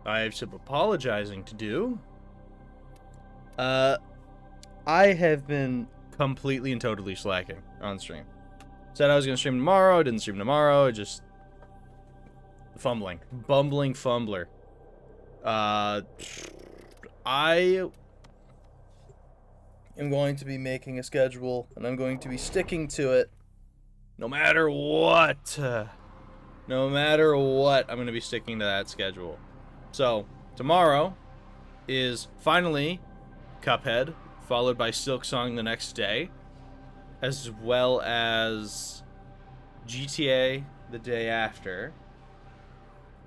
I have some apologizing to do. I have been completely and totally slacking on stream. Said I was going to stream tomorrow, didn't stream tomorrow, just fumbling. Bumbling fumbler. I am going to be making a schedule, and I'm going to be sticking to it no matter what. No matter what, I'm going to be sticking to that schedule. So, tomorrow is finally Cuphead, followed by Silksong the next day, as well as GTA the day after.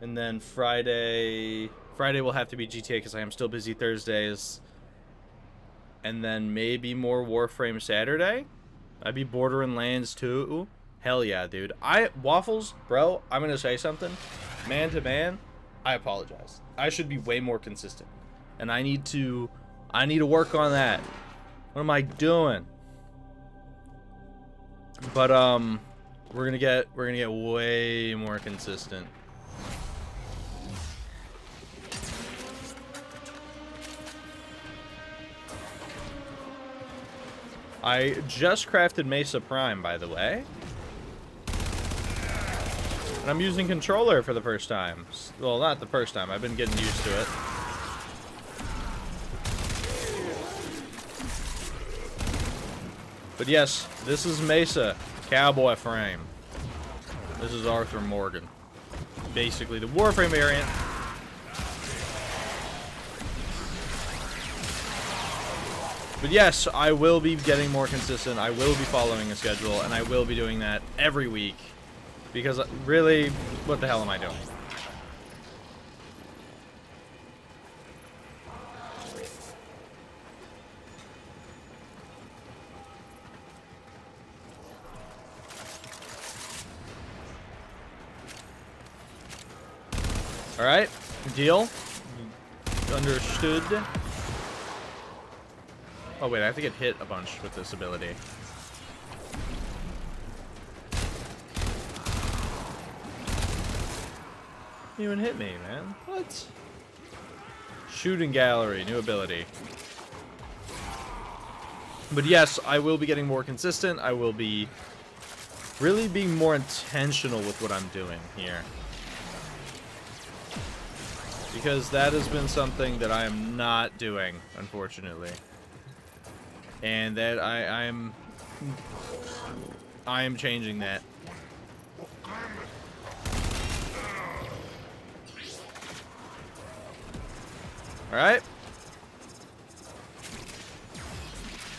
And then Friday will have to be GTA because I am still busy Thursdays. And then maybe more Warframe Saturday. I'd be Borderlands 2. Hell yeah, dude. Waffles, bro, I'm gonna say something. Man to man, I apologize. I should be way more consistent. And I need to work on that. What am I doing? But we're gonna get way more consistent. I just crafted Mesa Prime, by the way. And I'm using controller for the first time. Well, not the first time. I've been getting used to it. But yes, this is Mesa Cowboy Frame. This is Arthur Morgan. Basically the Warframe variant. But yes, I will be getting more consistent. I will be following a schedule, and I will be doing that every week. Because really, what the hell am I doing? Alright, deal. Understood. Oh wait, I have to get hit a bunch with this ability. You even hit me, man. What? Shooting gallery, new ability. But yes, I will be getting more consistent. I will be really being more intentional with what I'm doing here. Because that has been something that I am not doing, unfortunately. And that I am changing that. Alright?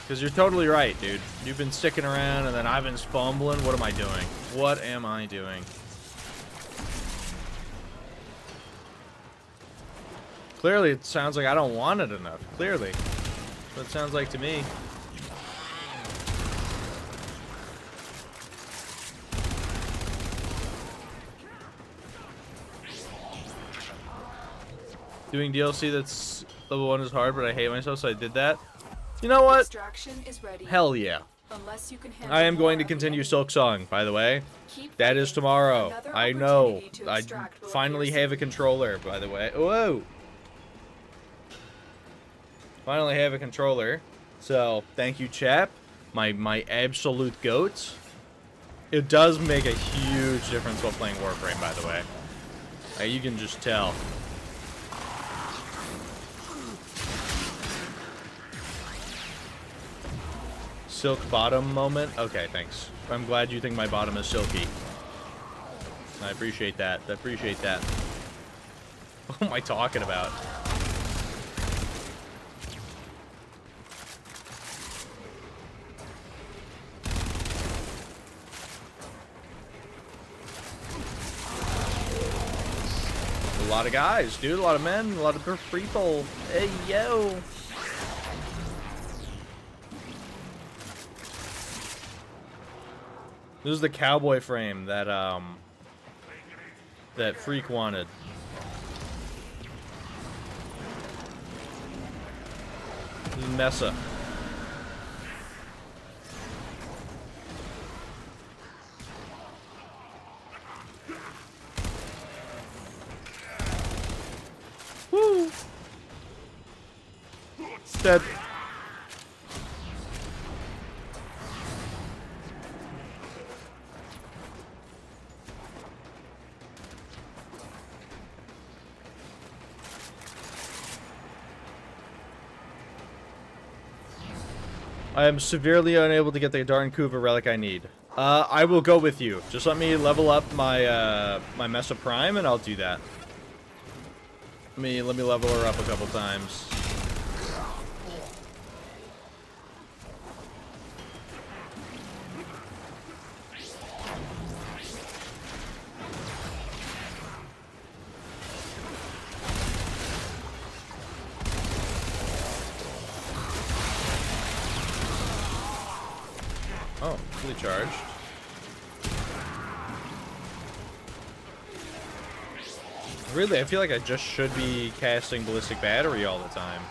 Because you're totally right, dude. You've been sticking around and then I've been fumbling. What am I doing? What am I doing? Clearly, it sounds like I don't want it enough. Clearly. That's what it sounds like to me. Doing DLC that's level 1 is hard, but I hate myself, so I did that. You know what? Hell yeah. I am going to continue Silksong, by the way. That is tomorrow. I know. I finally have a controller, by the way. Whoa! Finally have a controller. So, thank you, chap. My absolute goat. It does make a huge difference while playing Warframe, by the way. You can just tell. Silk bottom moment? Okay, thanks. I'm glad you think my bottom is silky. I appreciate that. I appreciate that. What am I talking about? A lot of guys, dude. A lot of men. A lot of people. Hey, yo. This is the cowboy frame that that Freak wanted. This is Mesa. Dead. I am severely unable to get the darn Kuva relic I need. I will go with you. Just let me level up my my Mesa Prime, and I'll do that. Let me level her up a couple times. Oh, fully charged. Really, I feel like I just should be casting Ballistic Battery all the time.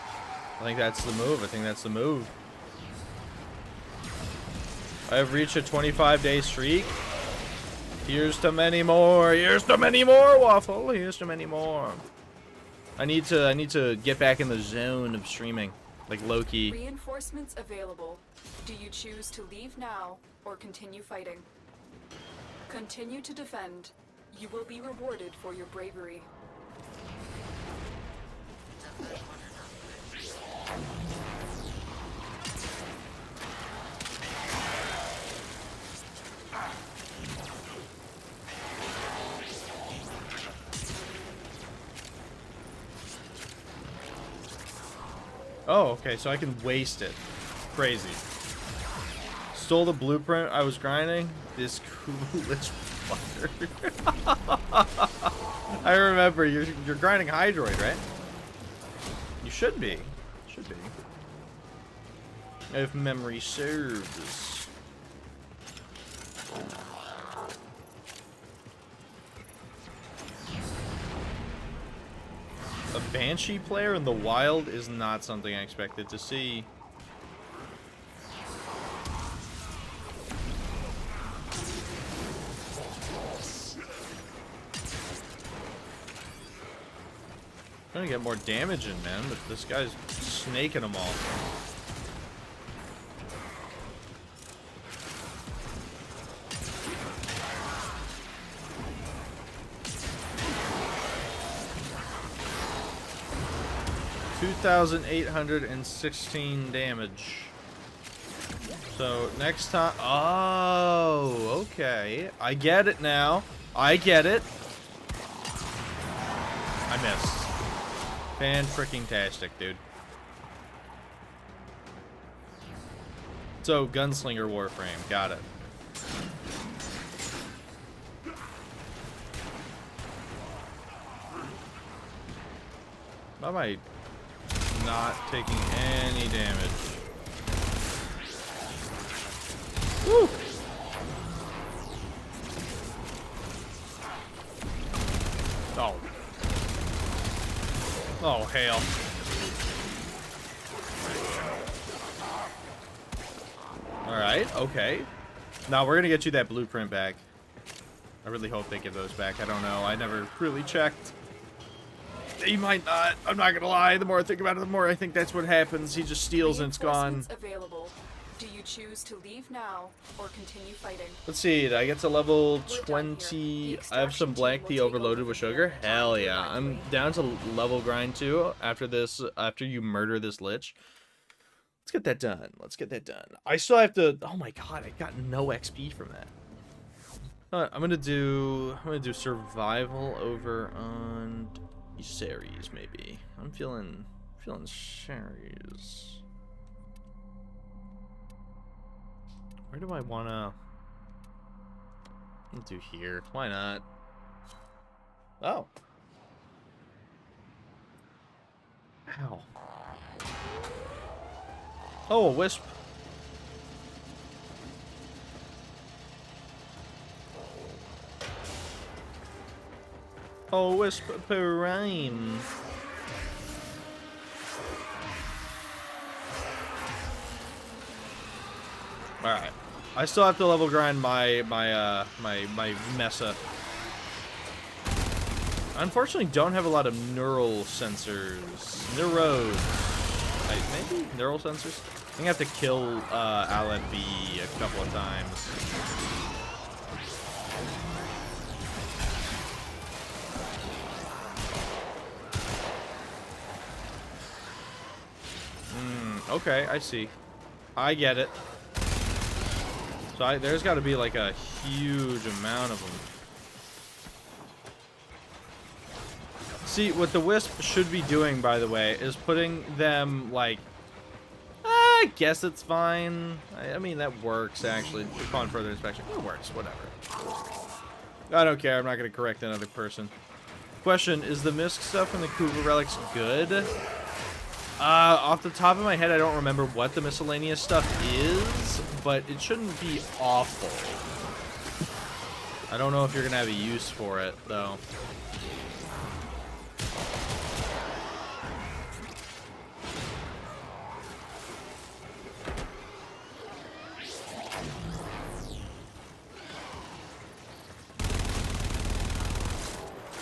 I think that's the move. I think that's the move. I have reached a 25-day streak. Here's to many more. Here's to many more, Waffle. Here's to many more. I need to get back in the zone of streaming, like Loki. Reinforcements available. Do you choose to leave now or continue fighting? Continue to defend. You will be rewarded for your bravery. Oh, okay, so I can waste it. Crazy. Stole the blueprint I was grinding? This coolest fucker. I remember, you're grinding Hydroid, right? You should be. Should be. If memory serves. A Banshee player in the wild is not something I expected to see. I'm gonna get more damage in, man, but this guy's snaking them all. $2,816 damage. So next time, oh, okay, I get it now. I get it. I missed. Fan-freaking-tastic, dude. So, Gunslinger Warframe. Got it. Why am I not taking any damage? Woo! Oh. Oh, hell. Alright, okay. Now we're gonna get you that blueprint back. I really hope they give those back. I don't know. I never really checked. They might not. I'm not gonna lie. The more I think about it, the more I think that's what happens. He just steals and it's gone. Available. Do you choose to leave now or continue fighting? Let's see. I get to level 20. I have some blank tea overloaded with sugar. Hell yeah. I'm down to level grind too after this. After you murder this lich. Let's get that done. Let's get that done. I still have to. Oh my god. I got no XP from that. I'm gonna do survival over on series maybe. I'm feeling series. Where do I wanna do here? Why not? Oh. Ow. Oh, a wisp. Oh, wisp prime. All right. I still have to level grind my Mesa. I unfortunately don't have a lot of neural sensors. Neuros. maybe neural sensors. I'm gonna have to kill Alan B a couple of times. Okay, I see. I get it. So there's got to be like a huge amount of them. See, what the Wisp should be doing, by the way, is putting them, like... I guess it's fine. I mean, that works, actually. Upon further inspection. It works, whatever. I don't care. I'm not going to correct another person. Question, is the Misk stuff in the Kuva Relics good? Off the top of my head, I don't remember what the miscellaneous stuff is, but it shouldn't be awful. I don't know if you're going to have a use for it, though.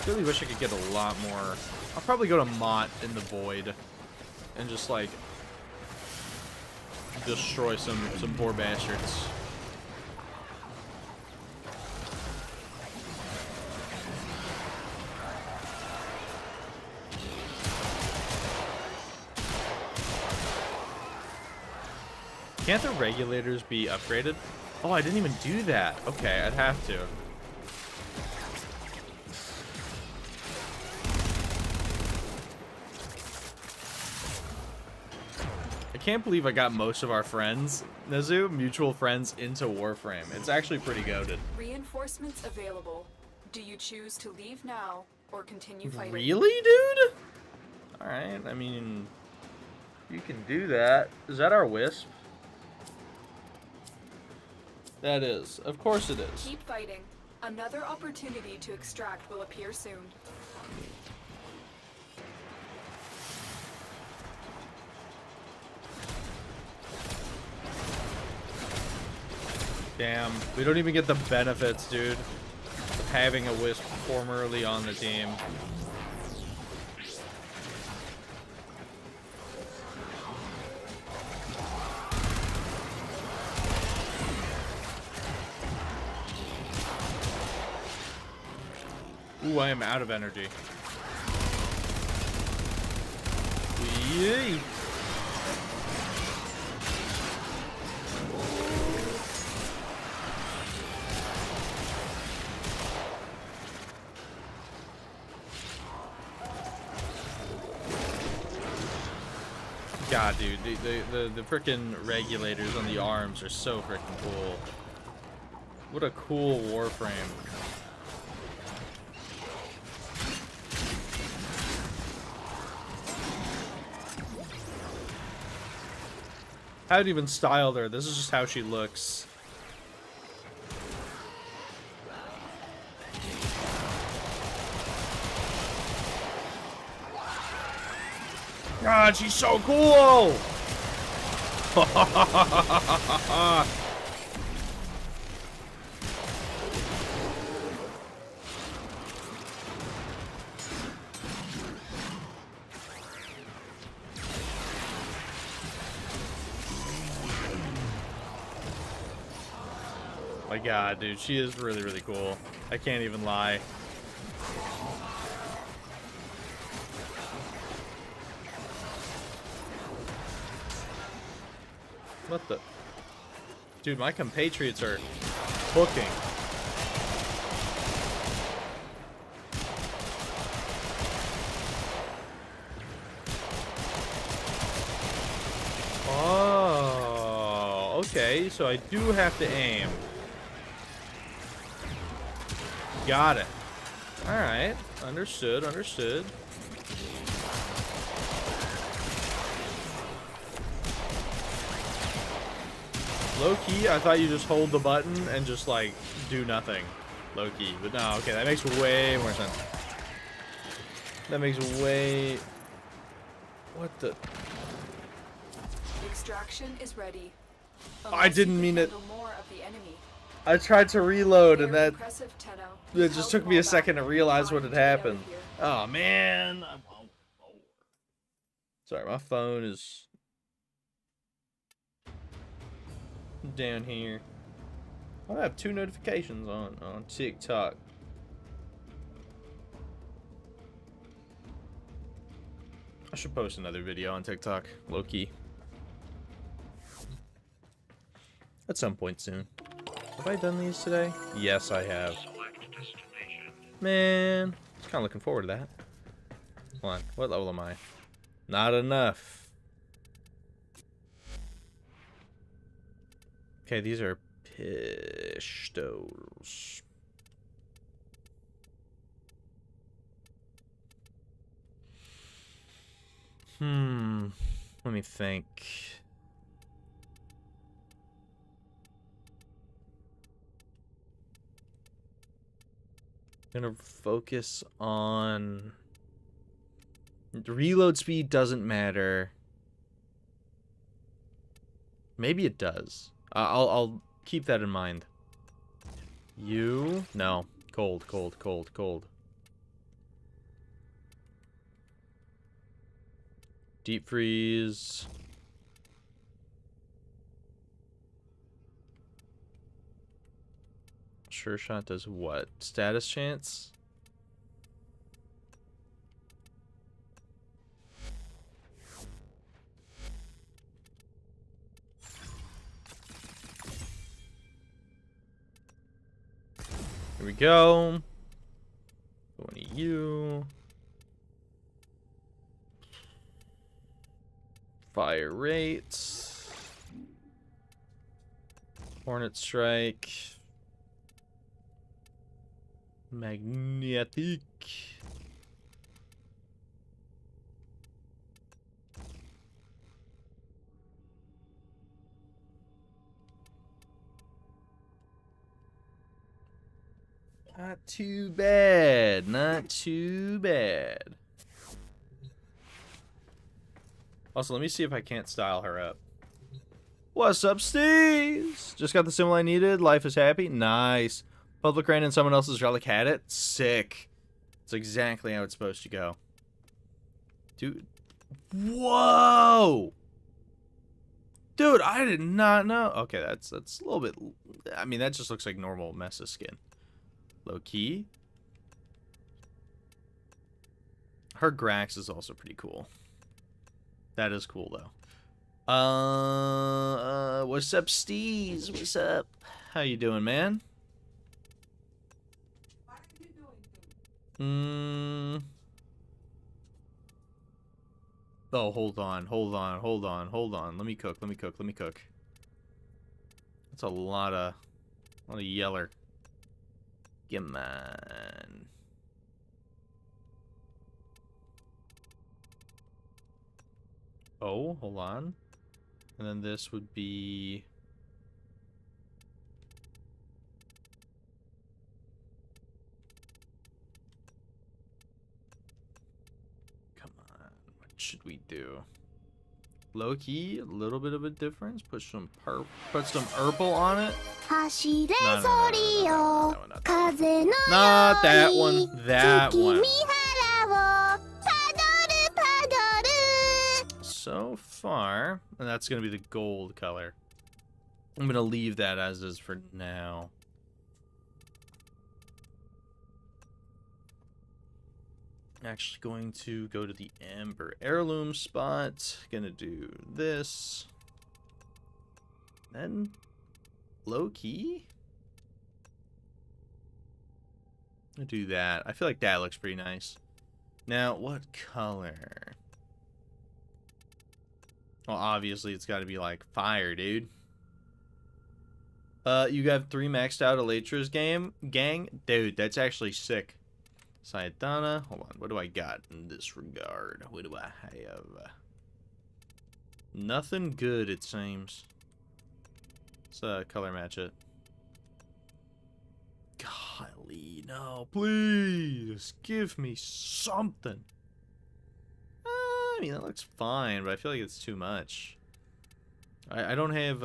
I really wish I could get a lot more. I'll probably go to Mott in the Void and just like destroy some poor bastards. Can't the regulators be upgraded? Oh, I didn't even do that. Okay, I'd have to. I can't believe I got most of our friends, Nazu, mutual friends, into Warframe. It's actually pretty goated. Reinforcements available. Do you choose to leave now or continue fighting? Really, dude? Alright, I mean, you can do that. Is that our Wisp? That is. Of course it is. Keep fighting. Another opportunity to extract will appear soon. Damn, we don't even get the benefits, dude, of having a Wisp formerly on the team. Ooh, I am out of energy. Yay! God, dude, the frickin' regulators on the arms are so frickin' cool. What a cool Warframe. I'd even styled her. This is just how she looks. God, she's so cool! My God, dude, she is really, really cool. I can't even lie. What the? Dude, my compatriots are hooking. Oh, okay, so I do have to aim. Got it. Alright, understood, understood. Low-key, I thought you just hold the button and just, like, do nothing. Low-key. But no, okay, that makes way more sense. That makes way... What the... Extraction is ready. I didn't mean it. More of the enemy. I tried to reload and that... Impressive, Tenno. It just took me a second to realize what had happened. Oh, man. Sorry, my phone is down here. I have 2 notifications on TikTok. I should post another video on TikTok, low-key. At some point soon. Have I done these today? Yes, I have. Man, I was kind of looking forward to that. Hold on, what level am I? Not enough. Okay, these are pistols. Let me think. I'm gonna focus on the reload speed. Doesn't matter. Maybe it does. I'll keep that in mind. You? No. Cold, cold, cold, cold. Deep freeze. Sure shot does what? Status chance? Here we go. Going to you. Fire rates. Hornet strike. Magnetic. Not too bad. Not too bad. Also, let me see if I can't style her up. What's up, Steez? Just got the symbol I needed. Life is happy. Nice. Public rain and someone else's relic had it. Sick. It's exactly how it's supposed to go. Dude. Whoa! Dude, I did not know. Okay, that's a little bit... I mean, that just looks like normal Mesa skin. Low key. Her Grax is also pretty cool. That is cool, though. What's up, Steez? What's up? How you doing, man? Oh, hold on. Let me cook. That's a lot of yeller. Come on. Oh, hold on. And then this would be... Come on. What should we do? Low key, a little bit of a difference. Put some purple on it. No, not that one. That one. So far, and that's going to be the gold color. I'm going to leave that as is for now. Actually going to go to the Amber Heirloom spot. Going to do this. Then, low key. I'll do that. I feel like that looks pretty nice. Now, what color? Well, obviously, it's got to be like fire, dude. You have 3 maxed out Elytra's gang? Dude, that's actually sick. Sayadana. Hold on. What do I got in this regard? What do I have? Nothing good, it seems. Let's color match it. Golly, no. Please. Give me something. I mean, that looks fine, but I feel like it's too much. I don't have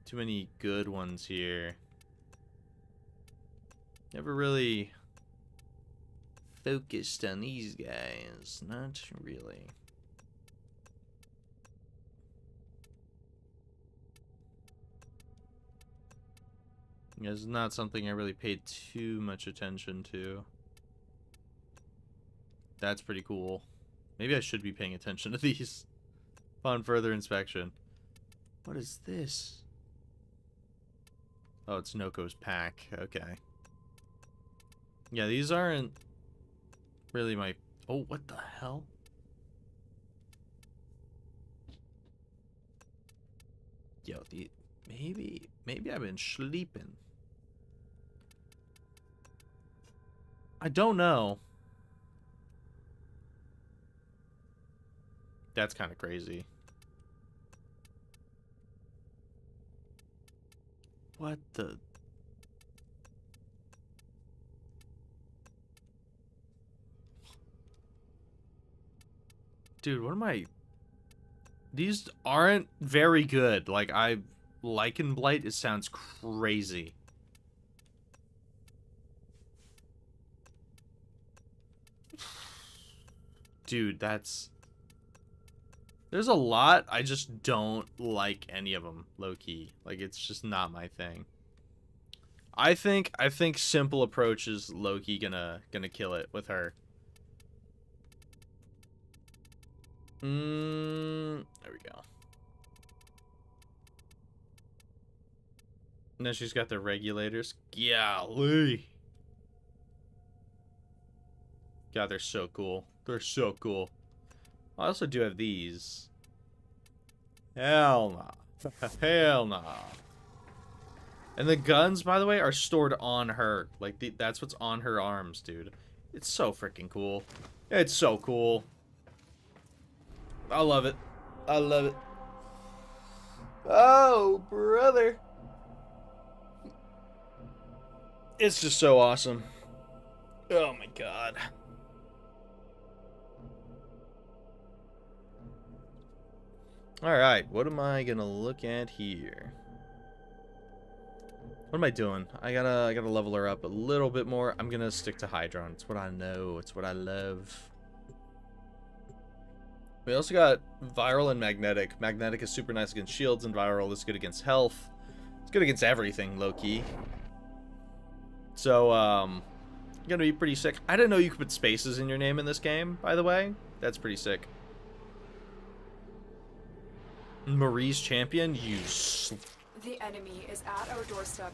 too many good ones here. Never really focused on these guys. Not really. It's not something I really paid too much attention to. That's pretty cool. Maybe I should be paying attention to these upon further inspection. What is this? Oh, it's Noko's pack. Okay. Yeah, these aren't really my... Oh, what the hell? Yo, maybe I've been sleeping. I don't know. That's kind of crazy. What the... Dude, what am I... These aren't very good. Like, Lichen Blight, it sounds crazy. Dude, that's... There's a lot. I just don't like any of them, low-key. Like, it's just not my thing. I think simple approach is low-key gonna kill it with her. There we go. And then she's got the regulators. Golly. God, they're so cool. They're so cool. I also do have these. Hell nah. Hell nah. And the guns, by the way, are stored on her. Like, that's what's on her arms, dude. It's so freaking cool. It's so cool. I love it. I love it. Oh, brother. It's just so awesome. Oh my god. Alright, what am I gonna look at here? What am I doing? I gotta level her up a little bit more. I'm gonna stick to Hydron. It's what I know. It's what I love. We also got Viral and Magnetic. Magnetic is super nice against shields, and Viral is good against health. It's good against everything, low-key. So, gonna be pretty sick. I didn't know you could put spaces in your name in this game, by the way. That's pretty sick. Marie's champion, The enemy is at our doorstep.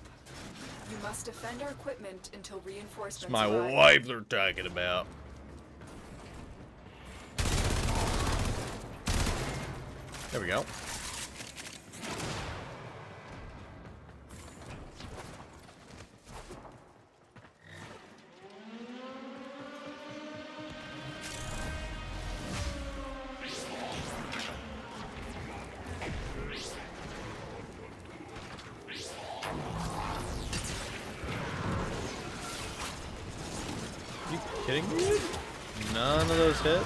You must defend our equipment until reinforcements It's my arrive. wife they're talking about. There we go. You kidding me? None of those hit.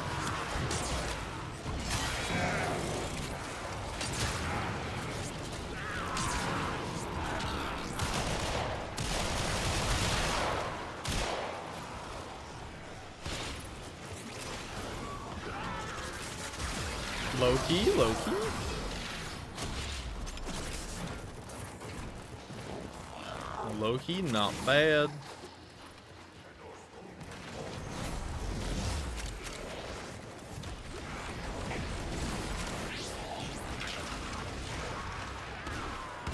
Low-key, low-key. Low-key, not bad.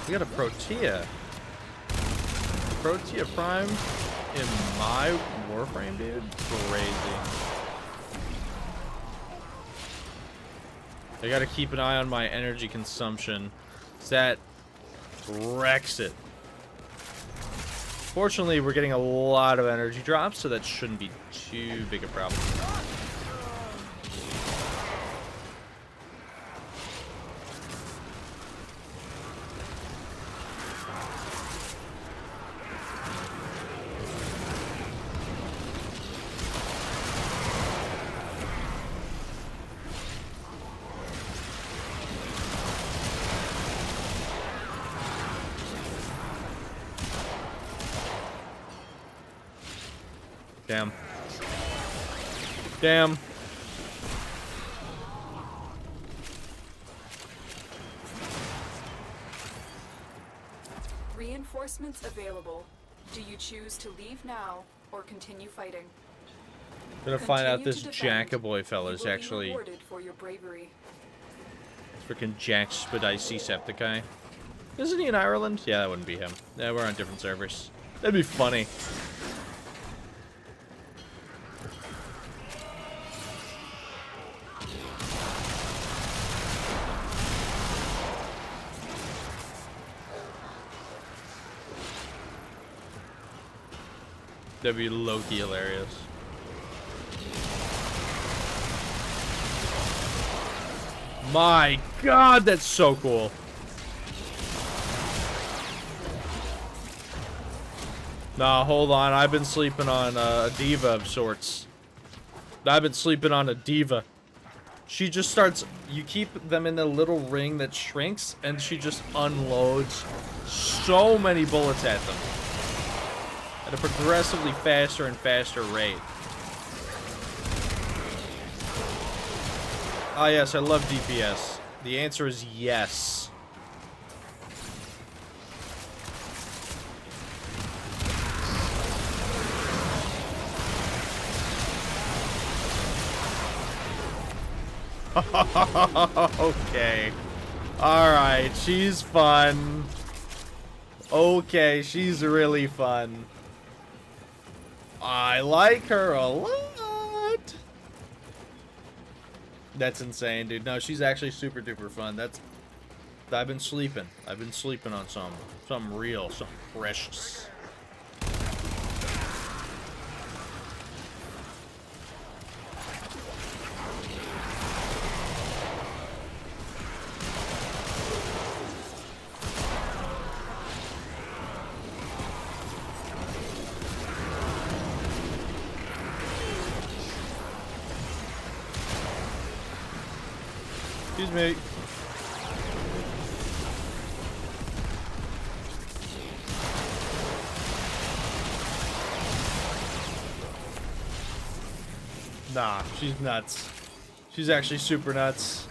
We got a Protea. Protea Prime in my Warframe, dude. Crazy. I gotta keep an eye on my energy consumption. That wrecks it. Fortunately, we're getting a lot of energy drops, so that shouldn't be too big a problem. Damn. Damn. Reinforcements available. Do you choose to leave now or continue fighting? Gonna find out this Continue to defend. Jackaboy fella's You will be actually rewarded for your bravery. freaking Jack Spadicecepticeye. Isn't he in Ireland? Yeah, that wouldn't be him. Yeah, we're on different servers. That'd be funny. That'd be low-key hilarious. My god, that's so cool. Nah, hold on. I've been sleeping on a diva of sorts. I've been sleeping on a diva. She just starts... You keep them in the little ring that shrinks, and she just unloads so many bullets at them. At a progressively faster and faster rate. Ah, yes, I love DPS. The answer is yes. Okay. Alright, she's fun. Okay, she's really fun. I like her a lot. That's insane, dude. No, she's actually super duper fun. I've been sleeping. I've been sleeping on some real, some precious. Excuse me. Nah, she's nuts. She's actually super nuts.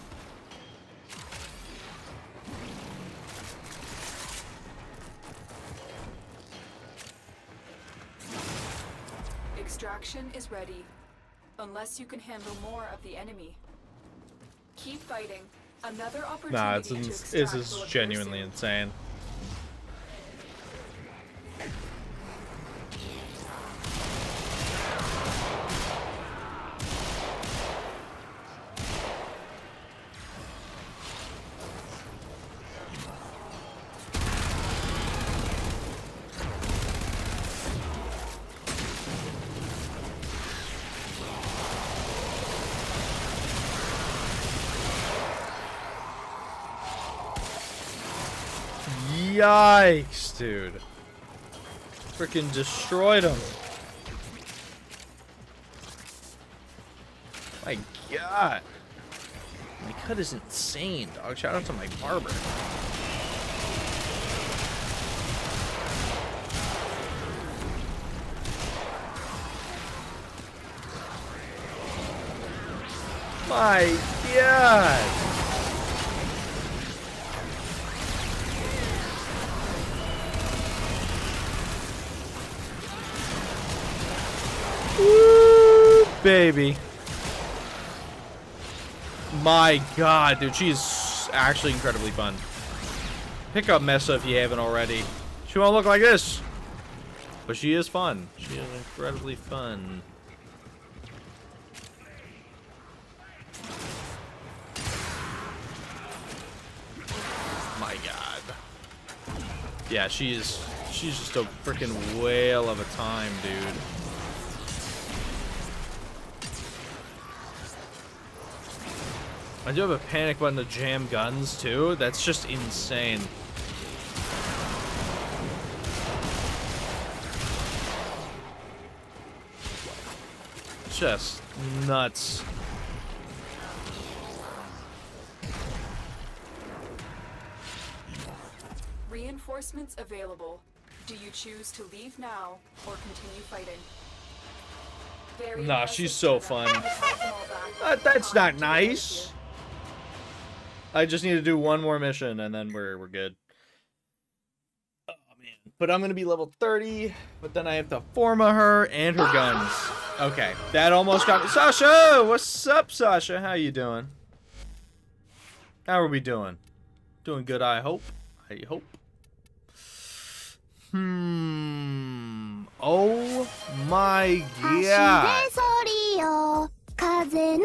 Extraction is ready. Unless you can handle more of the enemy. Keep fighting. Another opportunity Nah, to extract this is will genuinely occur insane. Yikes, dude. Freaking destroyed him. My god. My cut is insane, dog. Shout out to my barber. My god. Woo, baby. My god, dude, she's actually incredibly fun. Pick up Mesa if you haven't already. She won't look like this. But she is fun. She is incredibly fun. My god. Yeah, she's just a freaking whale of a time, dude. I do have a panic button to jam guns, too. That's just insane. Just nuts. Reinforcements available. Do you choose to leave now or continue fighting? Very Nah, impressive, she's so Jenna. fun. You fought them all back. That's Time not to nice. work I just need to do one more mission and then we're good. Oh But I'm gonna be level 30, but then I have to forma her and her guns. Okay, that almost got me. Sasha! What's up, Sasha? How you doing? How are we doing? Doing good, I hope. I hope. Oh my god. 走りよ風のよ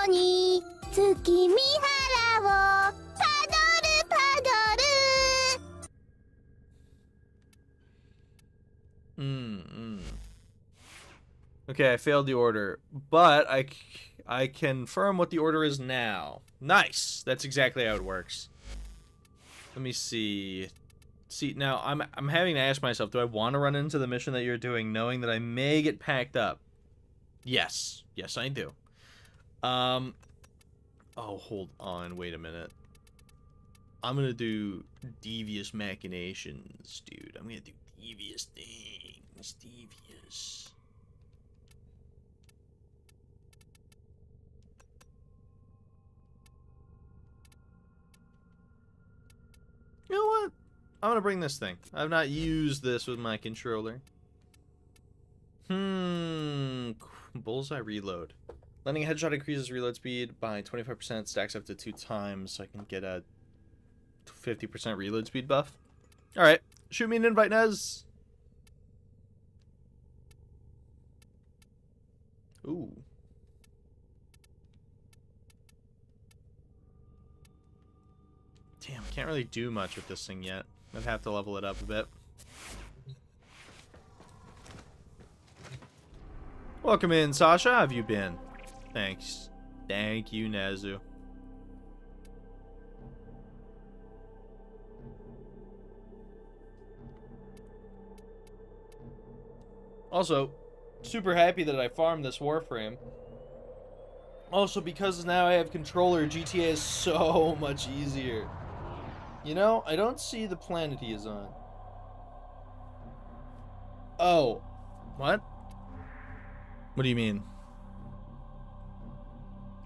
うに月見原をパドルパドル Okay, I failed the order, but I confirm what the order is now. Nice. That's exactly how it works. Let me see. See, now I'm having to ask myself, do I want to run into the mission that you're doing knowing that I may get packed up? Yes. Yes, I do. Oh, hold on. Wait a minute. I'm going to do devious machinations, dude. I'm going to do devious things. Devious. You know what? I'm gonna bring this thing. I've not used this with my controller. Bullseye reload. Landing a headshot increases reload speed by 25%, stacks up to 2 times, so I can get a 50% reload speed buff. Alright, shoot me an invite, Nez. Ooh. Damn, can't really do much with this thing yet. I'd have to level it up a bit. Welcome in, Sasha. How have you been? Thanks. Thank you, Nezu. Also, super happy that I farmed this Warframe. Also, because now I have controller, GTA is so much easier. You know, I don't see the planet he is on. Oh. What? What do you mean?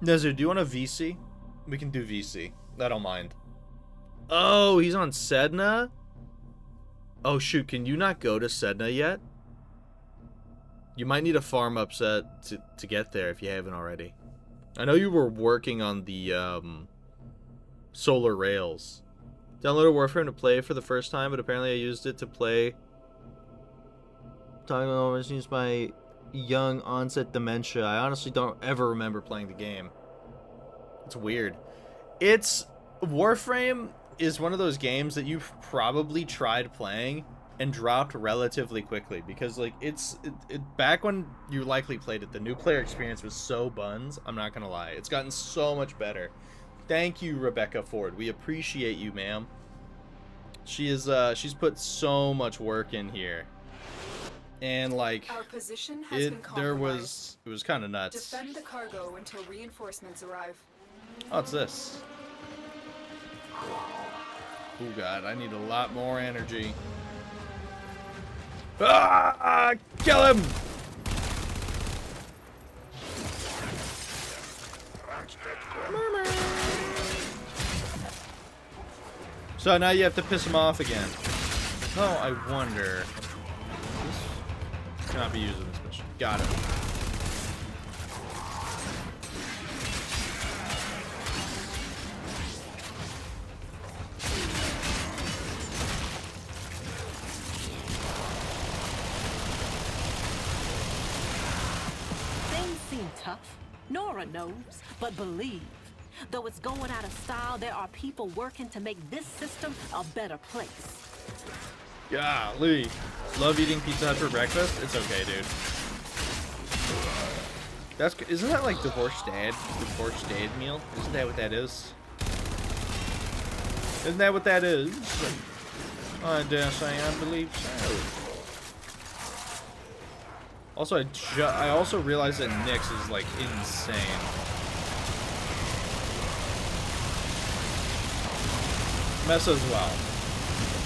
Nezu, do you want a VC? We can do VC. I don't mind. Oh, he's on Sedna? Oh, shoot. Can you not go to Sedna yet? You might need a farm upset to get there if you haven't already. I know you were working on the solar rails. Downloaded Warframe to play for the first time, but apparently I used it to play. Talking about used my young onset dementia. I honestly don't ever remember playing the game. It's weird. Warframe is one of those games that you've probably tried playing and dropped relatively quickly because like back when you likely played it, the new player experience was so buns. I'm not gonna lie, it's gotten so much better. Thank you, Rebecca Ford. We appreciate you, ma'am. She's put so much work in here, and like Our position has been compromised. it was kind of nuts. Defend the cargo until reinforcements arrive. What's this? Oh god, I need a lot more energy. Ah! Kill him! So now you have to piss him off again. Oh, I wonder. This cannot be used in this mission. Got it. Things seem tough. Nora knows, but believe. Though it's going out of style, there are people working to make this system a better place. Golly. Love eating Pizza Hut for breakfast? It's okay, dude. Isn't that like divorced dad meal? Isn't that what that is? Isn't that what that is? I dare say I believe so. Also, I also realized that Nyx is like insane. Mesa as well.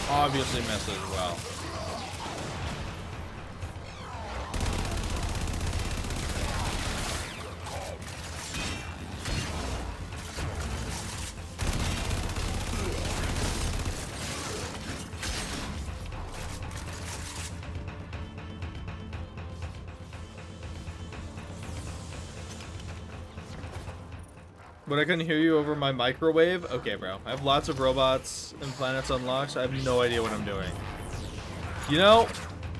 Obviously Mesa as well. But I couldn't hear you over my microwave? Okay, bro. I have lots of robots and planets unlocked, so I have no idea what I'm doing. You know,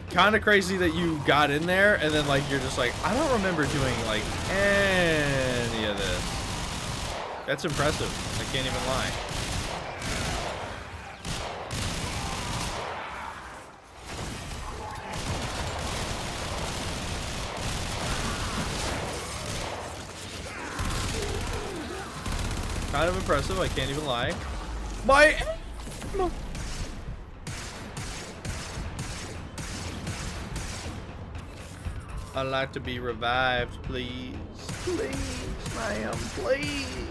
kind of crazy that you got in there, and then, like, you're just like, I don't remember doing, like, any of this. That's impressive. I can't even lie. Kind of impressive, I can't even lie. I'd like to be revived, please. Please, ma'am, please.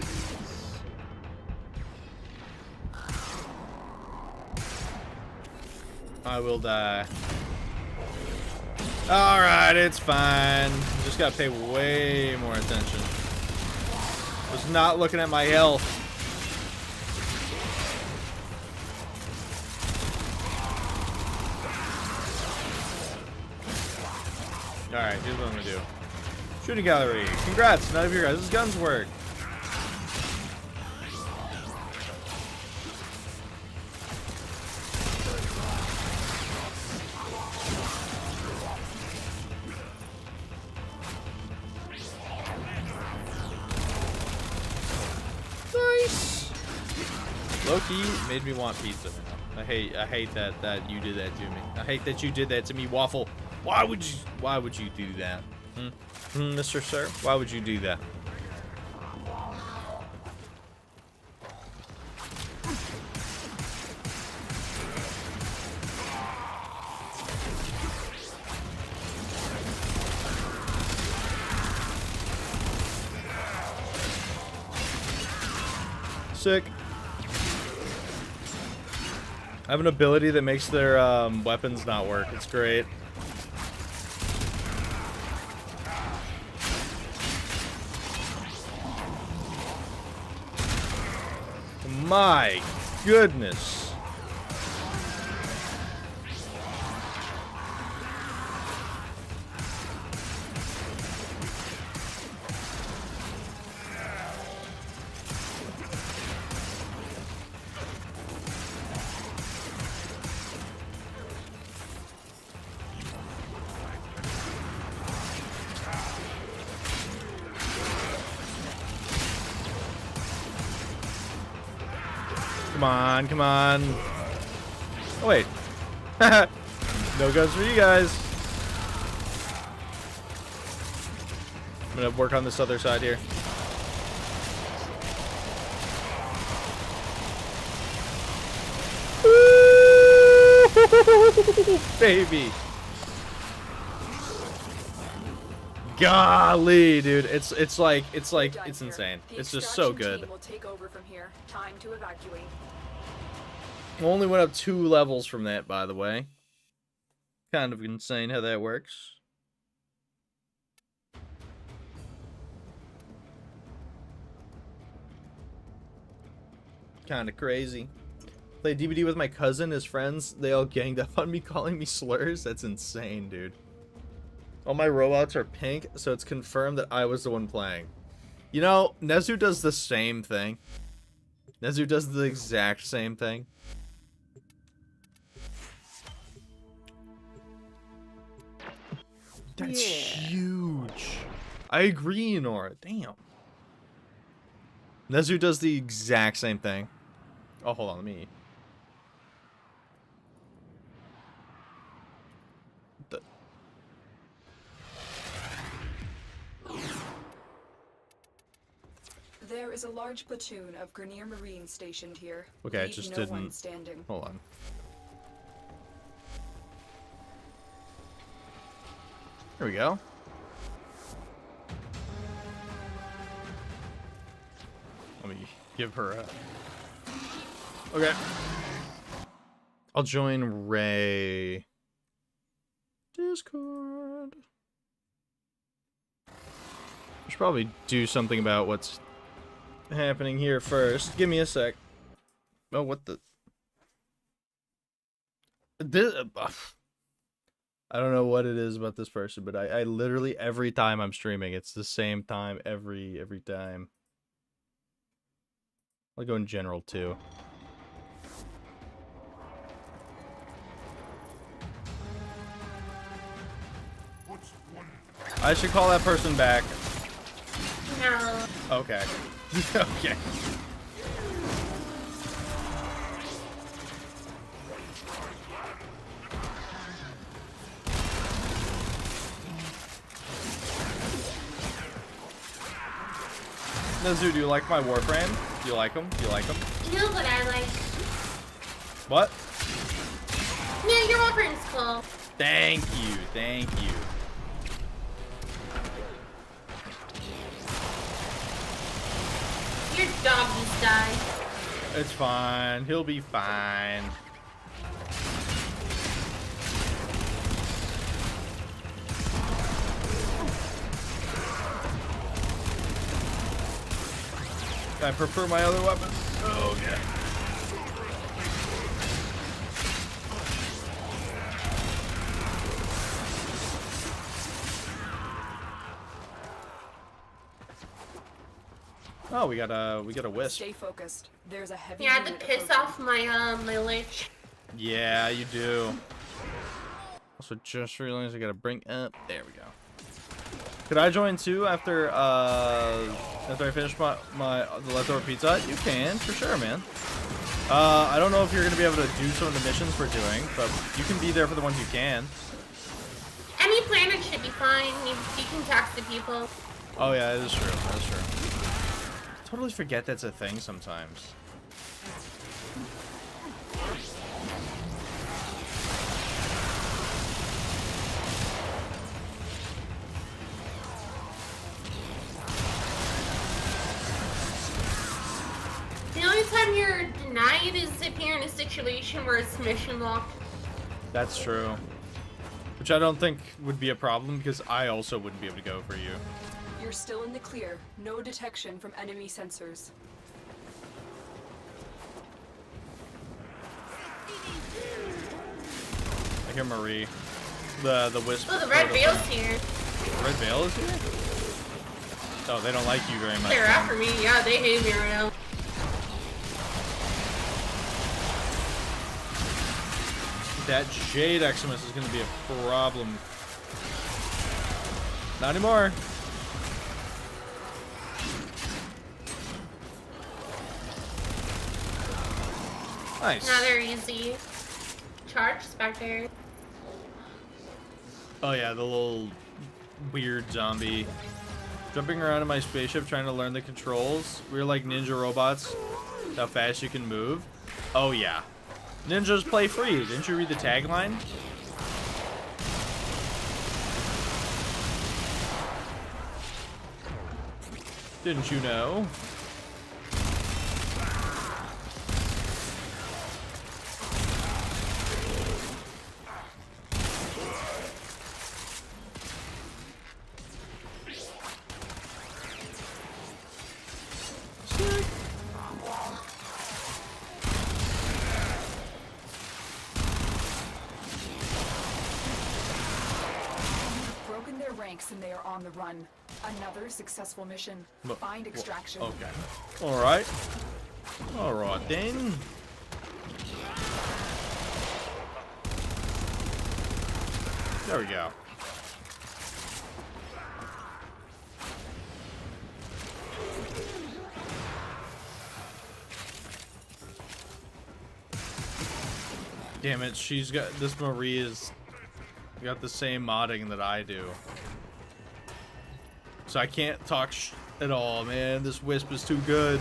I will die. Alright, it's fine. Just gotta pay way more attention. Was not looking at my health. Alright, here's what I'm gonna do. Shooting gallery. Congrats, none of your guys' guns work. Nice. Loki made me want pizza now. I hate that you did that to me. I hate that you did that to me, Waffle. Why would you do that? Mr. Sir, why would you do that? Sick. I have an ability that makes their weapons not work. It's great. My goodness. Come on, come on. Oh, wait. No guns for you guys. I'm gonna work on this other side here. Baby. Golly, dude. It's insane. It's just so good. Will take over from here. Time to evacuate. Only went up 2 levels from that, by the way. Kind of insane how that works. Kind of crazy. Played DVD with my cousin, his friends. They all ganged up on me, calling me slurs. That's insane, dude. All my robots are pink, so it's confirmed that I was the one playing. You know, Nezu does the same thing. Nezu does the exact same thing. That's huge. I agree, Nora. Damn. Nezu does the exact same thing. Oh, hold on, let me... There is a large platoon of Grenier Marines stationed here. Okay, I Leave just no didn't... one standing. Hold on. There we go. Let me give her a... Okay. I'll join Ray. Discord. I should probably do something about what's happening here first. Give me a sec. Oh, what the... This... I don't know what it is about this person, but I literally, every time I'm streaming, it's the same time every time. I'll go in general too. I should call that person back. No. Okay. Okay. Nizu, do you like my Warframe? Do you like him? Do you like him? You know what I like? What? Yeah, your Warframe's cool. Thank you. Thank you. Your dog just died. It's fine. He'll be fine. I prefer my other weapons. Oh, yeah. Oh, we got a wisp. Stay focused. There's a heavy. Yeah, I had to unit piss approaching. off my lich. Yeah, you do. Also, just realized I gotta bring up. There we go. Could I join too after I finish the leftover pizza? You can, for sure, man. I don't know if you're gonna be able to do some of the missions we're doing, but you can be there for the ones you can. Any planet should be fine. You can talk to people. Oh yeah, that is true. That is true. Totally forget that's a thing sometimes. The only time you're denied is if you're in a situation where it's mission locked. That's true. Which I don't think would be a problem because I also wouldn't be able to go for you. You're still in the clear. No detection from enemy sensors. I hear Marie. The wisp. Oh, the red veil's here. The red veil is here? Oh, they don't like you very much. They're after me. Yeah, they hate me right now. That Jade Eximus is going to be a problem. Not anymore. Nice. Now they're easy. Charge Spectre. Oh yeah, the little weird zombie. Jumping around in my spaceship trying to learn the controls. We're like ninja robots. How fast you can move. Oh yeah. Ninjas play free. Didn't you read the tagline? Didn't you know? Broken their ranks and they are on the run. Another successful mission. Find extraction. Okay. Alright. Alright then. There we go. Damn it, she's got this Marie is got the same modding that I do. So I can't talk at all, man. This Wisp is too good.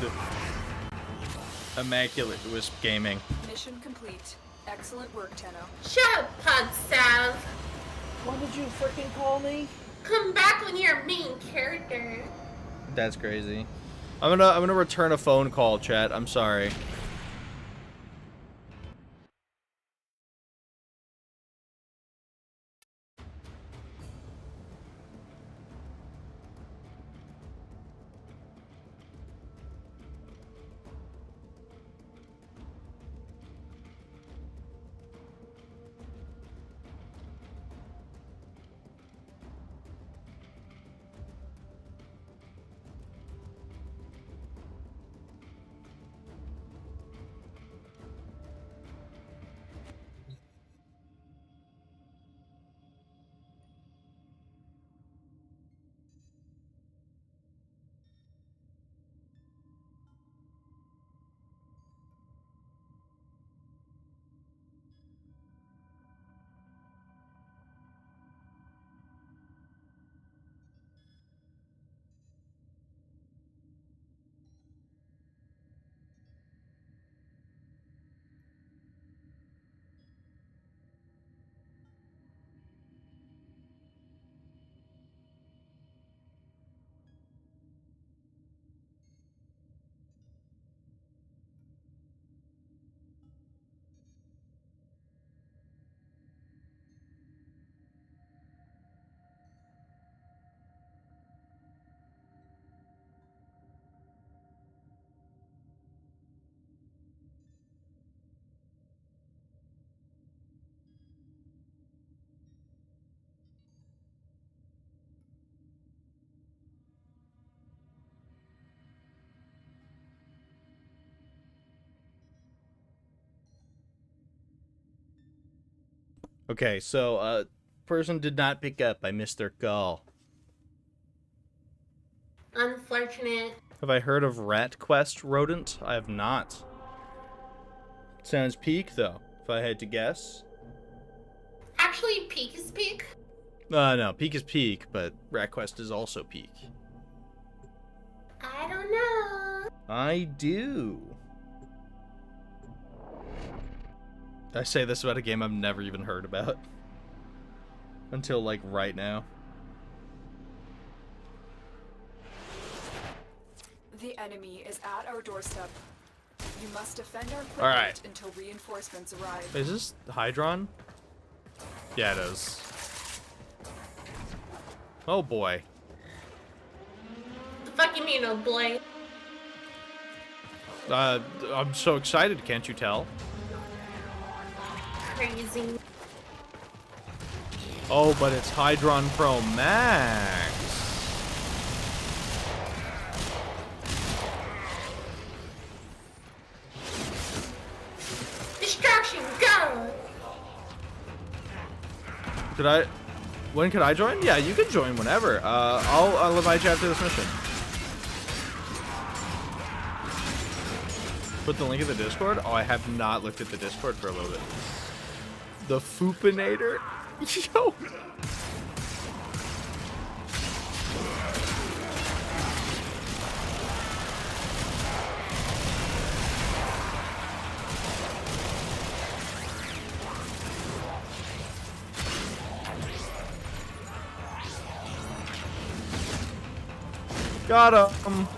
Immaculate Wisp gaming. Mission complete. Excellent work, Tenno. Shut up, Pod Sav. What did you freaking call me? Come back when you're a main character. That's crazy. I'm gonna return a phone call, chat. I'm sorry. Okay, so, person did not pick up. I missed their call. Unfortunate. Have I heard of Rat Quest Rodent? I have not. Sounds peak, though, if I had to guess. Actually, peak is peak. No, peak is peak, but Rat Quest is also peak. I don't know. I do. I say this about a game I've never even heard about. Until, like, right now. The enemy is at our doorstep. You must defend our equipment Alright. until reinforcements arrive. Is this Hydron? Yeah, it is. Oh boy. The fuck you mean, oh boy? I'm so excited, can't you tell? Crazy. Oh, but it's Hydron Pro Max. Distraction, go! When could I join? Yeah, you can join whenever. I'll invite you after this mission. Put the link in the Discord? Oh, I have not looked at the Discord for a little bit. The Foopinator? Yo! Got him.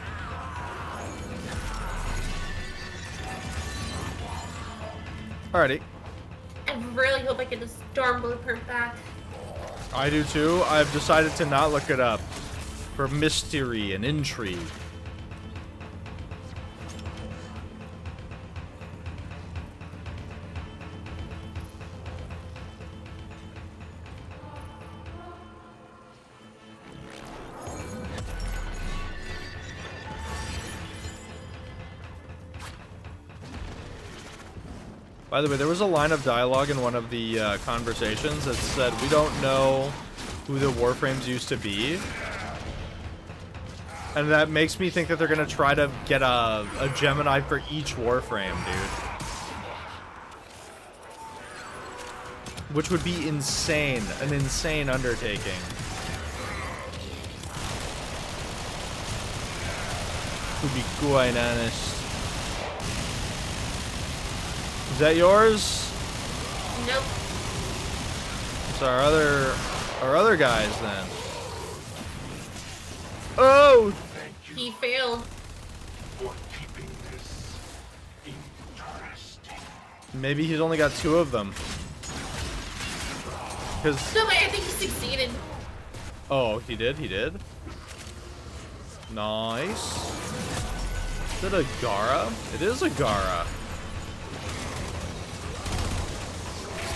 Alrighty. I really hope I get the Storm Blueprint back. I do too. I've decided to not look it up for mystery and intrigue. By the way, there was a line of dialogue in one of the conversations that said, we don't know who the Warframes used to be. And that makes me think that they're going to try to get a Gemini for each Warframe, dude. Which would be insane. An insane undertaking. To be quite honest. Is that yours? Nope. It's our other guys then. Oh! He failed. Maybe he's only got 2 of them. Cause No way, I think he succeeded. oh, he did. Nice. Is it a Gara? It is a Gara.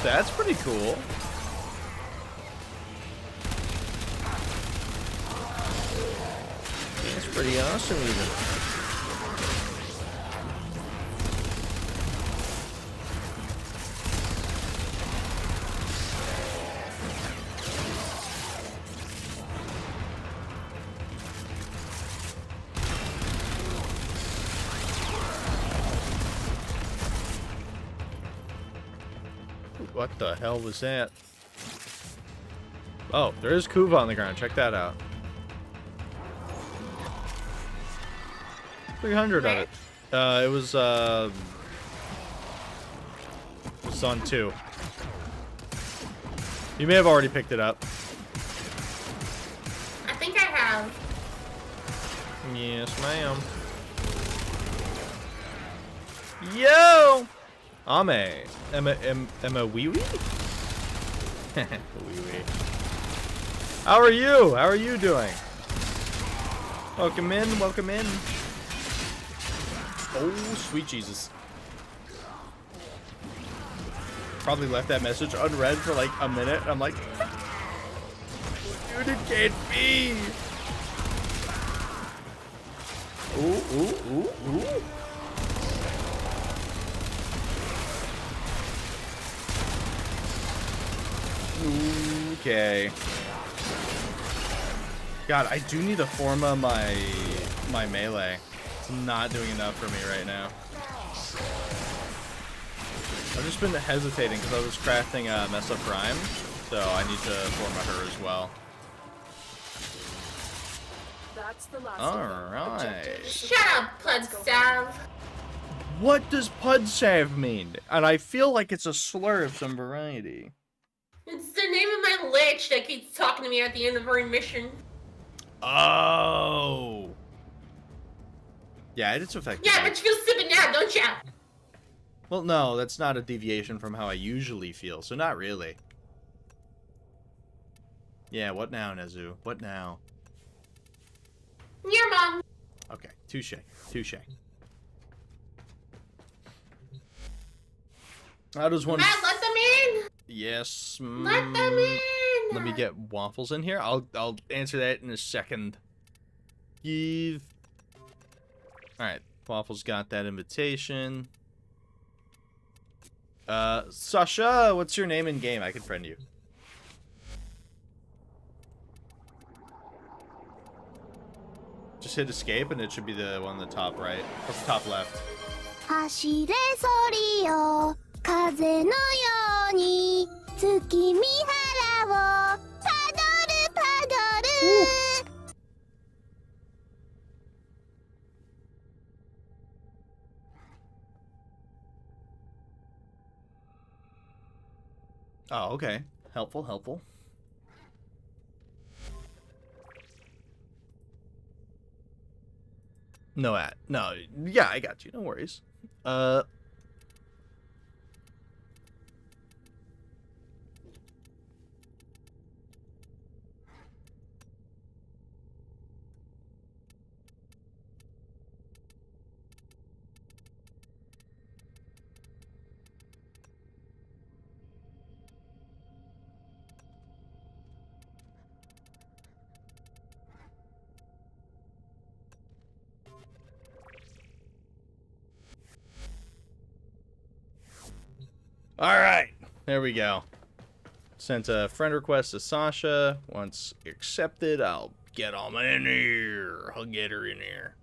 That's pretty cool. That's pretty awesome even. What the hell was that? Oh, there is Kuva on the ground. Check that out. 300 of it. It was on 2. You may have already picked it up. I think I have. Yes, ma'am. Yo! Emma wee wee? Wee wee. How are you? How are you doing? Welcome in, welcome in. Oh, sweet Jesus. Probably left that message unread for like a minute. I'm like, dude, it can't be. Ooh, ooh, ooh, ooh. Okay. God, I do need to form my melee. It's not doing enough for me right now. I've just been hesitating because I was crafting Mesa Prime, so I need to form her as well. That's the last All of them. right. Objective is Shut up, Let's go. Pudsav. What does Pudsav mean? And I feel like it's a slur of some variety. It's the name of my lich that keeps talking to me at the end of every mission. Oh. Yeah, it's effective. Yeah, but you feel stupid now, don't ya? Well, no, that's not a deviation from how I usually feel, so not really. Yeah, what now, Nezu? What now? Your mom. Okay, touche. Touche. How does one... Matt, let them in! Yes. Let them in! Let me get Waffles in here. I'll answer that in a second. Give. Alright, Waffles got that invitation. Sasha, what's your name in game? I can friend you. Just hit escape and it should be the one on the top right. Or the top left. 走れソリよ風のように月見原をパドルパドル Oh, okay. Helpful, helpful. No, yeah, I got you. No worries. Alright, there we go. Sent a friend request to Sasha. Once accepted, I'll get on in here. I'll get her in here.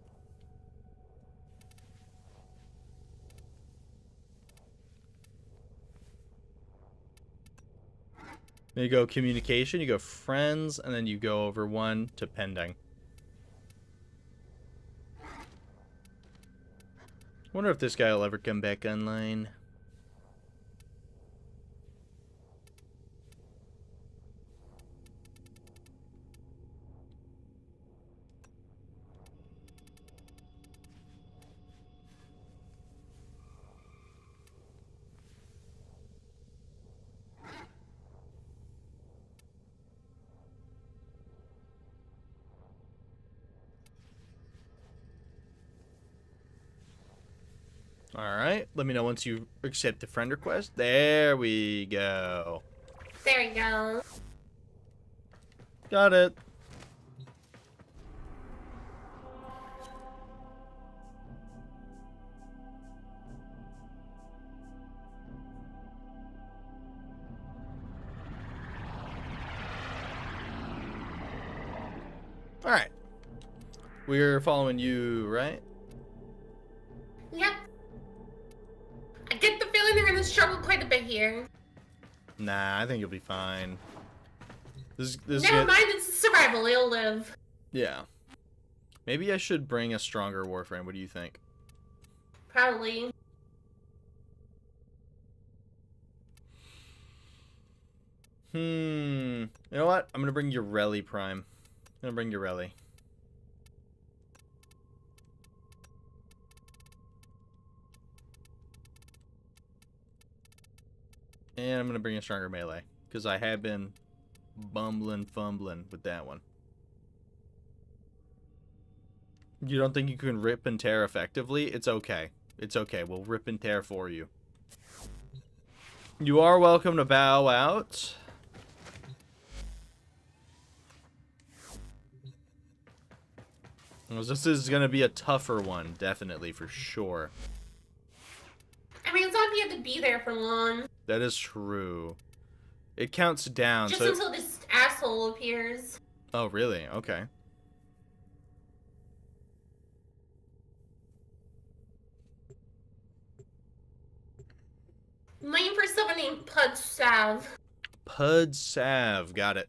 Then you go communication, you go friends, and then you go over one to pending. Wonder if this guy will ever come back online. Alright, let me know once you accept the friend request. There we go. There we go. Got it. Alright. We're following you, right? Yep. I get the feeling they're gonna struggle quite a bit here. Nah, I think you'll be fine. This Never mind, it's survival, it'll live. Yeah. Maybe I should bring a stronger Warframe. What do you think? Probably. You know what? I'm gonna bring Ureli Prime. I'm gonna bring Ureli. And I'm gonna bring a stronger melee. Because I have been fumbling with that one. You don't think you can rip and tear effectively? It's okay. It's okay. We'll rip and tear for you. You are welcome to bow out. This is going to be a tougher one, definitely, for sure. I mean, it's not like you have to be there for long. That is true. It counts down. Just so until this asshole appears. Oh, really? Okay. I'm waiting for someone named Pud Sav. Pud Sav, got it.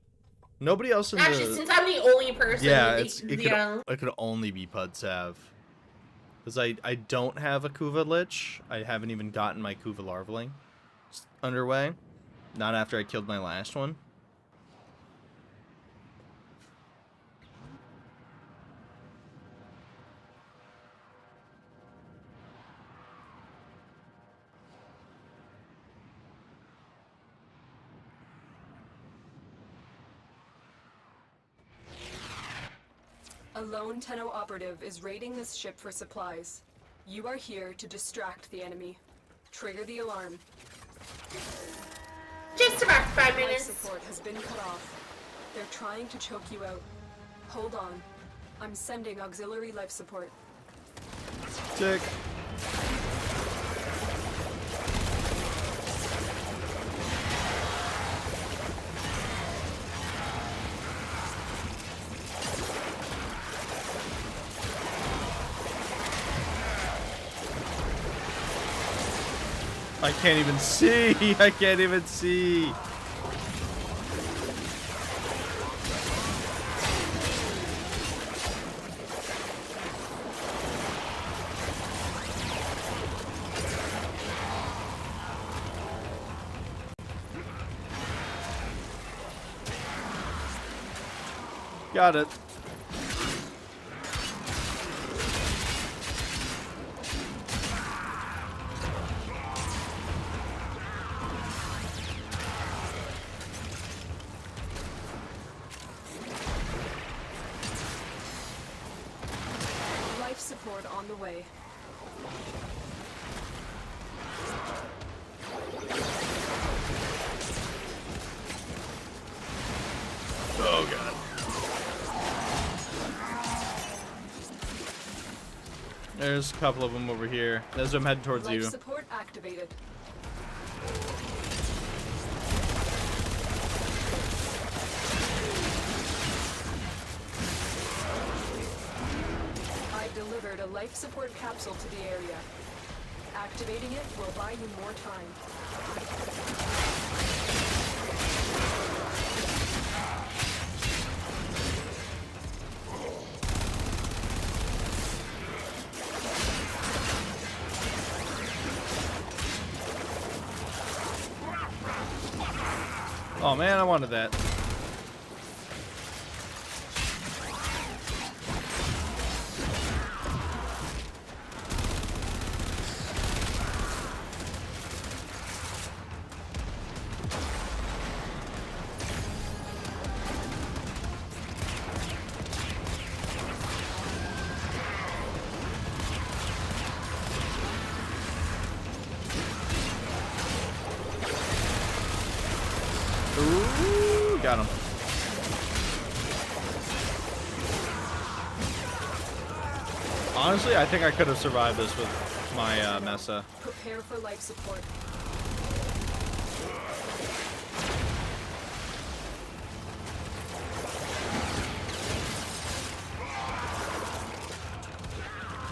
Nobody else in Actually, the... since I'm the only person, Yeah, yeah. it could only be Pud Sav. Because I don't have a Kuva Lich. I haven't even gotten my Kuva Larvaling underway. Not after I killed my last one. A lone Tenno operative is raiding this ship for supplies. You are here to distract the enemy. Trigger the alarm. Just about 5 Life minutes. support has been cut off. They're trying to choke you out. Hold on. I'm sending auxiliary life support. Sick. I can't even see. I can't even see. Got it. Life support on the way. Oh, God. There's a couple of them over here. As I'm heading towards Life you. support activated. I delivered a life support capsule to the area. Activating it will buy you more time. Oh man, I wanted that. Ooh, got him. Honestly, I think I could have survived this with my Mesa. Prepare for life support.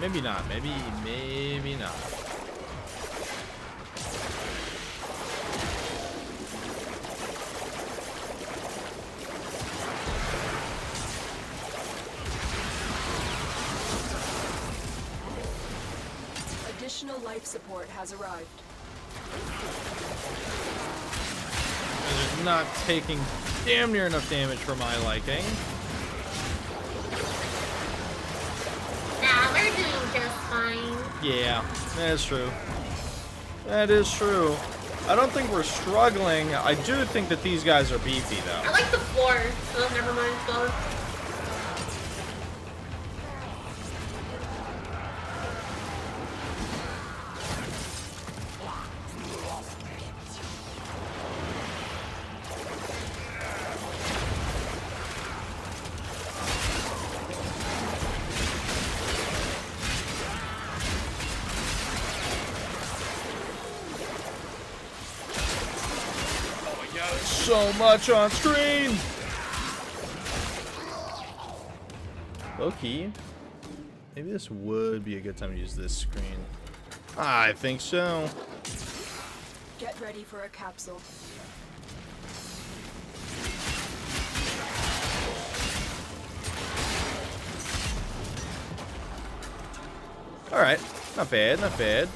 Maybe not. Maybe not. Additional life support has arrived. It's not taking damn near enough damage for my liking. Nah, we're doing just fine. Yeah, that's true. That is true. I don't think we're struggling. I do think that these guys are beefy, I though. like the floor. Oh, never mind. Go. So much on screen. Low-key, maybe this would be a good time to use this screen. I think so. Get ready for a capsule. Alright, not bad, not bad.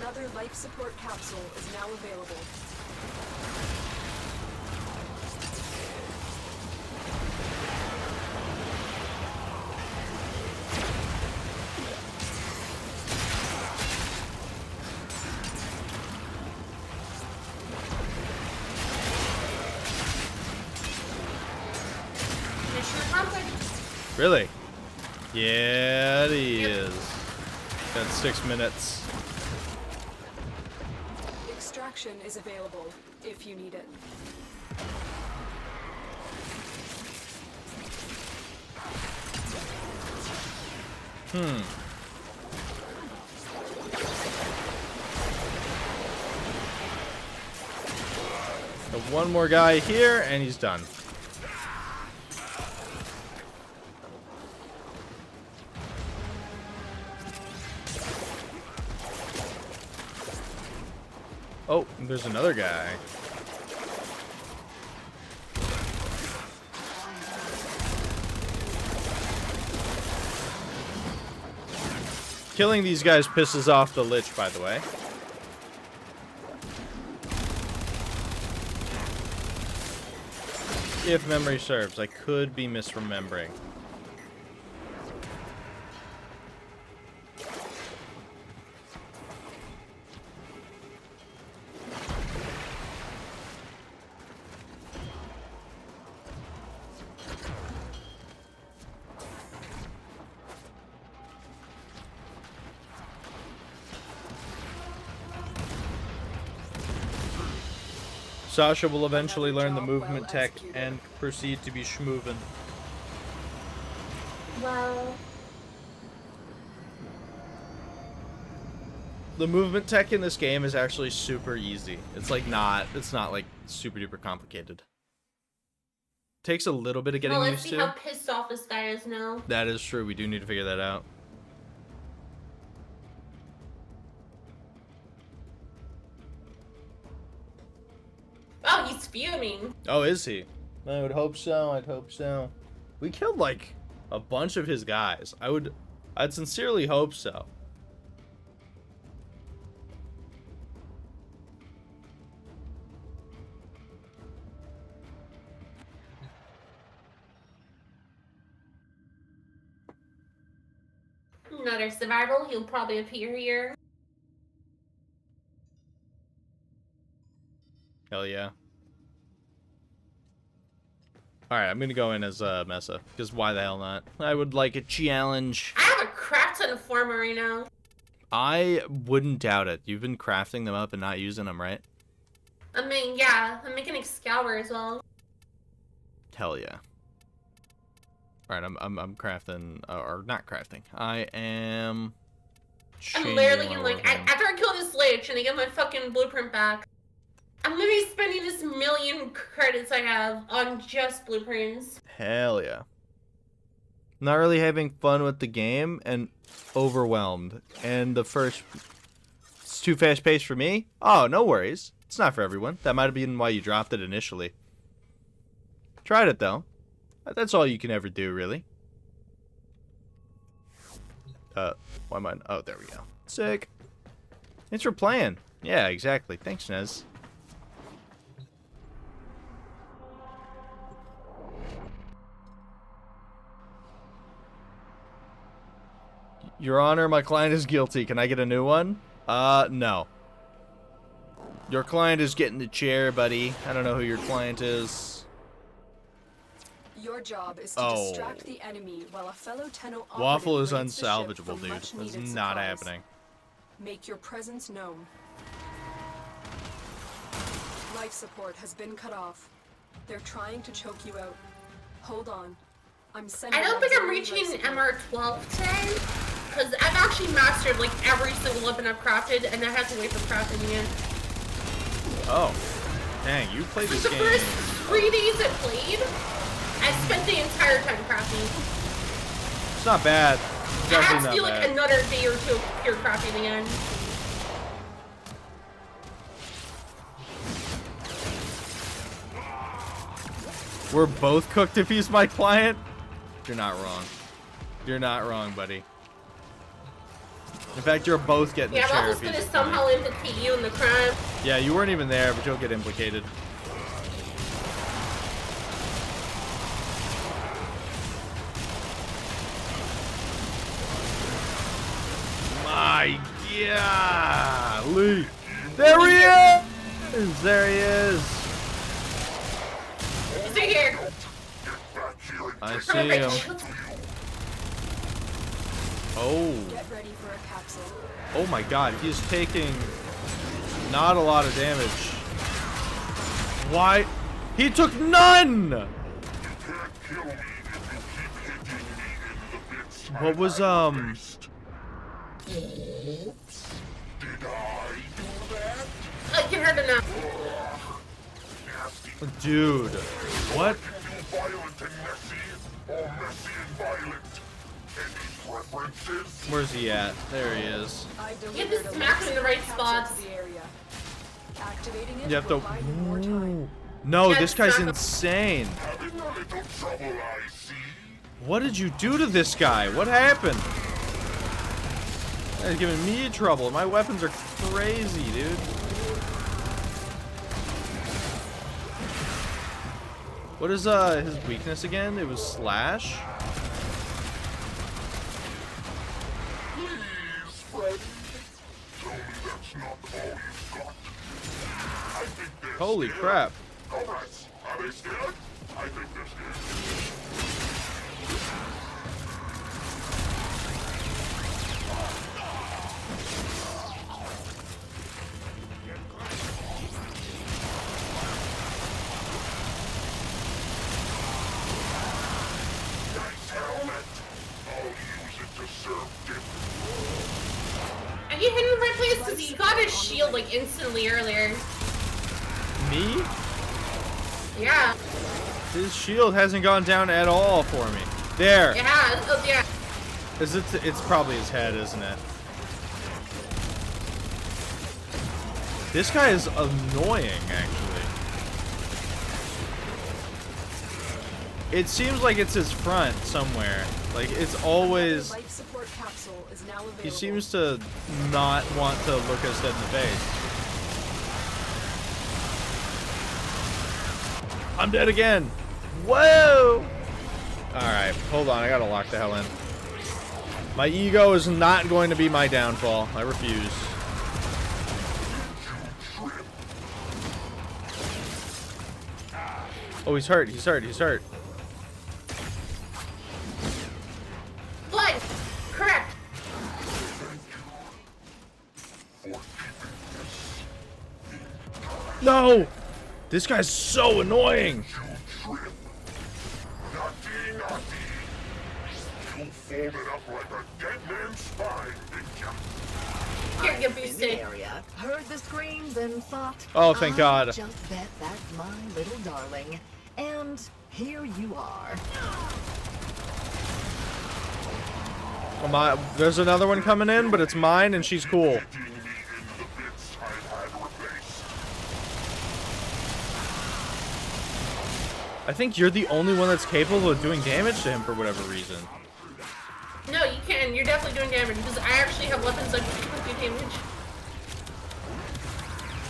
Another life support capsule is now available. Mission accomplished. Really? Yeah, it is. Got 6 minutes. Extraction is available if you need it. So one more guy here, and he's done. Oh, there's another guy. Killing these guys pisses off the Lich, by the way. If memory serves, I could be misremembering. Sasha will eventually learn the movement tech and proceed to be schmoovin'. Well, The movement tech in this game is actually super easy. It's like it's not like super duper complicated. Takes a little bit of getting let's used see to. how pissed off this guy is now. That is true. We do need to figure that out. Oh, he's fuming. Oh, is he? I would hope so. I'd hope so. We killed like a bunch of his guys. I'd sincerely hope so. Another survival. He'll probably appear here. Hell yeah. Alright, I'm gonna go in as Mesa, because why the hell not? I would like a challenge. I have a crap ton of former right now. I wouldn't doubt it. You've been crafting them up and not using them, right? I mean, yeah, I'm making Excalibur as well. Hell yeah. Alright, I'm crafting, or not crafting. I am... I'm literally changing gonna, my like, Warframe. after I kill this Lich and I get my fucking blueprint back, I'm gonna be spending this million credits I have on just blueprints. Hell yeah. Not really having fun with the game and overwhelmed. And the first... It's too fast paced for me? Oh, no worries. It's not for everyone. That might have been why you dropped it initially. Tried it though. That's all you can ever do, really. Why am I... Oh, there we go. Sick. Thanks for playing. Yeah, exactly. Thanks, Nez. Your Honor, my client is guilty. Can I get a new one? No. Your client is getting the chair, buddy. I don't know who your client is. Your job is to distract the enemy while a fellow Tenno Waffle is operative raids the ship unsalvageable, for dude. much-needed That's not supplies. happening. Make your presence known. life support has been cut off. They're trying to choke you out. Hold on. I'm sending. I don't think I'm reaching MR12 today, because I've actually mastered like every single weapon I've crafted, and I have to wait for crafting again. Oh, dang! You played this The game. first 3 days I played, I spent the entire time crafting. It's not bad. I had Definitely to do not like bad. another day or two of pure crafting again. We're both cooked if he's my client. You're not wrong. You're not wrong, buddy. In fact, you're both getting Yeah, the chair I'm if also he's gonna the somehow client. implicate you in the crime. Yeah, you weren't even there, but you'll get implicated. My golly. There he is! There he is! Stay here. I see him. Perfect. Oh. Get ready for a capsule. Oh my god, he's taking not a lot of damage. Why? He took none! What was, I can hurt enough. dude, what? Where's he at? There he is. I You have delivered to a smack him in the right capsule spots. to the area. Activating it You have to. will buy you more time. No, Yeah, this guy's smack him. insane. What did you do to this guy? What happened? He's giving me trouble. My weapons are crazy, dude. What is his weakness again? It was slash. Holy crap. Are you hitting the right place? Because he got his shield like instantly earlier. Me? Yeah. His shield hasn't gone down at all for me. There. Yeah. Oh, yeah. Is it? It's probably his head, isn't it? This guy is annoying, actually. It seems like it's his front somewhere. Like, it's always... Life support capsule is now available. He seems to not want to look us dead in the face. I'm dead again. Whoa! Alright, hold on. I gotta lock the hell in. My ego is not going to be my downfall. I refuse. Oh, he's hurt. He's hurt. He's hurt. Blood. Correct. No! This guy's so annoying! Here, get boosted. Area. Heard the screams and thought, Oh, thank God. Just bet that's my little darling. And here you are. There's another one coming in, but it's mine and she's cool. I think you're the only one that's capable of doing damage to him for whatever reason. No, you can. You're definitely doing damage because I actually have weapons that can do damage.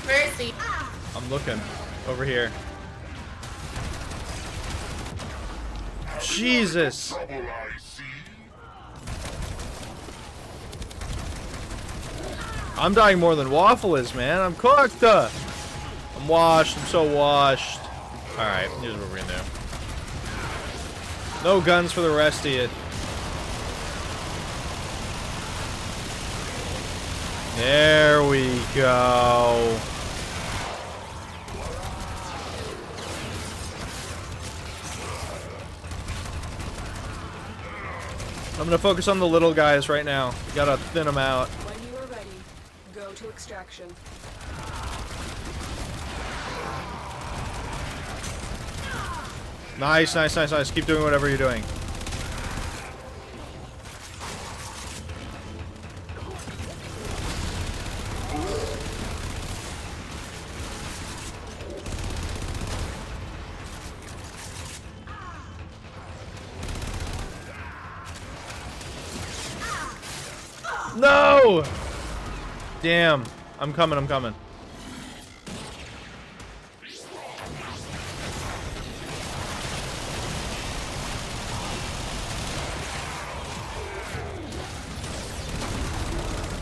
Where is he? I'm looking. Over here. Jesus! I'm dying more than Waffle is, man. I'm cooked! I'm washed. I'm so washed. Alright, here's what we're gonna do. No guns for the rest of you. There we go. I'm gonna focus on the little guys right now. You gotta thin them out. When you are ready, go to extraction. Nice, nice, nice, nice. Keep doing whatever you're doing. No! Damn. I'm coming, I'm coming.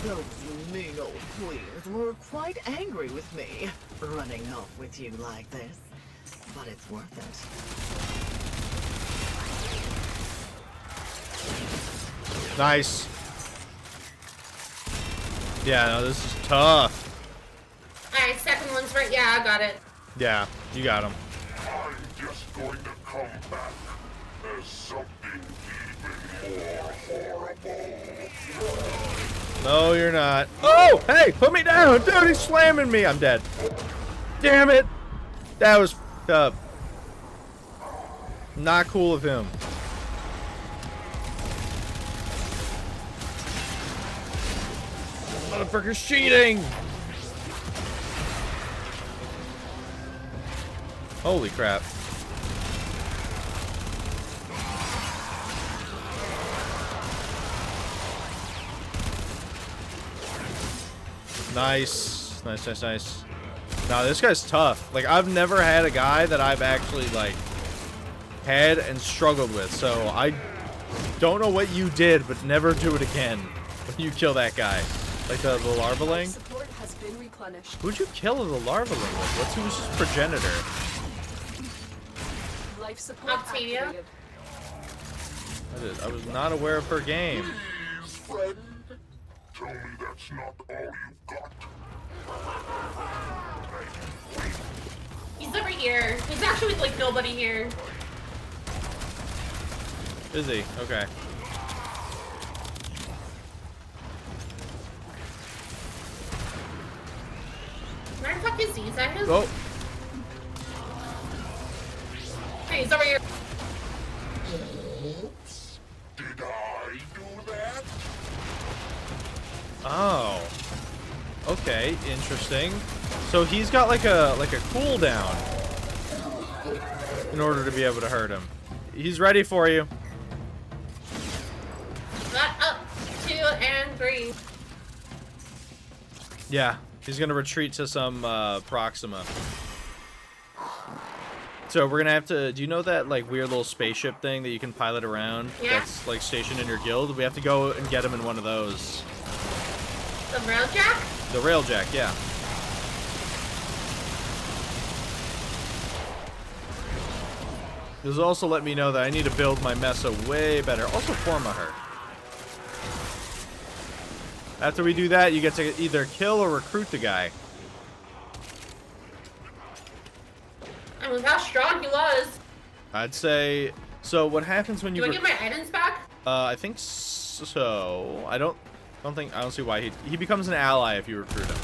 Those mean old queers were quite angry with me, running off with you like this. But it's worth it. Nice. Yeah, no, this is tough. Alright, second one's right. Yeah, I got it. Yeah, you got him. I'm just going to come back as something even more horrible. No, you're not. Oh, hey, put me down. Dude, he's slamming me. I'm dead. Damn it. That was tough. Not cool of him. Motherfucker's cheating. Holy crap. Nice. Nice, nice, nice. Nah, this guy's tough. Like, I've never had a guy that I've actually, like, had and struggled with. So, I don't know what you did, but never do it again when you kill that guy. Like, the larvaling? Support has been replenished. Who'd you kill the larvaling with? What's who's his progenitor? Life support Octavia? activated. I was not aware of her game. Please, friend. Tell me that's not all you got. He's over here. He's actually with, like, nobody here. Is he? Okay. Where the fuck is he? Is that him? Oh. Hey, he's over here. Oops. Did I do that? Oh. Okay, interesting. So he's got like a cooldown in order to be able to hurt him. He's ready for you. Got up, 2, and 3. Yeah, he's gonna retreat to some Proxima. So we're gonna have to. Do you know that like weird little spaceship thing that you can pilot around? Yeah. That's like stationed in your guild. We have to go and get him in one of those. The railjack? The railjack, yeah. This will also let me know that I need to build my Mesa way better. Also Forma her. After we do that, you get to either kill or recruit the guy. I mean, how strong he was. I'd say. So what happens when you? Do I get my items back? I think so. I don't see why he becomes an ally if you recruit him.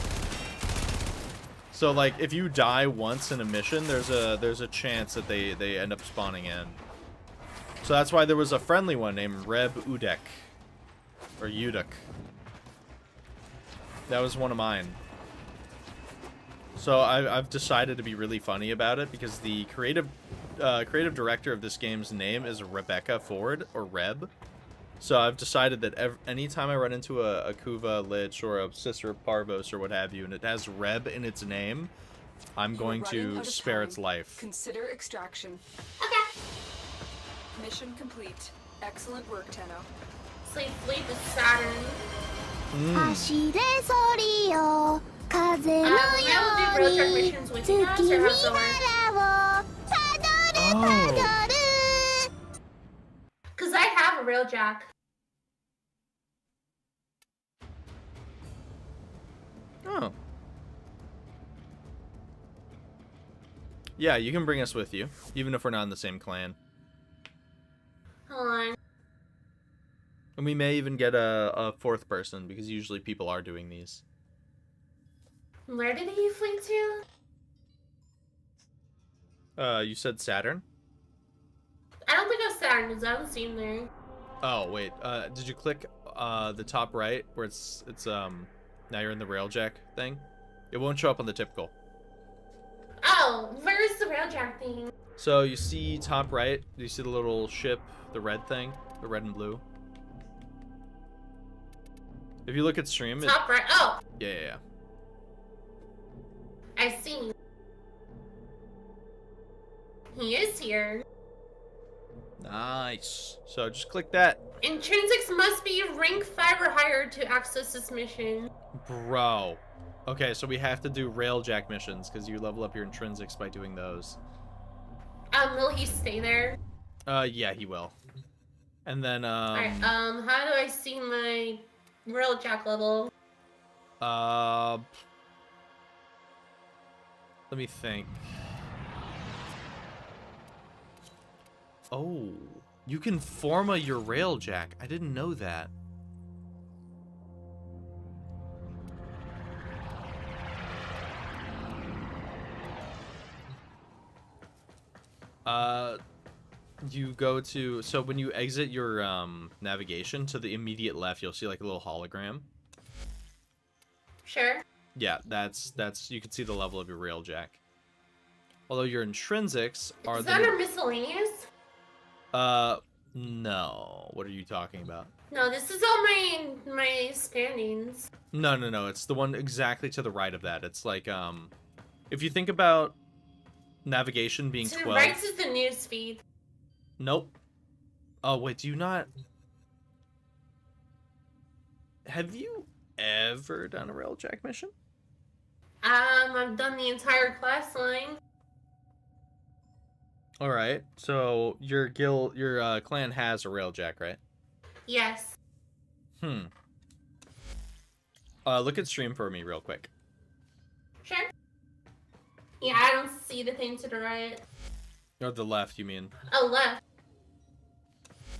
So like if you die once in a mission, there's a chance that they end up spawning in. So that's why there was a friendly one named Reb Udek or Udek. That was one of mine. So I've decided to be really funny about it because the creative director of this game's name is Rebecca Ford, or Reb. So I've decided that anytime I run into a Kuva Lich or a Sister Parvos or what have you, and it has Reb in its name, I'm going to spare its life. Consider extraction. Okay. Mission complete. Excellent work, Tenno. Sleep, the Saturn. 走れソリよ風のよ we'll う do railjack に missions with 月 you 見 guys or 原 have someone. をたどるたどる Because I have a railjack. Oh. Yeah, you can bring us with you, even if we're not in the same clan. Hold on. And we may even get a fourth person, because usually people are doing these. Where did he flee to? You said Saturn? I don't think I've Saturn because I haven't seen there. Oh, wait. Did you click the top right where it's now you're in the railjack thing? It won't show up on the typical. Oh, where's the railjack thing? So you see top right, do you see the little ship, the red thing, the red and blue? If you look at stream, Top right. Oh, yeah. I see. He is here. Nice. So just click that. Intrinsics must be rank 5 or higher to access this mission. Bro. Okay, so we have to do railjack missions because you level up your intrinsics by doing those. Will he stay there? Yeah, he will. And then, Alright, how do I see my railjack level? Let me think. Oh, you can forma your railjack. I didn't know that. You go to, so when you exit your navigation to the immediate left, you'll see like a little hologram. Sure. Yeah, that's you can see the level of your railjack. Although your intrinsics are Is that under miscellaneous? No. What are you talking about? No, this is all my standings. No. It's the one exactly to the right of that. It's like if you think about navigation being To the 12. right is the news feed. Nope. Oh wait, do you not? Have you ever done a railjack mission? I've done the entire class line. All right. So your clan has a railjack, right? Yes. Look at stream for me real quick. Sure. Yeah, I don't see the thing to the right. Or the left, you mean? Oh, left.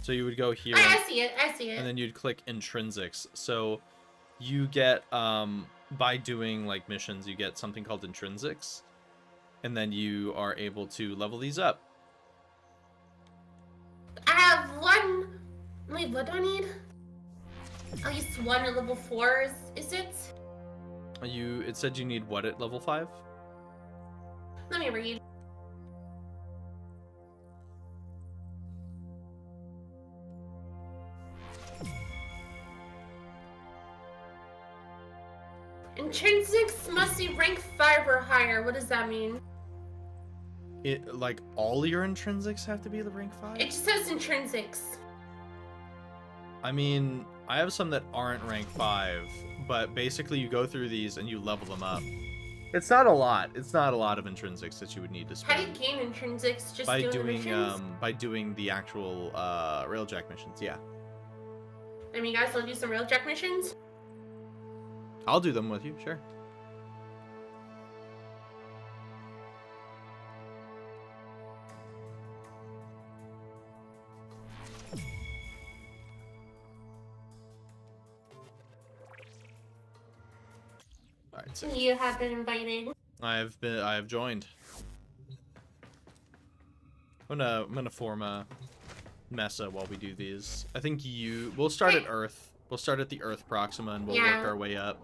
So you would go here. I see it. And then you'd click intrinsics. So you get by doing like missions, you get something called intrinsics, and then you are able to level these up. I have one. Wait, what do I need? At least one at level 4. Is it? It said you need what at level 5? Let me read. Intrinsics must be rank 5 or higher. What does that mean? It like all your intrinsics have to be the rank 5? It just says intrinsics. I mean, I have some that aren't rank 5, but basically you go through these and you level them up. It's not a lot. It's not a lot of intrinsics that you would need to How do spend. you gain intrinsics? Just by doing the doing missions? by doing the actual railjack missions, yeah. I mean, you guys want to do some railjack missions? I'll do them with you, sure. Alright, so You have been invited. I have joined. I'm gonna form a mesa while we do these. I think we'll start at Earth. We'll start at the Earth Proxima and we'll work our way up.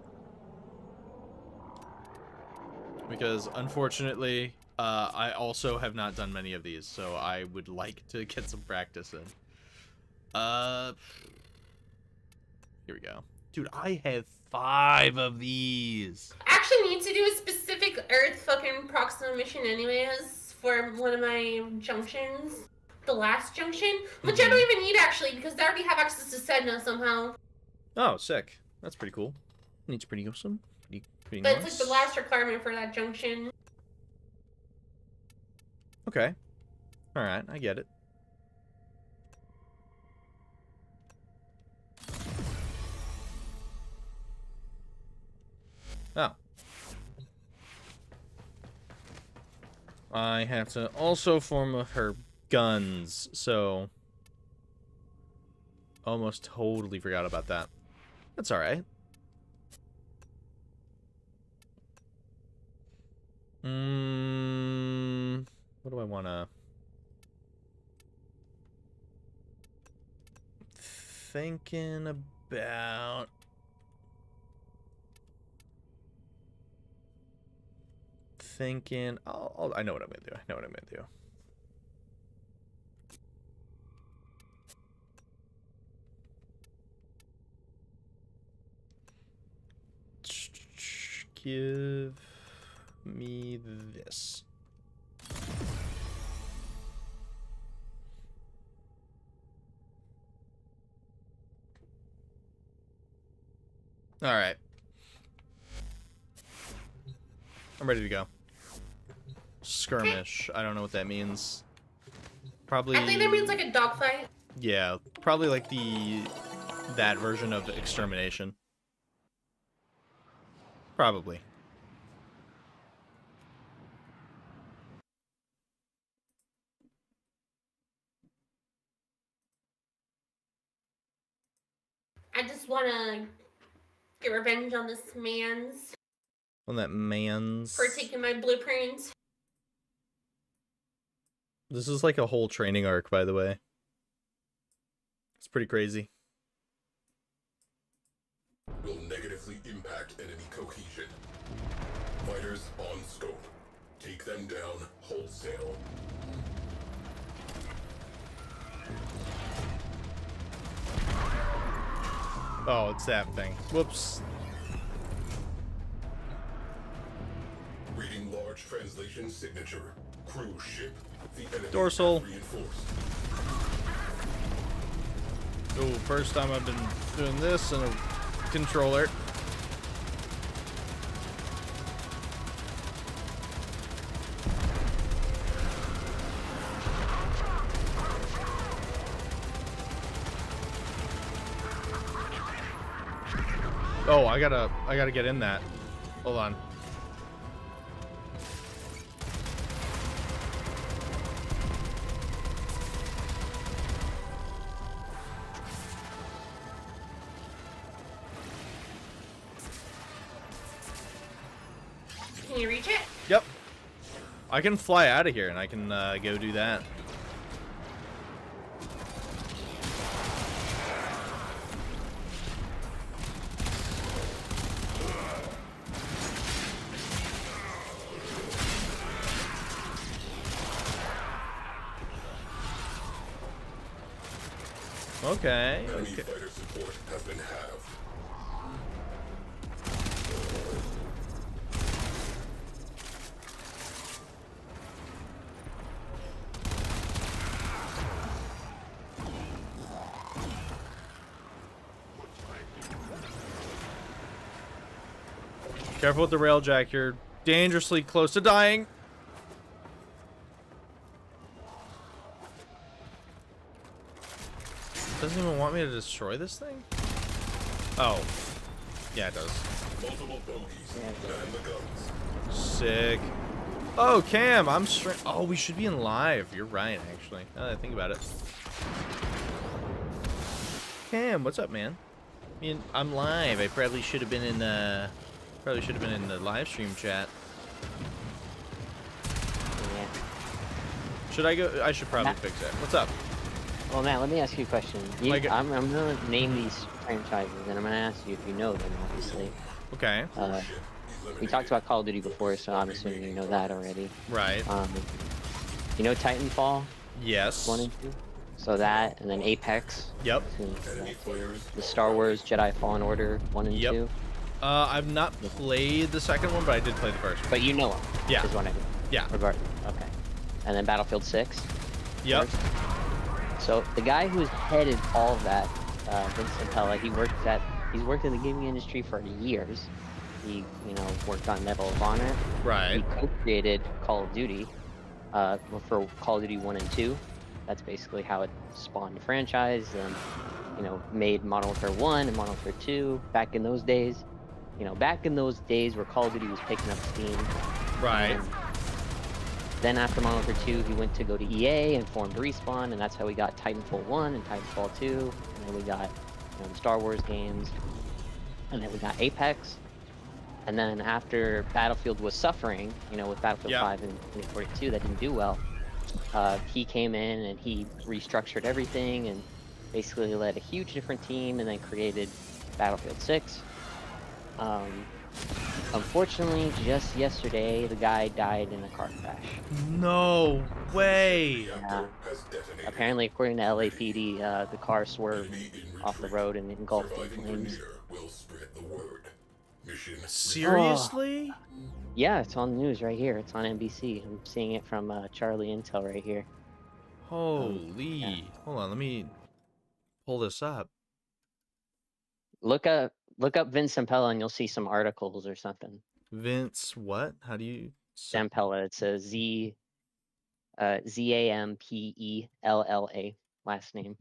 Because unfortunately, I also have not done many of these, so I would like to get some practice in. Here we go. Dude, I have 5 of these. I actually need to do a specific Earth fucking Proxima mission anyways for one of my junctions. The last junction. Which I don't even need actually because I already have access to Sedna somehow. Oh, sick. That's pretty cool. It's pretty awesome. Pretty But nice. it's like the last requirement for that junction. Okay. Alright, I get it. Oh. I have to also form her guns, so... Almost totally forgot about that. That's alright. What do I want to... Thinking about... I know what I'm going to do. I know what I'm going to do. Give me this. All right. I'm ready to go. Skirmish. I don't know what that means. Probably. I think that means like a dogfight. Yeah, probably like that version of extermination. Probably. I just want to get revenge on this man's On that man's. for taking my blueprint. This is like a whole training arc, by the way. It's pretty crazy. Will negatively impact enemy cohesion. Fighters on scope. Take them down wholesale. Oh, it's that thing. Whoops. Reading large translation signature. Crew ship. The enemy Dorsal. reinforced. Oh, first time I've been doing this in a controller. Oh, I gotta get in that. Hold on. Can you reach it? Yep. I can fly out of here and I can go do that. Okay. Enemy Okay. fighter support has been halved. Careful with the railjack. You're dangerously close to dying. Doesn't even want me to destroy this thing? Oh. Yeah, it does. Multiple bogeys. Man the guns. Sick. Oh, Cam, I'm straight. Oh, we should be in live. You're right, actually. Now that I think about it. Cam, what's up, man? I mean, I'm live. I probably should have been in the live stream chat. Yeah. Should I go? I should probably fix it. What's up? Well, Matt, let me ask you a question. I'm going to name these franchises, and I'm going to ask you if you know them, obviously. Okay. We talked about Call of Duty before, so I'm assuming you know that already. Right. You know Titanfall? Yes. 1 and 2? So that, and then Apex. Yep. The Star Wars Jedi Fallen Order 1 and 2. I've not played the second one, but I did play the first one. But you know them. Yeah. Is what I mean. Yeah. Regardless. Okay. And then Battlefield 6. Yep. So the guy who's headed all of that, Vince Impella, he's worked in the gaming industry for years. He, worked on Medal of Honor. Right. He co-created Call of Duty, for Call of Duty 1 and 2. That's basically how it spawned the franchise, and made Modern Warfare 1 and Modern Warfare 2 back in those days. Back in those days where Call of Duty was picking up steam. Right. Then after Modern Warfare 2, he went to go to EA and formed Respawn, and that's how we got Titanfall 1 and Titanfall 2, and then we got the Star Wars games, and then we got Apex. And then after Battlefield was suffering, with Battlefield 5 and 2042 that didn't do well, he came in and he restructured everything and basically led a huge different team and then created Battlefield 6. Unfortunately, just yesterday, the guy died in a car crash. No way. Yeah. Apparently, according to LAPD, the car swerved off the road and engulfed in flames. Seriously? Yeah, it's on the news right here. It's on NBC. I'm seeing it from Charlie Intel right here. Holy. Yeah. Hold on, let me pull this up. Look up Vince Zampella and you'll see some articles or something. Vince what? How do you... Zampella. It's a Zampella last name.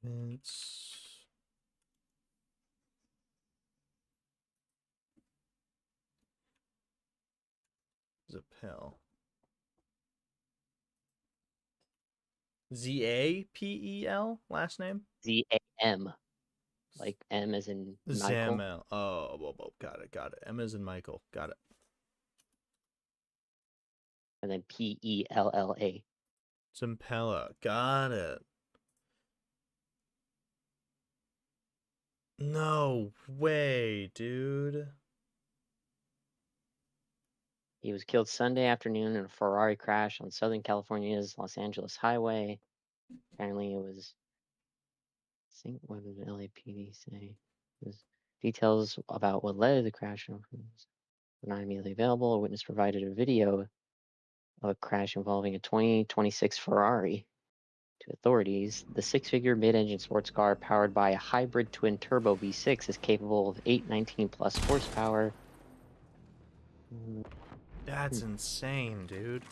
Vince... Zappel. Zapel last name? ZAM. Like M as in Michael. Zamel. Oh, whoa, got it. M as in Michael. Got it. And then Pella. Zampella. Got it. No way, dude. He was killed Sunday afternoon in a Ferrari crash on Southern California's Los Angeles highway. Apparently it was... what did the LAPD say? Details about what led to the crash were not immediately available. A witness provided a video of a crash involving a 2026 Ferrari to authorities. The six-figure mid-engine sports car powered by a hybrid twin-turbo V6 is capable of 819-plus horsepower. That's insane, dude.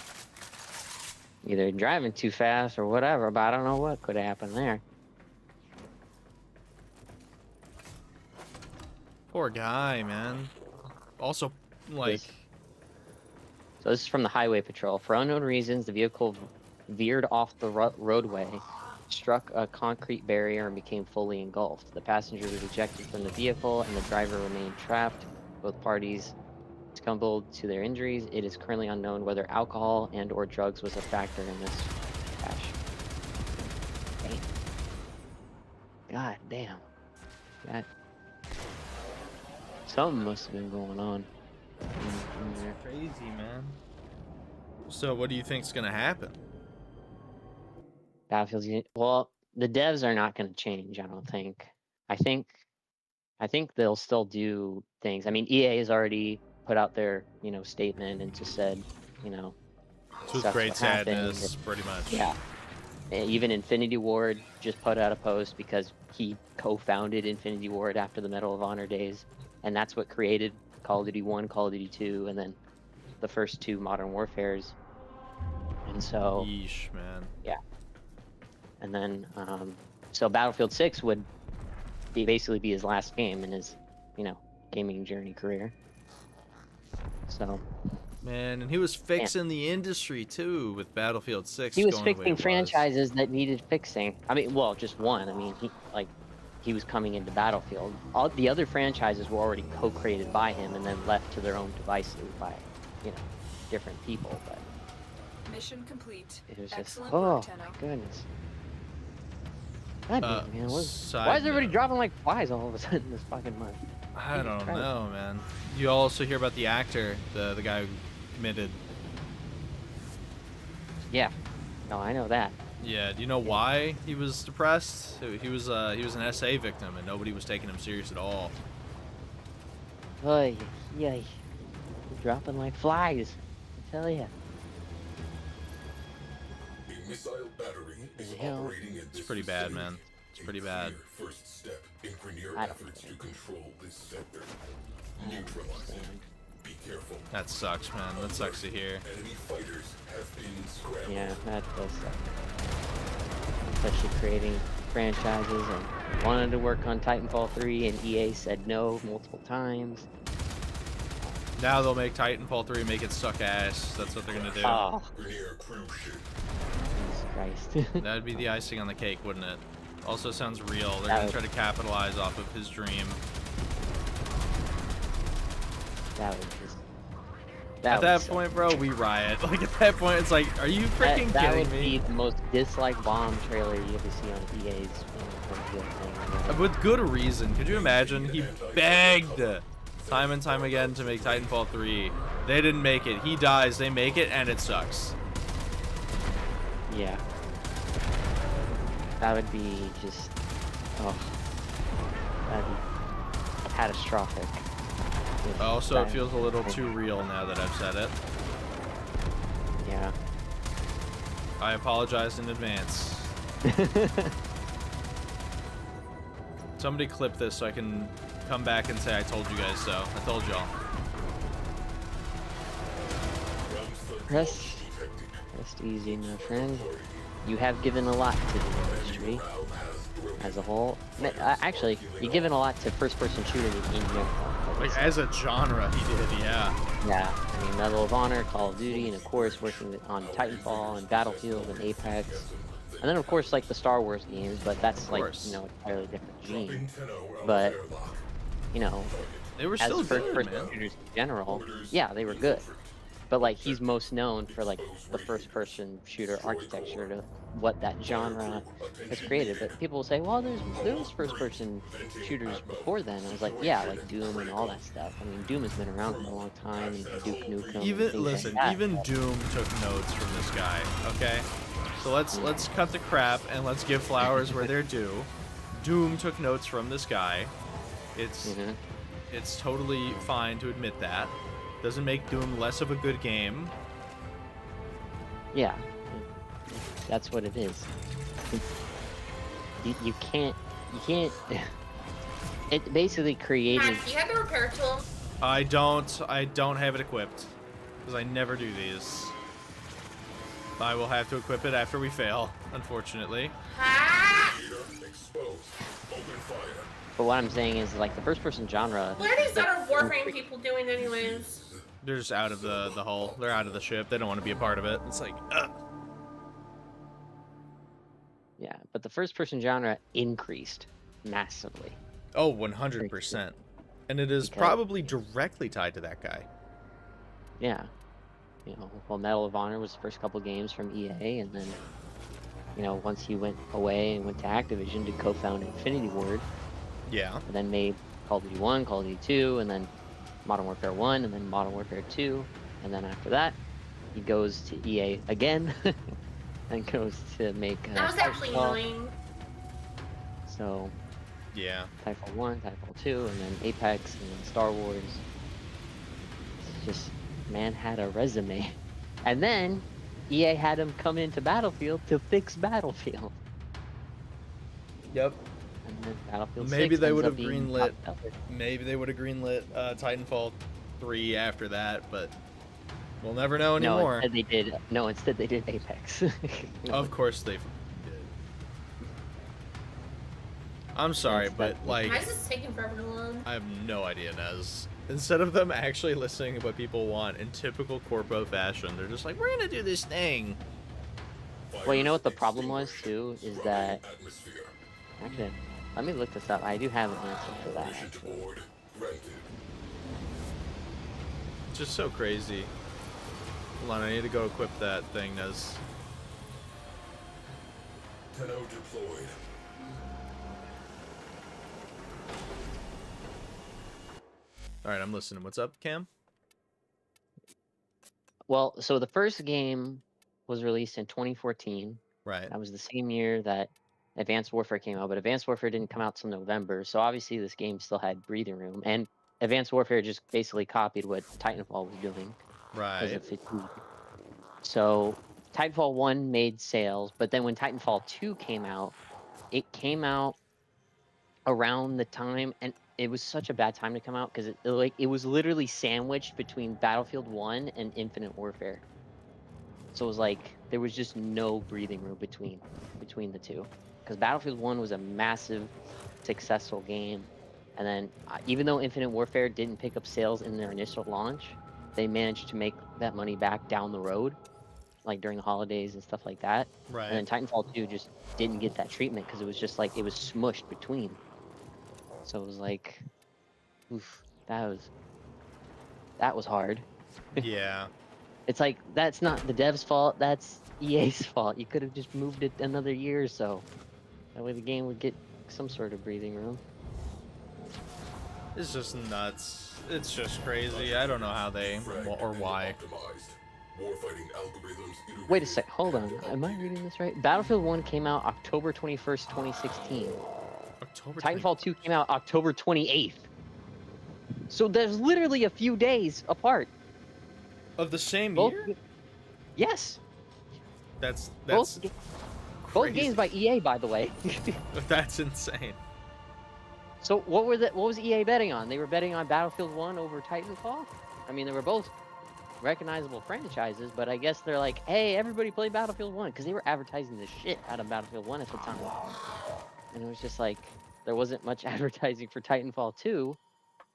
Either driving too fast or whatever, but I don't know what could happen there. Poor guy, man. Also, like... So this is from the Highway Patrol. For unknown reasons, the vehicle veered off the roadway, struck a concrete barrier, and became fully engulfed. The passenger was ejected from the vehicle, and the driver remained trapped. Both parties succumbed to their injuries. It is currently unknown whether alcohol and/or drugs was a factor in this crash. Damn. God damn. That... Something must have been going on. Crazy, man. So what do you think's gonna happen? Battlefield's... Well, the devs are not gonna change, I don't think. I think they'll still do things. I mean, EA has already put out their, statement and just said, It's with great sadness, pretty much. Yeah. Even Infinity Ward just put out a post because he co-founded Infinity Ward after the Medal of Honor days, and that's what created Call of Duty 1, Call of Duty 2, and then the first two Modern Warfares. And so... Yeesh, man. Yeah. And then, so Battlefield 6 would basically be his last game in his, gaming journey career. So... Man, and he was fixing the industry, too, with Battlefield 6. He was fixing franchises that needed fixing. I mean, well, just one. I mean, he was coming into Battlefield. All the other franchises were already co-created by him and then left to their own devices by, different people. But mission complete. it was just, Excellent oh work, Tenno. my goodness. God damn, man. Why is Side everybody note. dropping like flies all of a sudden this fucking month? I don't know, man. You also hear about the actor, the guy who committed. Yeah. No, I know that. Yeah, do you know why he was depressed? He was an SA victim, and nobody was taking him serious at all. Oy, yay. Dropping like flies. I tell ya. A missile battery is hell? operating at this It's pretty bad, facility. man. It's pretty A bad. clear first step in Grenier I don't efforts know. to control this sector. Neutralize it. Be careful. That sucks, man. That sucks to hear. Enemy fighters have been scrambled. Yeah, that does suck. Especially creating franchises and wanted to work on Titanfall 3, and EA said no multiple times. Now they'll make Titanfall 3 make it suck ass. That's what they're gonna do. Oh, Near cruise ship. Jesus Christ. That'd be the icing on the cake, wouldn't it? Also sounds real. They're That gonna would- try to capitalize off of his dream. That would just... At that point, bro, we riot. Like, at that point, it's like, are you freaking that kidding would me? be the most disliked bomb trailer you ever see on EA's thing. With good reason. Could you imagine? He begged time and time again to make Titanfall 3. They didn't make it. He dies, they make it, and it sucks. Yeah. That would be just... Oh. That'd be catastrophic. If Also, it that- feels a little too real now that I've said it. Yeah. I apologize in advance. Somebody clip this so I can come back and say I told you guys so. I told y'all. Rest easy, my friend. You have given a lot to the industry as a whole. Actually, you've given a lot to first-person shooters in general. Like, as a genre, he did, yeah. Yeah, I mean, Medal of Honor, Call of Duty, and of course working on Titanfall and Battlefield and Apex. And then of course like the Star Wars games, but that's like, you know, entirely different gene. But, you know, They were as still good, first-person man. shooters in general, yeah, they were good. But like, he's most known for like the first-person shooter architecture to what that genre has created. But people will say, well, there was first-person shooters before then. I was like, yeah, like Doom and all that stuff. I mean, Doom has been around for a long time, and Duke Nukem. and Even things listen, like that. even Doom took notes from this guy. Okay, so let's cut the crap and let's give flowers where they're due. Doom took notes from this guy. It's totally fine to admit that. Doesn't make Doom less of a good game. Yeah, that's what it is. You can't. It basically created. Max, do you have the repair tool? I don't have it equipped because I never do these. I will have to equip it after we fail, unfortunately. Ah! But what I'm saying is, like, the first-person genre. What are these other Warframe people doing anyways? They're just out of the hull. They're out of the ship. They don't want to be a part of it. It's like, ugh. Yeah, but the first-person genre increased massively. Oh, 100%. And it is probably directly tied to that guy. Yeah. You know, well, Medal of Honor was the first couple games from EA, and then, you know, once he went away and went to Activision to co-found Infinity Ward. Yeah. And then made Call of Duty 1, Call of Duty 2, and then Modern Warfare 1, and then Modern Warfare 2. And then after that, he goes to EA again, and goes to make... That was actually Titanfall. annoying. So... Yeah. Titanfall 1, Titanfall 2, and then Apex, and then Star Wars. It's just, man had a resume. And then, EA had him come into Battlefield to fix Battlefield. Yep. And then Battlefield Maybe 6 they ends would up have being greenlit. top seller. Maybe they would have greenlit Titanfall 3 after that, but we'll never know anymore. No, instead they did. No, instead they did Apex. Of course they did. I'm sorry, but like, Why is this taking forever to load? I have no idea, Nez. Instead of them actually listening to what people want in typical corpo fashion, they're just like, we're gonna do this thing. Well, you know what the problem was too is that. Actually, let me look this up. I do have an answer for that. Actually. It's just so crazy. Hold on, I need to go equip that thing, Nez. Tenno deployed. Alright, I'm listening. What's up, Cam? Well, so the first game was released in 2014. Right. That was the same year that Advanced Warfare came out, but Advanced Warfare didn't come out till November, so obviously this game still had breathing room. And Advanced Warfare just basically copied what Titanfall was doing. Right. So Titanfall 1 made sales, but then when Titanfall 2 came out, it came out around the time, and it was such a bad time to come out because it was literally sandwiched between Battlefield 1 and Infinite Warfare. So it was like there was just no breathing room between the two. because Battlefield 1 was a massive, successful game. And then, even though Infinite Warfare didn't pick up sales in their initial launch, they managed to make that money back down the road, like during the holidays and stuff like that. Right. And then Titanfall 2 just didn't get that treatment because it was just like, it was smushed between. So it was like, oof, that was hard. Yeah. It's like, that's not the devs' fault, that's EA's fault. You could have just moved it another year or so. That way the game would get some sort of breathing room. It's just nuts. It's just crazy. I don't know how they or why. Wait a sec, hold on. Am I reading this right? Battlefield 1 came out October 21st, 2016. Titanfall 2 came out October 28th. So there's literally a few days apart. Of the same Both, year? yes. That's both crazy. games by EA, by the way. That's insane. So what was EA betting on? They were betting on Battlefield 1 over Titanfall? I mean, they were both recognizable franchises, but I guess they're like, hey, everybody play Battlefield 1, because they were advertising the shit out of Battlefield 1 at the time. And it was just like, there wasn't much advertising for Titanfall 2,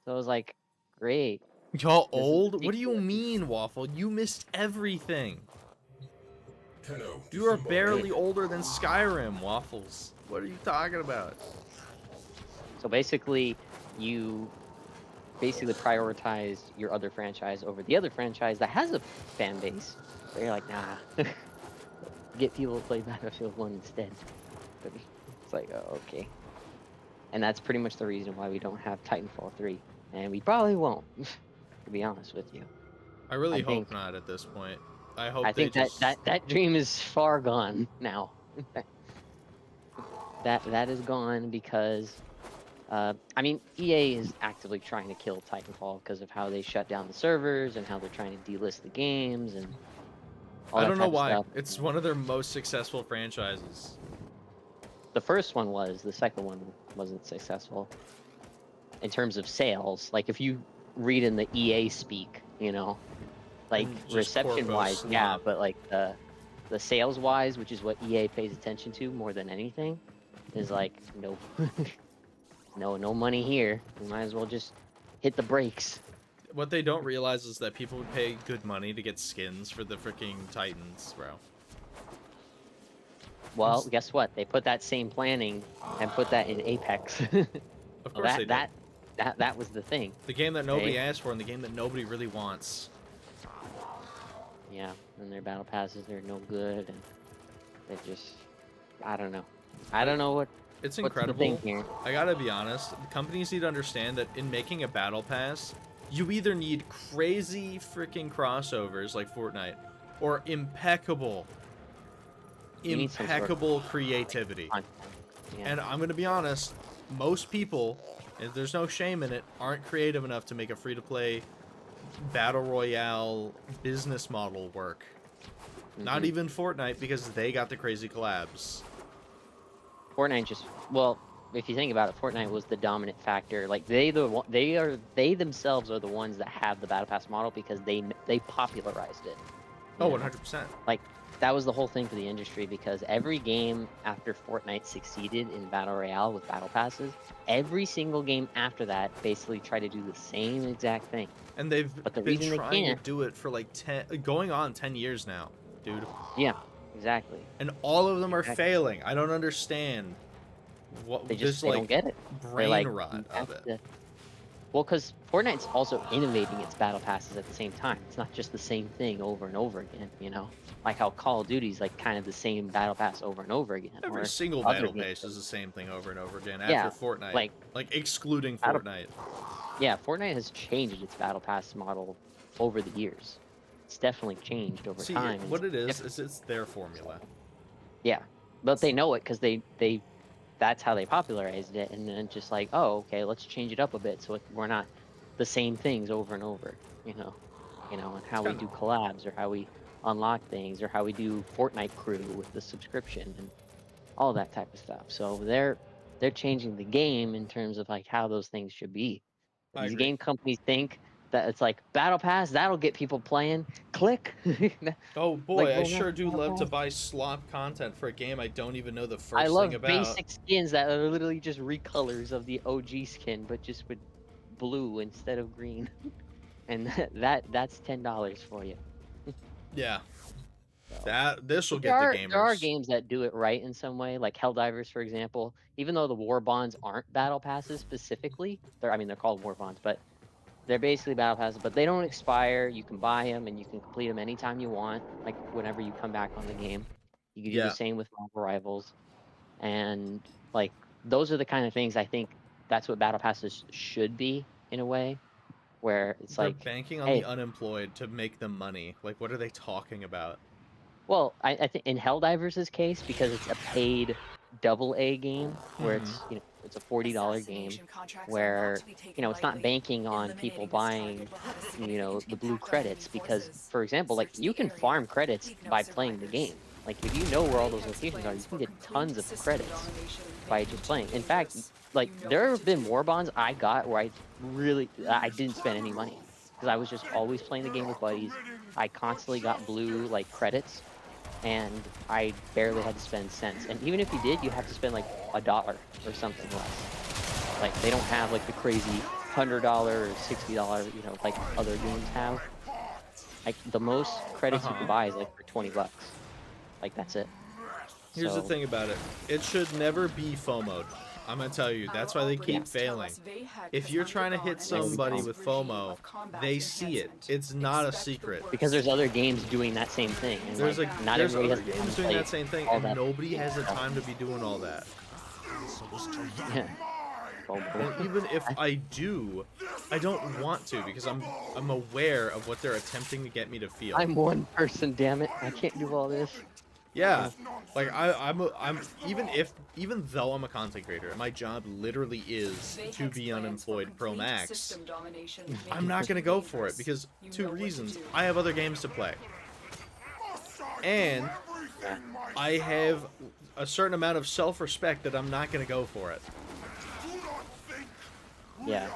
so I was like, great. Y'all old? What do you mean, Waffle? You missed everything. You are barely older than Skyrim, Waffles. What are you talking about? So basically, you prioritize your other franchise over the other franchise that has a fan base. So you're like, nah, get people to play Battlefield 1 instead. But it's like, oh, okay. And that's pretty much the reason why we don't have Titanfall 3. And we probably won't, to be honest with you. I really hope not at this point. I think that dream is far gone now. that is gone because I mean, EA is actively trying to kill Titanfall because of how they shut down the servers and how they're trying to delist the games and all that. I don't know why. It's one of their most successful franchises. The first one was. The second one wasn't successful in terms of sales. Like if you read in the EA speak, you know, like reception-wise, yeah, but like the sales-wise, which is what EA pays attention to more than anything, is like nope. No money here. We might as well just hit the brakes. What they don't realize is that people would pay good money to get skins for the freaking Titans, bro. Well, guess what? They put that same planning and put that in Apex. Of course they did. That was the thing. The game that nobody asked for and the game that nobody really wants. Yeah, and their battle passes, they're no good, and they just, I don't know. I don't know what. It's incredible. I gotta be honest, the companies need to understand that in making a battle pass, you either need crazy freaking crossovers like Fortnite, or impeccable creativity. Yeah. And I'm gonna be honest, most people, and there's no shame in it, aren't creative enough to make a free-to-play battle royale business model work. Not even Fortnite, because they got the crazy collabs. Fortnite just, well, if you think about it, Fortnite was the dominant factor. Like they themselves are the ones that have the battle pass model because they popularized it. Oh, 100%. Like that was the whole thing for the industry, because every game after Fortnite succeeded in battle royale with battle passes, every single game after that basically tried to do the same exact thing. And they've been trying to do it for like 10 years now, dude. Yeah. Exactly. And all of them are failing. I don't understand what they don't get it. Brain rot of it. Well, because Fortnite's also innovating its battle passes at the same time. It's not just the same thing over and over again, you know? Like how Call of Duty's like kind of the same battle pass over and over again. Every single battle pass is the same thing over and over again after Fortnite. Like excluding Fortnite. Yeah, Fortnite has changed its battle pass model over the years. It's definitely changed over time. What it is it's their formula. Yeah, but they know it because they that's how they popularized it, and then just like, oh, okay, let's change it up a bit so we're not the same things over and over, you know, and how we do collabs or how we unlock things or how we do Fortnite crew with the subscription and all that type of stuff. So they're changing the game in terms of like how those things should be. These game companies think that it's like Battle Pass, that'll get people playing. Click. Oh boy, Like, I well, sure do Battle love to Pass. buy slop content for a game I don't even know the I first love thing about. basic skins that are literally just recolors of the OG skin, but just with blue instead of green. And that's $10 for you. Yeah. So, This will but get the gamers. there are games that do it right in some way, like Helldivers, for example. Even though the war bonds aren't battle passes specifically, they're called war bonds, but they're basically battle passes. But they don't expire. You can buy them and you can complete them anytime you want, like whenever you come back on the game. You can do Yeah. the same with Marvel Rivals, and like those are the kind of things I think that's what battle passes should be in a way, where it's They're like, banking on hey, the unemployed to make them money. Like, what are they talking about? well, I think in Helldivers' case, because it's a paid AA game, where Mhm. it's it's a $40 game, where it's not banking on people buying the blue credits, because for example, like you can farm credits by playing the game. Like if you know where all those locations are, you can get tons of credits by just playing. In fact, like there have been war bonds I got where I didn't spend any money because I was just always playing the game with buddies. I constantly got blue like credits, and I barely had to spend cents. And even if you did, you have to spend like $1 or something less. Like they don't have like the crazy $100 or $60, like other games have. Like the most credits you can buy is like for $20. Like that's it. Here's the thing about it. It should never be FOMO'd. I'm gonna tell you, that's why they keep failing. If you're trying to hit somebody with FOMO, they see it. It's not a secret. Because there's other games doing that same thing. And There's like, not there's everybody other has games doing that same thing, all and that. nobody has the time to be doing all that. Yeah. And even if I do, I don't want to because I'm aware of what they're attempting to get me to feel. I'm one person, damn it! I can't do all this. Yeah, like I'm even though I'm a content creator, and my job literally is to be unemployed pro max. I'm not gonna go for it because 2 reasons: I have other games to play, and I have a certain amount of self-respect that I'm not gonna go for it. Yeah.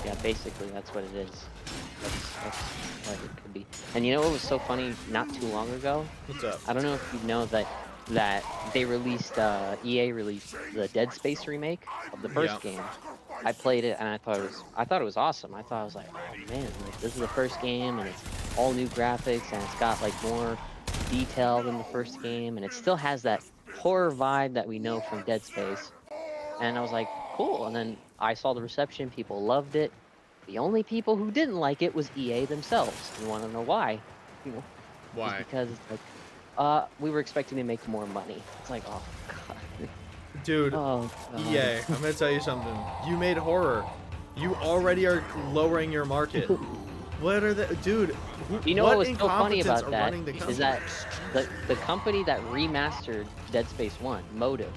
Yeah, basically that's what it is. That's what it could be. And you know what was so funny not too long ago? What's up? I don't know if you know that they released EA released the Dead Space remake of the first game. I played it and I thought it was awesome. I was like, oh man, like this is the first game and it's all new graphics and it's got like more detail than the first game and it still has that horror vibe that we know from Dead Space. And I was like, cool. And then I saw the reception, people loved it. The only people who didn't like it was EA themselves. You want to know why? Why? Because it's like, we were expecting to make more money. It's like, oh god. Dude, Oh, EA, I'm gonna tell you something. You made horror. You already are lowering your market. What are the dude? You know what was so funny about are that running the is that the company that remastered Dead Space 1, Motive,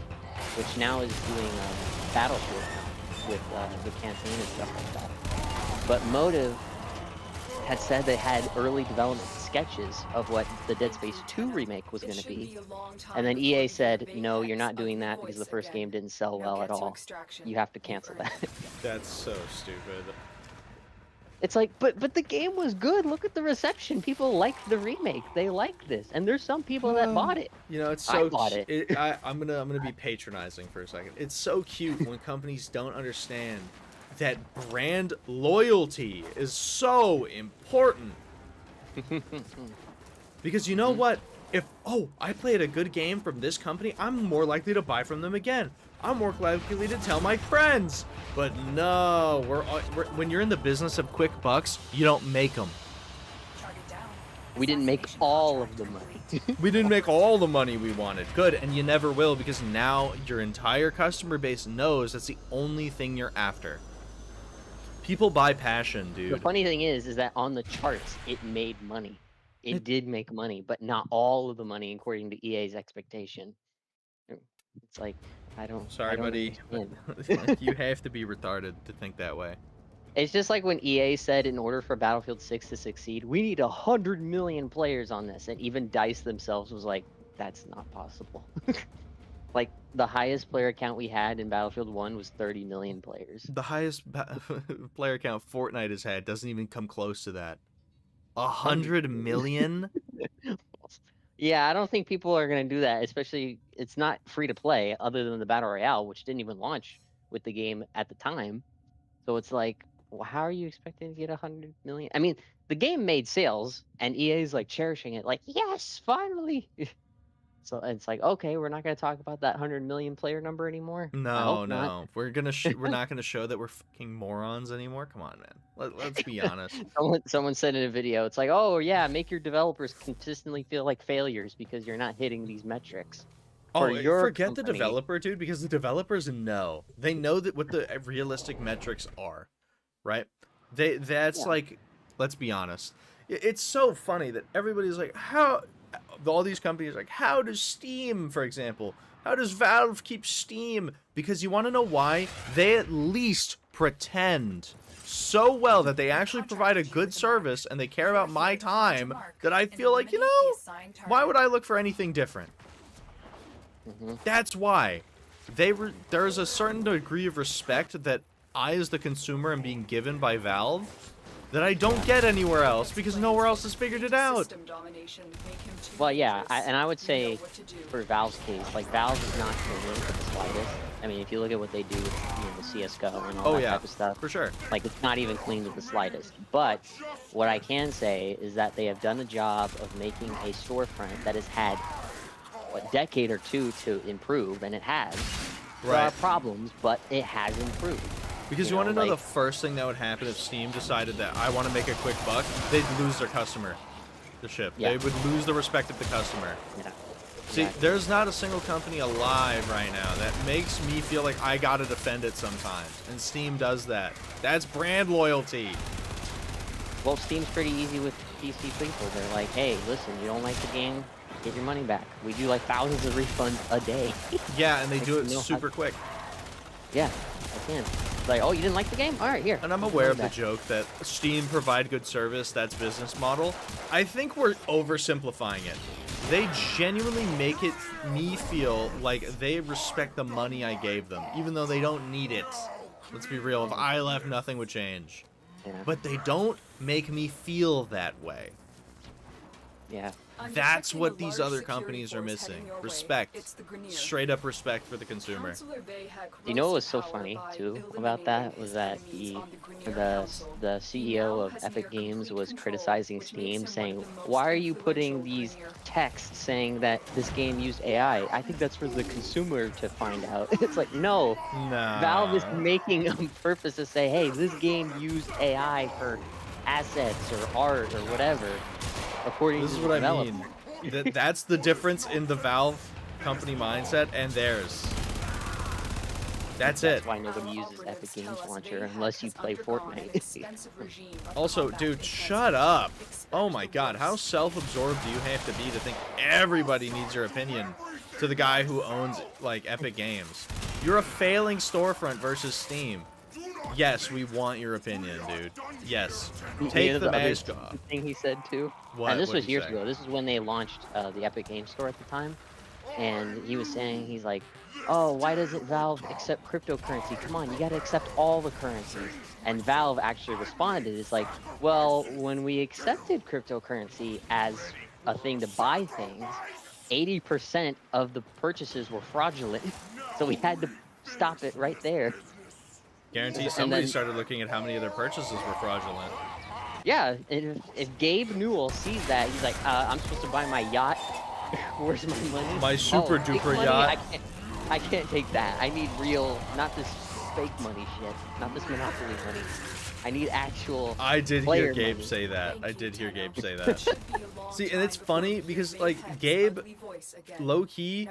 which now is doing Battlefield with the campaign and stuff like that. But Motive had said they had early development sketches of what the Dead Space 2 remake was going to be. And then EA said, no, you're not doing that because the first game didn't sell well at all. You have to cancel that. That's so stupid. It's like, but the game was good. Look at the reception. People liked the remake. They liked this. And there's some people that bought it. You know, it's so I bought it. I'm gonna be patronizing for a second. It's so cute when companies don't understand that brand loyalty is so important. Because you know what? If I played a good game from this company, I'm more likely to buy from them again. I'm more likely to tell my friends. But no, when you're in the business of quick bucks, you don't make them. We didn't make all of the money. We didn't make all the money we wanted. Good, and you never will because now your entire customer base knows that's the only thing you're after. People buy passion, dude. The funny thing is that on the charts, it made money. It did make money, but not all of the money according to EA's expectation. It's like, Sorry, buddy. understand. You have to be retarded to think that way. It's just like when EA said in order for Battlefield 6 to succeed, we need 100 million players on this. And even DICE themselves was like, that's not possible. Like the highest player count we had in Battlefield 1 was 30 million players. The highest player count Fortnite has had doesn't even come close to that. 100 million? Yeah, I don't think people are going to do that, especially it's not free to play other than the Battle Royale, which didn't even launch with the game at the time. So it's like, well, how are you expecting to get 100 million? I mean, the game made sales and EA's like cherishing it, like, yes, finally. So it's like, okay, we're not going to talk about that 100 million player number anymore. I No, hope not. no. We're not gonna show that we're fucking morons anymore. Come on, man. Let's be honest. Someone said in a video, it's like, oh yeah, make your developers consistently feel like failures because you're not hitting these metrics. Oh, your forget the company- developer, dude, because the developers know. They know that what the realistic metrics are, right? That's like, let's be honest. It's so funny that everybody's like, how all these companies are like, how does Steam, for example, how does Valve keep Steam? Because you want to know why? They at least pretend so well that they actually provide a good service and they care about my time that I feel like, you know, why would I look for anything different? That's why. There's a certain degree of respect that I, as the consumer, am being given by Valve that I don't get anywhere else because nowhere else has figured it out. Well, yeah, and I would say for Valve's case, like Valve is not clean to the slightest. I mean, if you look at what they do with the CS:GO and all that type of stuff, for sure. Like it's not even clean to the slightest. But what I can say is that they have done a job of making a storefront that has had a decade or two to improve, and it has. There are problems, but it has improved. Because you want to know the first thing that would happen if Steam decided that I want to make a quick buck? They'd lose their customer. The ship. Yeah. They would lose the respect of the customer. Yeah. See, Exactly. there's not a single company alive right now that makes me feel like I gotta defend it sometimes. And Steam does that. That's brand loyalty. Well, Steam's pretty easy with PC people. They're like, hey, listen, you don't like the game, get your money back. We do like thousands of refunds a day. Yeah, and they do it You know super quick. Yeah, I can. Like, oh, you didn't like the game? All right, here. And I'm aware of the joke that Steam provide good service, that's business model. I think we're oversimplifying it. They genuinely make me feel like they respect the money I gave them, even though they don't need it. Let's be real, if I left, nothing would change. Yeah. But they don't make me feel that way. Yeah. That's what these other companies are missing. Respect. Straight up respect for the consumer. You know what was so funny too about that was that the CEO of Epic Games was criticizing Steam, saying, "Why are you putting these texts saying that this game used AI? I think that's for the consumer to find out." It's like, no, Nah. Valve is making on purpose to say, "Hey, this game used AI for assets or art or whatever." According This to is the what I developer. mean. That's the difference in the Valve company mindset and theirs. That's it. That's why nobody uses Epic Games Launcher unless you play Fortnite. Also, dude, shut up. Oh my god, how self-absorbed do you have to be to think everybody needs your opinion to the guy who owns, like, Epic Games? You're a failing storefront versus Steam. Yes, we want your opinion, dude. Yes. Take You know the other mask off. thing he said too? What? And this What'd was he years say? ago. This is when they launched the Epic Games Store at the time. And he was saying, he's like, oh, why doesn't Valve accept cryptocurrency? Come on, you gotta accept all the currencies. And Valve actually responded, it's like, well, when we accepted cryptocurrency as a thing to buy things, 80% of the purchases were fraudulent. So we had to stop it right there. Guarantee And somebody then- started looking at how many of their purchases were fraudulent. Yeah, if Gabe Newell sees that, he's like, I'm supposed to buy my yacht. Where's my money? My super fake duper money? yacht. I can't take that. I need real, not this fake money shit, not this Monopoly money. I need actual. I did player hear Gabe money. say that. I did hear Gabe say that. See, and it's funny because, like, Gabe, low-key,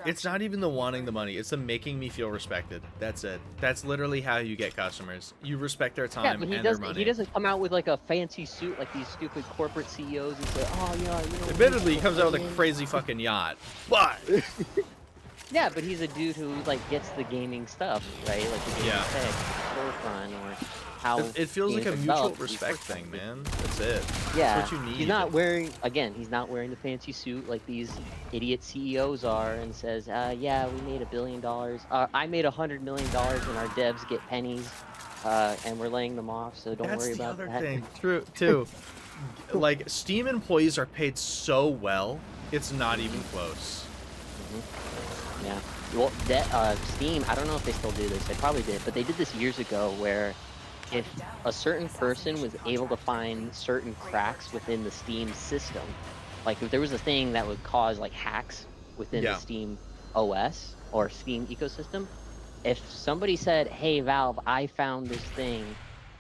it's not even the wanting the money. It's the making me feel respected. That's it. That's literally how you get customers. You respect their Yeah, time but he and their doesn't. money. He doesn't come out with like a fancy suit like these stupid corporate CEOs and say, "Oh yeah, you know." Admittedly, he comes out with a crazy fucking yacht. But Yeah, but he's a dude who like gets the gaming stuff, right? Like the gaming Yeah. tech. storefront or how It feels like games a are mutual developed. respect thing, man. That's it. Yeah, That's what you need. he's not wearing he's not wearing the fancy suit like these idiot CEOs are, and says, "Yeah, we made $1 billion. I made $100 million, and our devs get pennies, and we're laying them off. So don't worry about that." That's the other thing. True, too. Like, Steam employees are paid so well, it's not even close. Yeah. Well, Steam, I don't know if they still do this. They probably did, but they did this years ago where if a certain person was able to find certain cracks within the Steam system, like if there was a thing that would cause like hacks within the Steam OS or Steam ecosystem, if somebody said, "Hey, Valve, I found this thing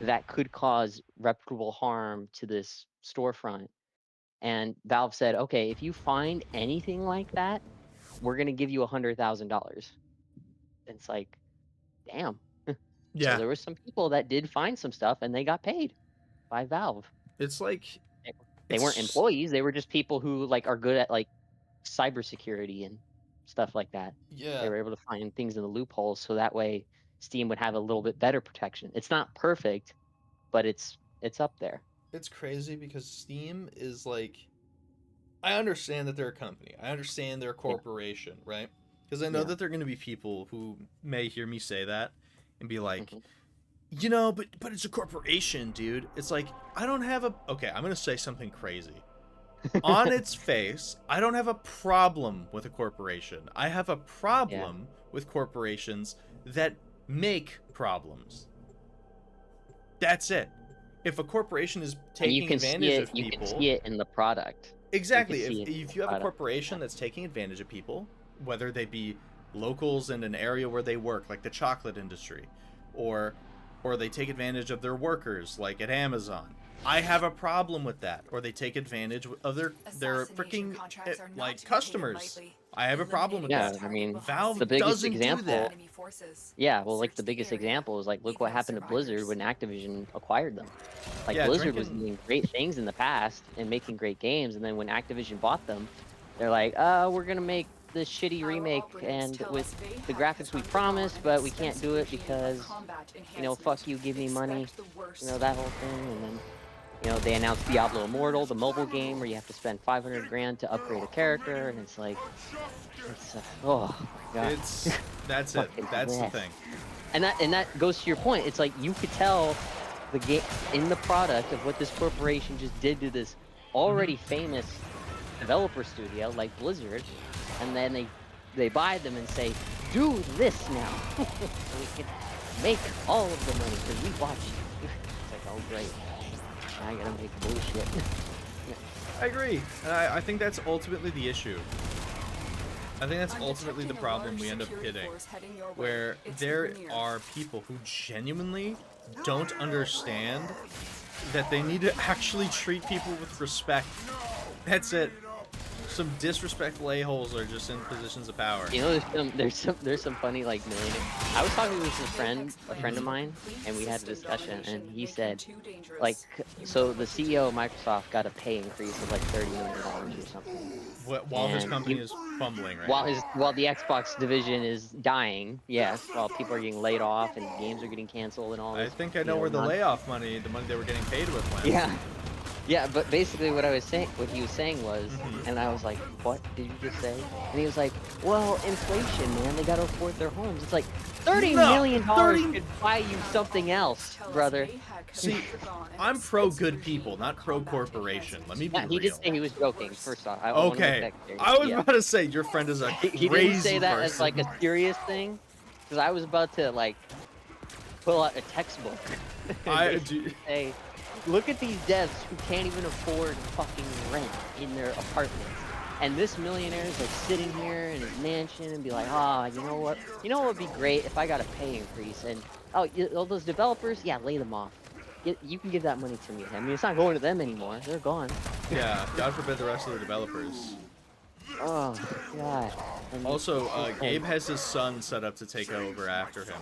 that could cause reputable harm to this storefront," and Valve said, "Okay, if you find anything like that, we're gonna give you $100,000." It's like, damn. So there were some people that did find some stuff, and they got paid by Valve. It's like They weren't employees; they were just people who like are good at like cybersecurity and stuff like that. Yeah. They were able to find things in the loopholes, so that way Steam would have a little bit better protection. It's not perfect, but it's up there. It's crazy because Steam is like, I understand that they're a company. I understand they're a corporation, right? Because I know that there are going to be people who may hear me say that and be like, you know, but it's a corporation, dude. It's like, I don't have a... Okay, I'm going to say something crazy. On its face, I don't have a problem with a corporation. I have a problem with corporations that make problems. That's it. If a corporation is taking advantage of people... You can see it in the product. Exactly. If you have a corporation that's taking advantage of people, whether they be locals in an area where they work, like the chocolate industry, or they take advantage of their workers, like at Amazon, I have a problem with that. Or they take advantage of their freaking like customers. I have a problem with that. Yeah, I mean, Valve the biggest doesn't example. do that. Yeah, well, like the biggest example is like look what happened to Blizzard when Activision acquired them. Like Blizzard was doing great things in the past and making great games, and then when Activision bought them, they're like, we're gonna make this shitty remake and with the graphics we promised, but we can't do it because, you know, fuck you, give me money, you know, that whole thing. And then, you know, they announced Diablo Immortal, the mobile game where you have to spend 500 grand to upgrade a character, and it's like, oh my god. That's it. That's the thing. And that goes to your point. It's like you could tell the game in the product of what this corporation just did to this already famous developer studio like Blizzard, and then they buy them and say, do this now. So we can make all of the money because we bought you. It's like, oh great, now I gotta make bullshit. I agree. And I think that's ultimately the issue. I think that's ultimately the problem we end up hitting, where there are people who genuinely don't understand that they need to actually treat people with respect. That's it. Some disrespectful a-holes are just in positions of power. You know, there's some funny like millionaire. I was talking with a friend of mine, and we had a discussion, and he said, like, so the CEO of Microsoft got a pay increase of like $30 million or something. While his company is fumbling, right? While the Xbox division is dying, yes. While people are getting laid off and games are getting canceled and all this. I think I know where the layoff money, the money they were getting paid with, went. Yeah. Yeah, but basically what he was saying was, and I was like, what did you just say? And he was like, well, inflation, man, they gotta afford their homes. It's like, $30 million could buy you something else, brother. See, I'm pro good people, not pro corporation. Let me be real. He did say he was joking, first off. Okay, I was about to say, your friend is a crazy He didn't say that person. as like a serious thing, because I was about to like, pull out a textbook. Say, look at these devs who can't even afford fucking rent in their apartments. And this millionaire is like sitting here in his mansion and be like, you know what? You know what would be great if I got a pay increase? And, all those developers, yeah, lay them off. You can give that money to me. I mean, it's not going to them anymore. They're gone. Yeah, God forbid the rest of the developers. Oh, God. Also, Gabe has his son set up to take over after him.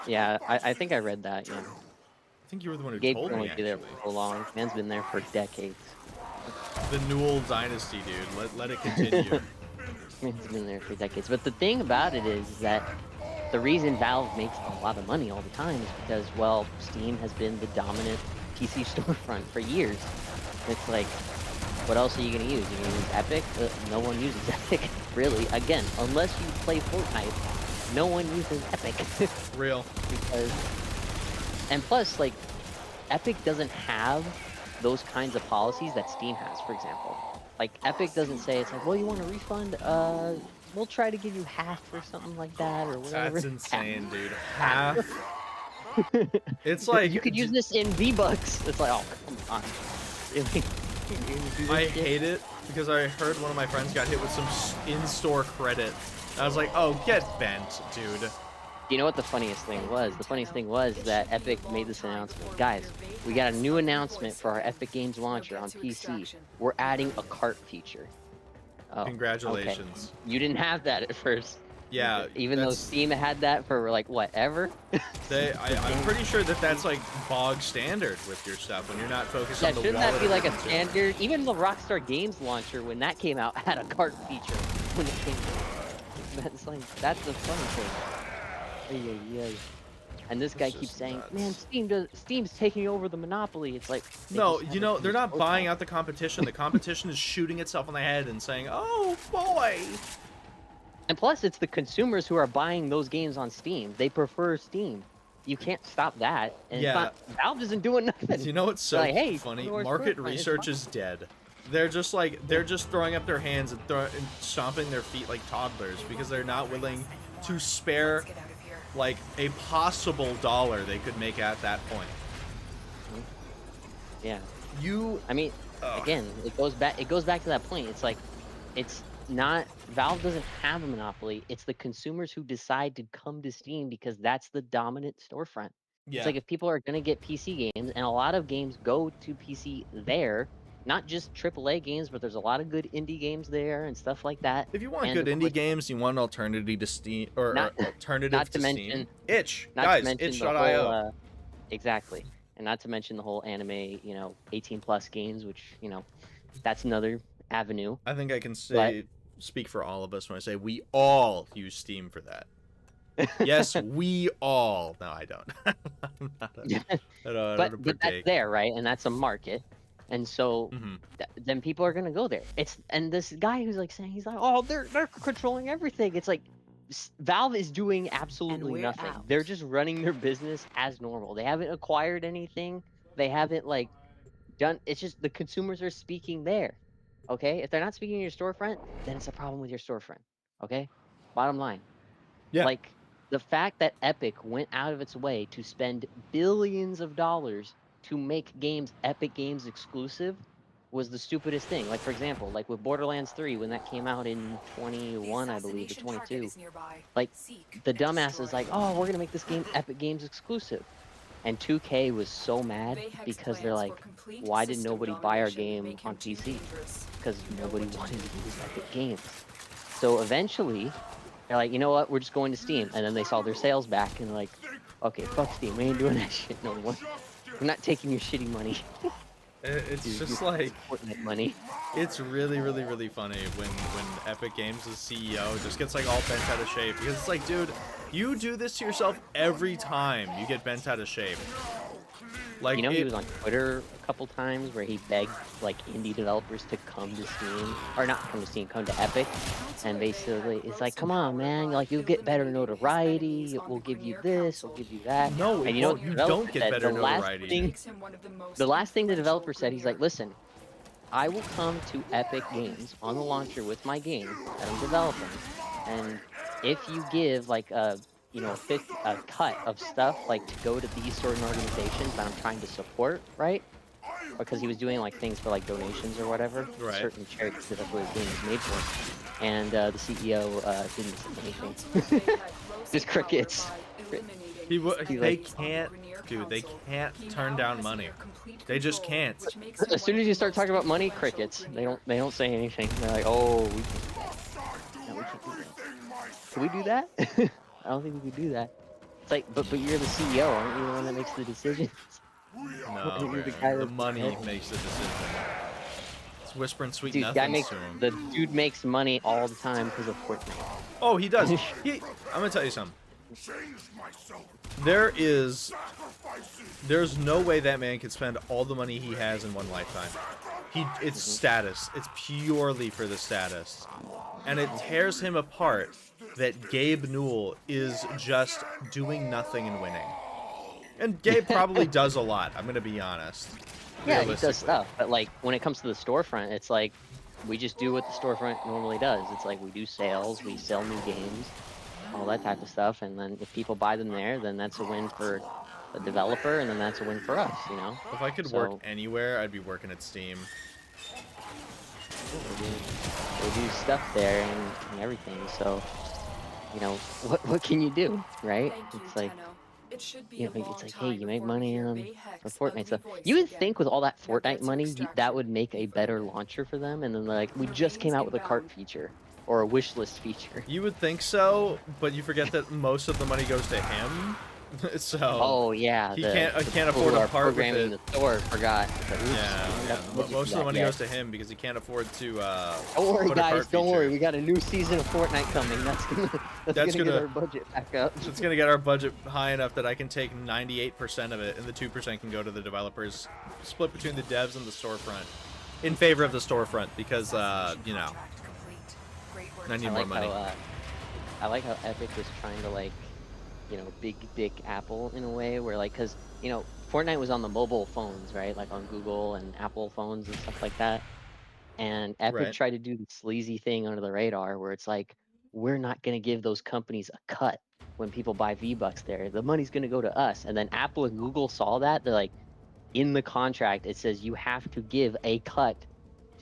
Yeah, I think I read that, yeah. I think you were the one who Gabe told can me, only be there for so long. Man's been there for decades. The Newell dynasty, dude. Let it continue. Man's been there for decades. But the thing about it is that the reason Valve makes a lot of money all the time is because, well, Steam has been the dominant PC storefront for years. It's like, what else are you going to use? You're going to use Epic? No one uses Epic, really. Again, unless you play Fortnite, no one uses Epic. Real. Because, and plus, like, Epic doesn't have those kinds of policies that Steam has, for example. Like, Epic doesn't say, it's like, well, you want a refund? We'll try to give you half or something like that, or whatever. That's insane, dude. Half. It's like you could use this in V-Bucks. It's like, oh, come on. Really? I hate it because I heard one of my friends got hit with some in-store credit. I was like, oh, get bent, dude. You know what the funniest thing was? The funniest thing was that Epic made this announcement. Guys, we got a new announcement for our Epic Games launcher on PC. We're adding a cart feature. Oh, Congratulations. Okay. You didn't have that at first. Yeah. Even though Steam had that for like what, ever? I'm pretty sure that that's like bog standard with your stuff when you're not focused on the shouldn't wallet that be like a consumer. standard? Even the Rockstar Games launcher, when that came out, had a cart feature when it came out. That's like, that's the funny thing. Yeah. And this guy keeps saying, man, Steam's taking over the monopoly. It's like, no, you know, they're not buying out the competition. The competition is shooting itself in the head and saying, oh boy. And plus, it's the consumers who are buying those games on Steam. They prefer Steam. You can't stop that. And yeah. Valve isn't doing nothing. You know what's so like, hey, funny? Market research is dead. They're just like, they're just throwing up their hands and stomping their feet like toddlers because they're not willing to spare like a possible dollar they could make at that point. Yeah. I mean, again, it goes back to that point. It's like, it's not, Valve doesn't have a monopoly. It's the consumers who decide to come to Steam because that's the dominant storefront. Yeah. It's like if people are going to get PC games, and a lot of games go to PC there, not just AAA games, but there's a lot of good indie games there and stuff like that. If you want good indie games, you want an alternative to Steam, or alternative to Steam. Itch, guys, itch.io. Exactly. And not to mention the whole anime, 18+ games, which, that's another avenue. I think I can speak for all of us when I say we all use Steam for that. Yes, we all. No, I don't. But that's there, right? And that's a market. And so then people are gonna go there. And this guy who's like saying, he's like, oh, they're controlling everything. It's like Valve is doing absolutely nothing. They're just running their business as normal. They haven't acquired anything. They haven't done. It's just the consumers are speaking there. Okay, if they're not speaking in your storefront, then it's a problem with your storefront. Okay, bottom line. Yeah. Like the fact that Epic went out of its way to spend billions of dollars to make games Epic Games exclusive was the stupidest thing. Like, for example, like with Borderlands 3, when that came out in 21, I believe, or 22, like, the dumbass is like, oh, we're gonna make this game Epic Games exclusive. And 2K was so mad because they're like, why did nobody buy our game on PC? Because nobody wanted to use Epic Games. So eventually, they're like, you know what, we're just going to Steam. And then they saw their sales back and they're like, okay, fuck Steam, we ain't doing that shit no more. I'm not taking your shitty money. It's just like Fortnite money. It's really, really, really funny when Epic Games' CEO just gets like all bent out of shape because it's like, dude, you do this to yourself every time you get bent out of shape. Like, he was on Twitter a couple times where he begged like indie developers to come to Steam, or not come to Steam, come to Epic, and basically it's like, come on, man, like you'll get better notoriety, we'll give you this, we'll give you that. No, and you don't get better notoriety. The last thing the developer said, he's like, listen, I will come to Epic Games on the launcher with my game that I'm developing, and if you give like a cut of stuff like to go to these certain organizations that I'm trying to support, right? Because he was doing like things for like donations or whatever, certain charities that that's what his game was made for. And the CEO didn't say anything. Just crickets. They can't, dude. They can't turn down money. They just can't. As soon as you start talking about money, crickets. They don't say anything. They're like, oh, we can we do that? I don't think we could do that. It's like, but you're the CEO, aren't you the one that makes the decisions? No, the money makes the decision. It's whispering sweet nothings to him. The dude makes money all the time because of Fortnite. Oh, he does. I'm gonna tell you something. There's no way that man can spend all the money he has in one lifetime. It's status. It's purely for the status. And it tears him apart that Gabe Newell is just doing nothing and winning. And Gabe probably does a lot, I'm gonna be honest. Yeah, he does stuff, but like when it comes to the storefront, it's like we just do what the storefront normally does. It's like we do sales, we sell new games, all that type of stuff, and then if people buy them there, then that's a win for the developer, and then that's a win for us, you know? If I could work anywhere, I'd be working at Steam. They do stuff there and everything, so, you know, what can you do, right? It's like, you know, it's like, hey, you make money for Fortnite stuff. You would think with all that Fortnite money, that would make a better launcher for them, and then they're like, we just came out with a cart feature. Or a wish list feature. You would think so, but you forget that most of the money goes to him. So. Oh yeah. He can't afford a part with it. The store forgot. Yeah. Most of the money goes to him because he can't afford to. Don't worry, guys. Don't worry. We got a new season of Fortnite coming. That's gonna get our budget back up. It's gonna get our budget high enough that I can take 98% of it, and the 2% can go to the developers, split between the devs and the storefront, in favor of the storefront because you know. I need more money. I like how Epic was trying to, like, you know, big dick Apple in a way where, like, because, you know, Fortnite was on the mobile phones, right? Like on Google and Apple phones and stuff like that. And Epic tried to do the sleazy thing under the radar where it's like, we're not going to give those companies a cut when people buy V-Bucks there. The money's going to go to us. And then Apple and Google saw that. They're like, in the contract, it says you have to give a cut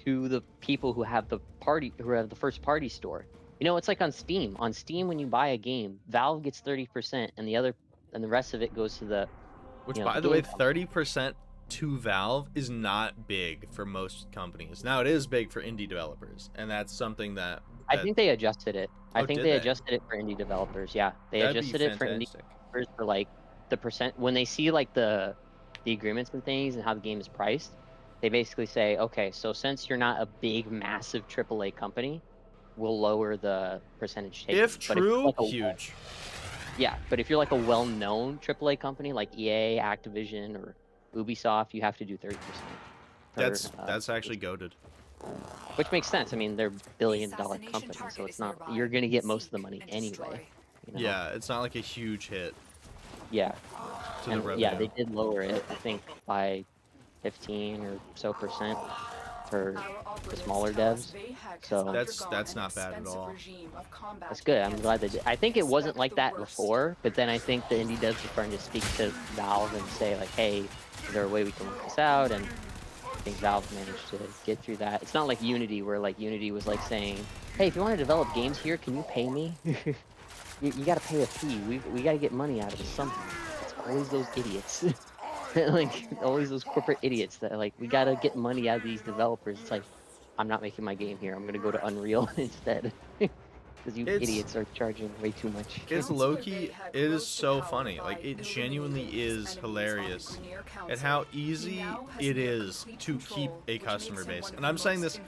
to the people who have the first party store. You know, it's like on Steam. On Steam, when you buy a game, Valve gets 30%, and the rest of it goes to the. Which, by the way, 30% to Valve is not big for most companies. Now it is big for indie developers, and that's something that. I think they adjusted it. I think they adjusted it for indie developers. Yeah, they adjusted it for indie developers for like the percent when they see like the agreements and things and how the game is priced. They basically say, okay, so since you're not a big, massive AAA company, we'll lower the percentage taken. If true, like huge. Yeah, but if you're like a well-known AAA company like EA, Activision, or Ubisoft, you have to do 30%. That's actually goated. Which makes sense. I mean, they're billion-dollar companies, so it's not. You're gonna get most of the money anyway. You know? Yeah, it's not like a huge hit. Yeah. And yeah, they did lower it. I think by 15 or so percent for the smaller devs. So that's not bad at all. That's good. I'm glad they did. I think it wasn't like that before, but then I think the indie devs are starting to speak to Valve and say like, hey, is there a way we can work this out? And I think Valve managed to get through that. It's not like Unity, where like Unity was like saying, hey, if you want to develop games here, can you pay me? you got to pay a fee. We got to get money out of it somehow. It's always those idiots. Like always those corporate idiots that are like, we gotta get money out of these developers. It's like, I'm not making my game here. I'm gonna go to Unreal instead. Because you idiots are charging way too much. It's low-key, it is so funny. Like, it genuinely is hilarious at how easy it is to keep a customer base. And I'm saying this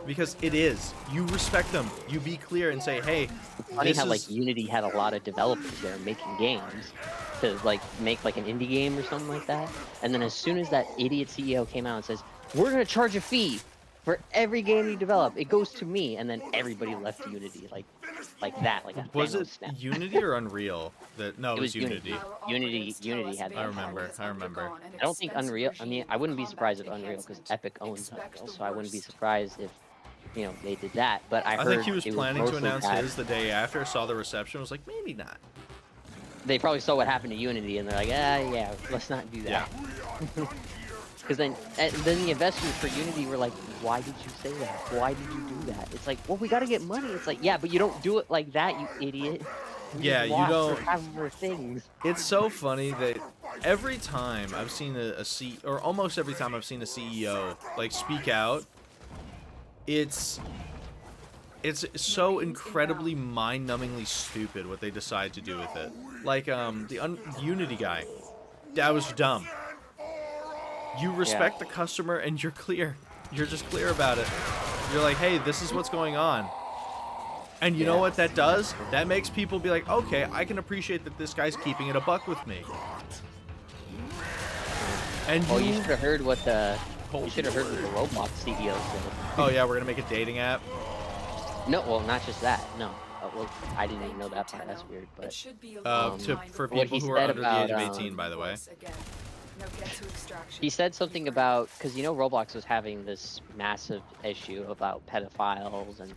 because it is. You respect them. You be clear and say, hey, it's funny how like Unity had a lot of developers there making games to like make like an indie game or something like that. And then as soon as that idiot CEO came out and says, we're gonna charge a fee for every game you develop, it goes to me, and then everybody left Unity like that, like a was it snap. Unity or Unreal? No, it was Unity. Unity had. I remember. I don't think Unreal. I mean, I wouldn't be surprised if Unreal, because Epic owns Unreal, so I wouldn't be surprised if, you know, they did that. But I think he was planning to announce his the day after. Saw the reception, was like, maybe not. They probably saw what happened to Unity, and they're like, yeah, let's not do that. Yeah. Because then the investors for Unity were like, why did you say that? Why did you do that? It's like, well, we gotta get money. It's like, yeah, but you don't do it like that, you idiot. Yeah, you don't. Have more things. It's so funny that every time I've seen or almost every time I've seen a CEO like speak out, it's so incredibly mind-numbingly stupid what they decide to do with it. Like the Unity guy, that was dumb. You respect the customer and you're clear. You're just clear about it. You're like, hey, this is what's going on. And you know Yeah. what that does? That makes people be like, okay, I can appreciate that this guy's keeping it a buck with me. And Well, you should have heard what the Hold you should have heard what the Roblox CEO said. Oh yeah, we're gonna make a dating app. No, well, not just that. No, well, I didn't even know that part. That's weird. It But should be a For What people he who are said under the age of about, 18, by the way. Again. Now get to extraction. he said something about because Roblox was having this massive issue about pedophiles and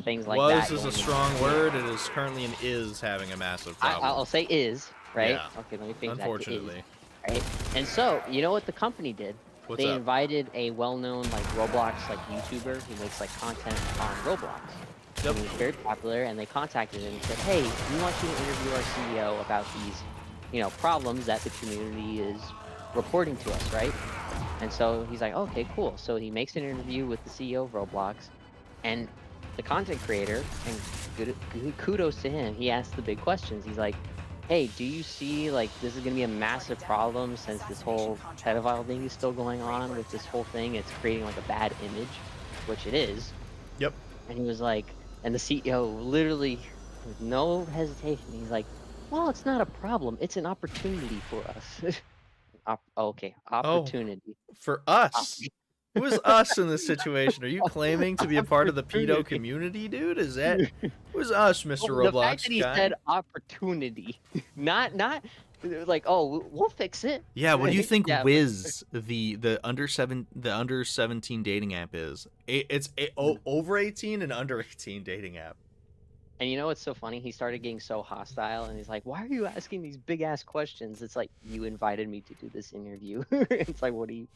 things like that. Was is a going strong word. It is currently and is having a massive problem. I'll say is, right? Yeah. Okay, let me change Unfortunately. that to is, right? And so, you know what the company did? What's they up? invited a well-known like Roblox like YouTuber who makes like content on Roblox. Yep. And he's very popular, and they contacted him and said, "Hey, we want you to interview our CEO about these, problems that the community is reporting to us, right?" And so he's like, "Okay, cool." So he makes an interview with the CEO of Roblox, and the content creator, and kudos to him, he asked the big questions. He's like, "Hey, do you see like this is gonna be a massive problem since this whole pedophile thing is still going on with this whole thing? It's creating like a bad image, which it is." Yep. And he was like, and the CEO literally, with no hesitation, he's like, "Well, it's not a problem. It's an opportunity for us." Opportunity. For us. Who is us in this situation? Are you claiming to be a part of the pedo community, dude? Is that who's us, Mr. Well, Roblox the fact that he guy? said opportunity, not like, oh, we'll fix it. Yeah, what do you think Yeah. Wiz, the under 17 dating app is? It's over 18 and under 18 dating app. And you know what's so funny? He started getting so hostile, and he's like, "Why are you asking these big ass questions?" It's like, you invited me to do this interview. It's like, what do you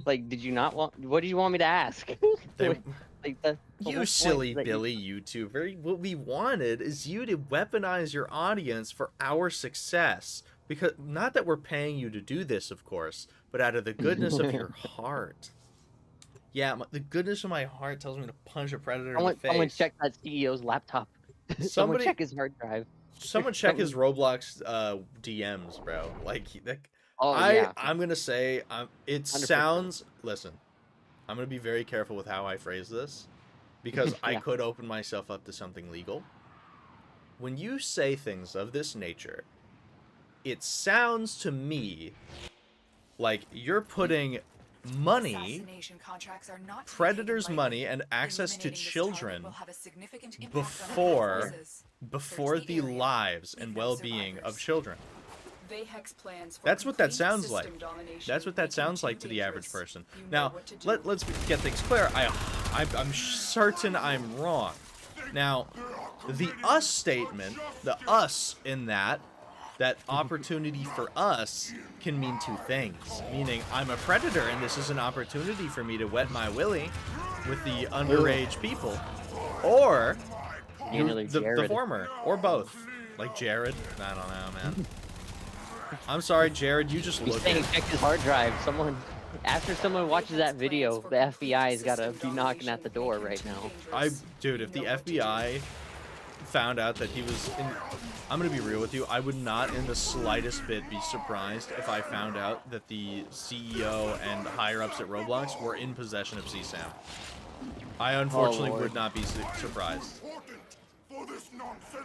like? Did you not want? What did you want me to ask? They- Like the You whole silly point, like, Billy YouTuber. What we wanted is you to weaponize your audience for our success. Because, not that we're paying you to do this, of course, but out of the goodness of your heart. Yeah, the goodness of my heart tells me to punch a predator in the face. Someone check that CEO's laptop. Someone Somebody- check his hard drive. Someone check his Roblox DMs, bro. Like, Oh yeah. I'm gonna say, it 100%. sounds. Listen, I'm gonna be very careful with how I phrase this, because I Yeah. could open myself up to something legal. When you say things of this nature, it sounds to me like you're putting money, Assassination contracts are not to be predators' taken money, lightly. and access to Eliminating this children target will have a significant impact on before armed forces. before Search the the area. lives Leave and no well-being of survivors. children. Vayhek's plans for That's what that complete sounds system like. domination That's what that make him sounds too like to the average dangerous. person. You know Now, what to do. let's get things clear. I'm certain I'm wrong. Now, the us statement, the us in that opportunity for us can mean two things. Meaning, I'm a predator and this is an opportunity for me to wet my willy with the underage people. Or Another the Jared. former, or both. Like Jared. I don't know, man. I'm sorry, Jared, you just He's look saying at check his hard drive. After someone watches that video, the FBI's gotta be knocking at the door right now. Dude, if the FBI found out that he was in, I'm gonna be real with you, I would not in the slightest bit be surprised if I found out that the CEO and higher ups at Roblox were in possession of CSAM. I unfortunately Lord. would not be surprised.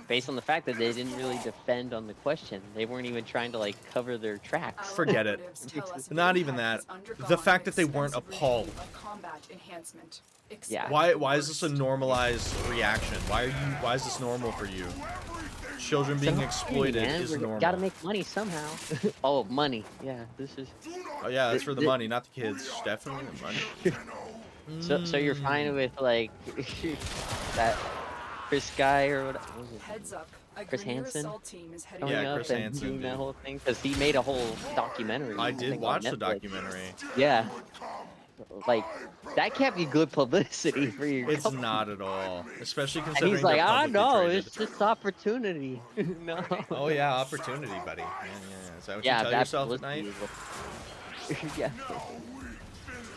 Based on the fact that they didn't really defend on the question, they weren't even trying to like cover their tracks. Forget it. Not even that. The fact that they weren't appalled. Yeah. Why is this a normalized reaction? Why is this normal for you? Children being exploited Man, is we normal. gotta make money somehow. Oh, money. Yeah, this is. Oh yeah, that's for the money, not the kids. Definitely the money. So you're fine with like that Chris guy or what was it? Heads up. A Chris Grenier Hansen? assault team is heading Showing Yeah, up Chris and Hansen, doing that dude. whole thing because he made a whole documentary. I I did think, on watch the Netflix. documentary. Yeah. Like that can't be good publicity for you. It's not at all, especially And considering he's like, they're I publicly know, traded. it's just opportunity. No. Oh yeah, opportunity, buddy. Yeah. Is that what Yeah, you tell that's yourself at night? Yeah.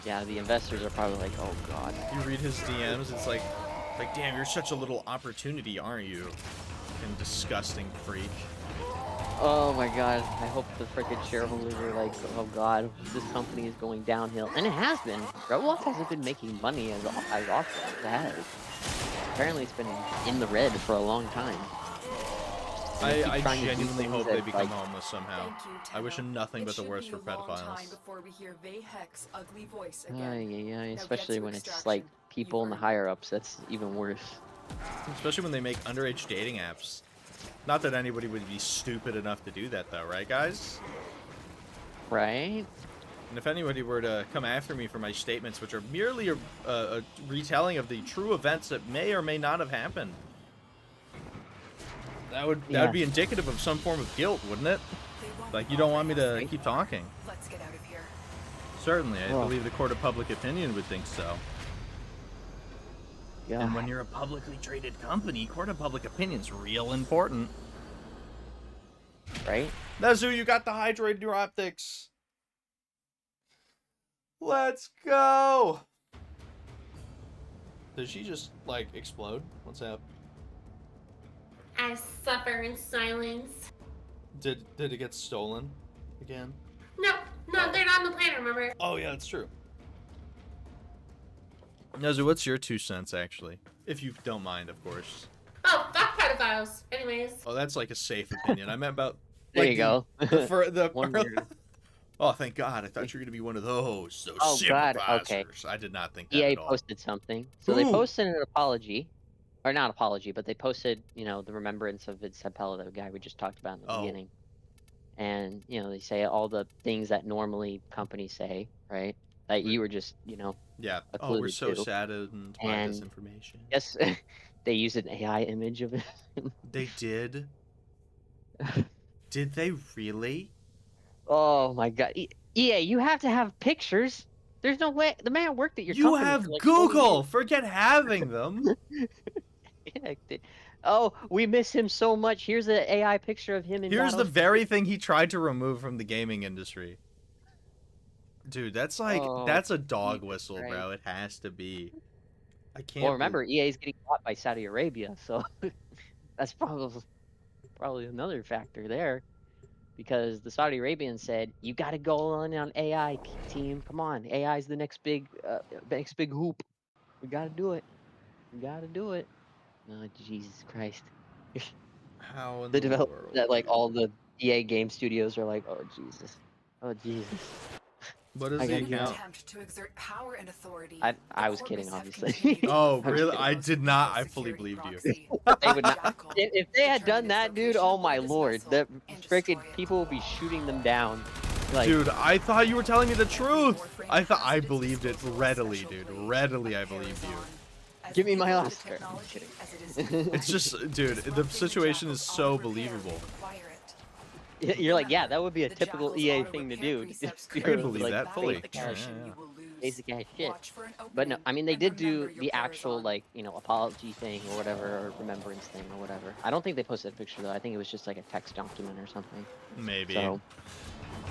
Yeah, the investors are probably like, oh god. You read his DMs, it's like, damn, you're such a little opportunity, aren't you? Fucking disgusting freak. Oh my god, I hope the freaking shareholders are like, oh god, this company is going downhill. And it has been. Roblox hasn't been making money as often as it has. apparently it's been in the red for a long time. And they keep I trying to do genuinely things hope that, they become like, homeless somehow. Thank you, I wish Tenno. nothing It but the should worst be for a long time pedophiles. before we hear Vayhek's ugly voice yeah, again. Now get especially to when it's extraction. like people You've in the earned it. higher ups. That's even worse. Especially when they make underage dating apps. Not that anybody would be stupid enough to do that, though, right, guys? Right? And if anybody were to come after me for my statements, which are merely a retelling of the true events that may or may not have happened, that would be indicative of some form of guilt, wouldn't it? They won't Like, you don't want me to right? keep talking. Let's get out of here. Certainly, I Well. believe the court of public opinion would think so. Yeah. And when you're a publicly traded company, court of public opinion's real important. Right? Nezu, you got the hydrator optics. Let's go. Did she just, like, explode? What's up? I suffer in silence. Did it get stolen again? No, they're not on the planet, remember? Oh, yeah, that's true. Nezu, what's your 2 cents, actually? If you don't mind, of course. Oh, fuck pedophiles. Anyways. Oh, that's, like, a safe opinion. I meant about... There like, you go. One word. Oh, thank God. I thought you were going to be one of those Oh, God, okay. sympathizers. I did not think that EA at all. posted something. So they Ooh. posted an apology. Or not apology, but they posted, you know, the remembrance of Vince Sapella, the guy we just talked about in the beginning. And, you know, they say all the things that normally companies say, right? That you were just, you know, Yeah. Oh, we're alluded so to. saddened by And this information. yes, they used an AI image of it. They did? Did they really? Oh my God. EA, you have to have pictures. There's no way. The man worked at your You company have for like 20 Google! years. Forget having them! Yeah, oh, we miss him so much. Here's an AI picture of him in Here's the Battlefield. very thing he tried to remove from the gaming industry. Dude, that's like, Oh, that's a dog Jesus whistle, Christ. bro. It has to be. I can't. Well, remember, EA's getting bought by Saudi Arabia, so that's probably another factor there. Because the Saudi Arabians said, you got to go on AI, team. Come on, AI is the next big hoop. We got to do it. We got to do it. Oh, Jesus Christ. How in The the developers world? that like all the EA game studios are like, oh Jesus, oh Jesus. What is I the gotta get account? Attempt to exert power and authority. I The was kidding, Corvus have obviously. continued to Oh, defend really? the I most did not. secure I fully security believed you. proxy. They would not. Jackal, If they had done determine that, its dude, location oh my of this lord, vessel the and freaking destroy it. people would be shooting them down. Like, Dude, I thought you were telling me the truth. I believed it readily, dude. Readily, I believed you. give me my Oscar. I'm kidding. It's just, dude, the situation is so believable. You're like, yeah, that would be a typical EA thing to do. I can believe that fully. Basic Yeah, ass, yeah. basic ass shit. But no, I mean, they did do the actual, like, you know, apology thing or whatever, or remembrance thing or whatever. I don't think they posted a picture, though. I think it was just like a text document or something. Maybe. So,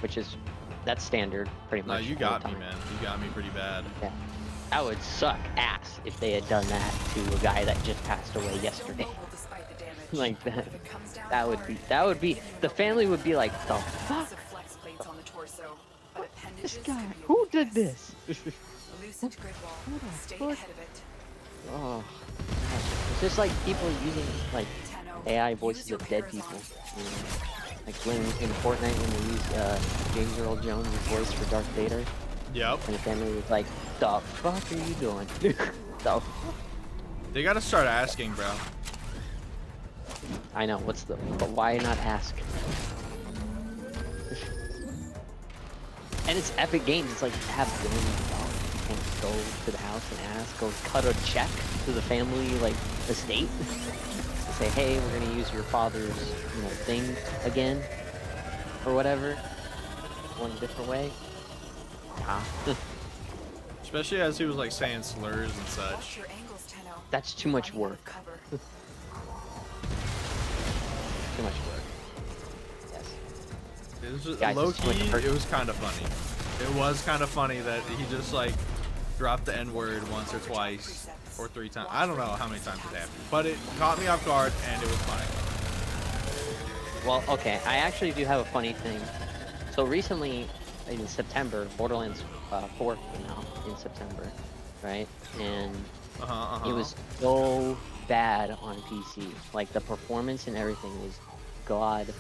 which is, that's standard, pretty No, much. you all got the me, time. man. You got me pretty bad. Yeah. That would suck ass if they had done that to a guy that just passed away yesterday. Like that. That would be, the family would be like, the fuck? This guy, who did this? Lucent grid wall. Stay fuck? ahead of it. Oh, it's just like people using like Tenno, AI use voices your of dead pairs people. on. You know? Like when in Fortnite when they use James Earl Jones' voice for Darth Vader, Yep. and the family was like, "The fuck are you doing?" The They gotta start asking, bro. I know. But why not ask? And it's Epic Games. It's like have billions of dollars. You can't go to the house and ask, go cut a check to the family like estate. To say, hey, we're gonna use your father's, you know, thing again, or whatever. One different way. Nah. Especially as he was like saying slurs and such. Watch your angles, Tenno. That's too much Running out of work. cover. Too much work. Yes. It was just, Guys, low it's too much key, work. it was kind of funny. It was kind of funny that he just like dropped the N-word once or twice or 3 times. I don't know how many times it happened, but it caught me off guard and it was funny. Well, okay, I actually do have a funny thing. So recently, in September, Borderlands 4 came out in September, right? And It was so bad on PC. Like the performance and everything was god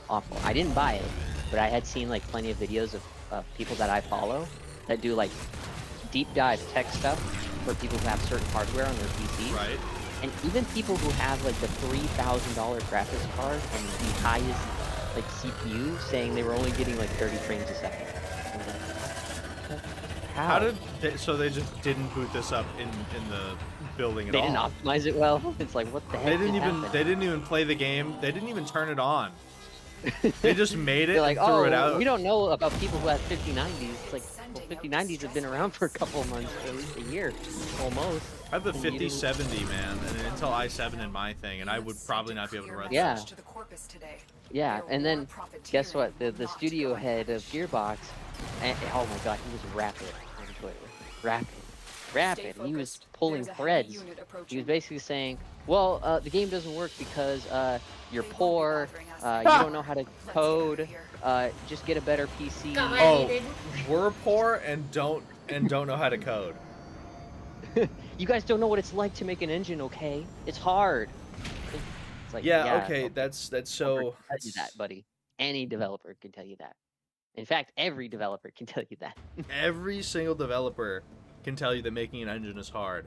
awful. I didn't buy it, but I had seen like plenty of videos of people that I follow that do like deep dive tech stuff for people who have certain hardware on their PC. Right. And even people who have like the $3,000 graphics card and the highest like CPU saying they were only getting like 30 frames a second. I was like, How did they, so they just didn't boot this up in the building at all? They didn't optimize it well. It's like, what the heck? They didn't even play the game. They didn't even turn it on. They just made it They're like, and threw it oh, out. we don't know about people who have 5090s. It's like, well, 5090s have been around for a couple of months, or at least a year, almost. I have the 5070, man, and an Intel i7 in my thing, and I would probably not be able to run Yeah. this. Yeah, and then guess what? The studio head of Gearbox, and, oh my god, he was rapid on Twitter. Rapid. He was pulling threads. He was basically saying, well, the game doesn't work because you're poor, you don't know how to code, just get a better PC. Oh, we're poor and don't know how to code. You guys don't know what it's like to make an engine, okay? It's hard. It's like, Yeah, okay, that's so. Tell you that, buddy. Any developer can tell you that. In fact, every developer can tell you that. Every single developer can tell you that making an engine is hard.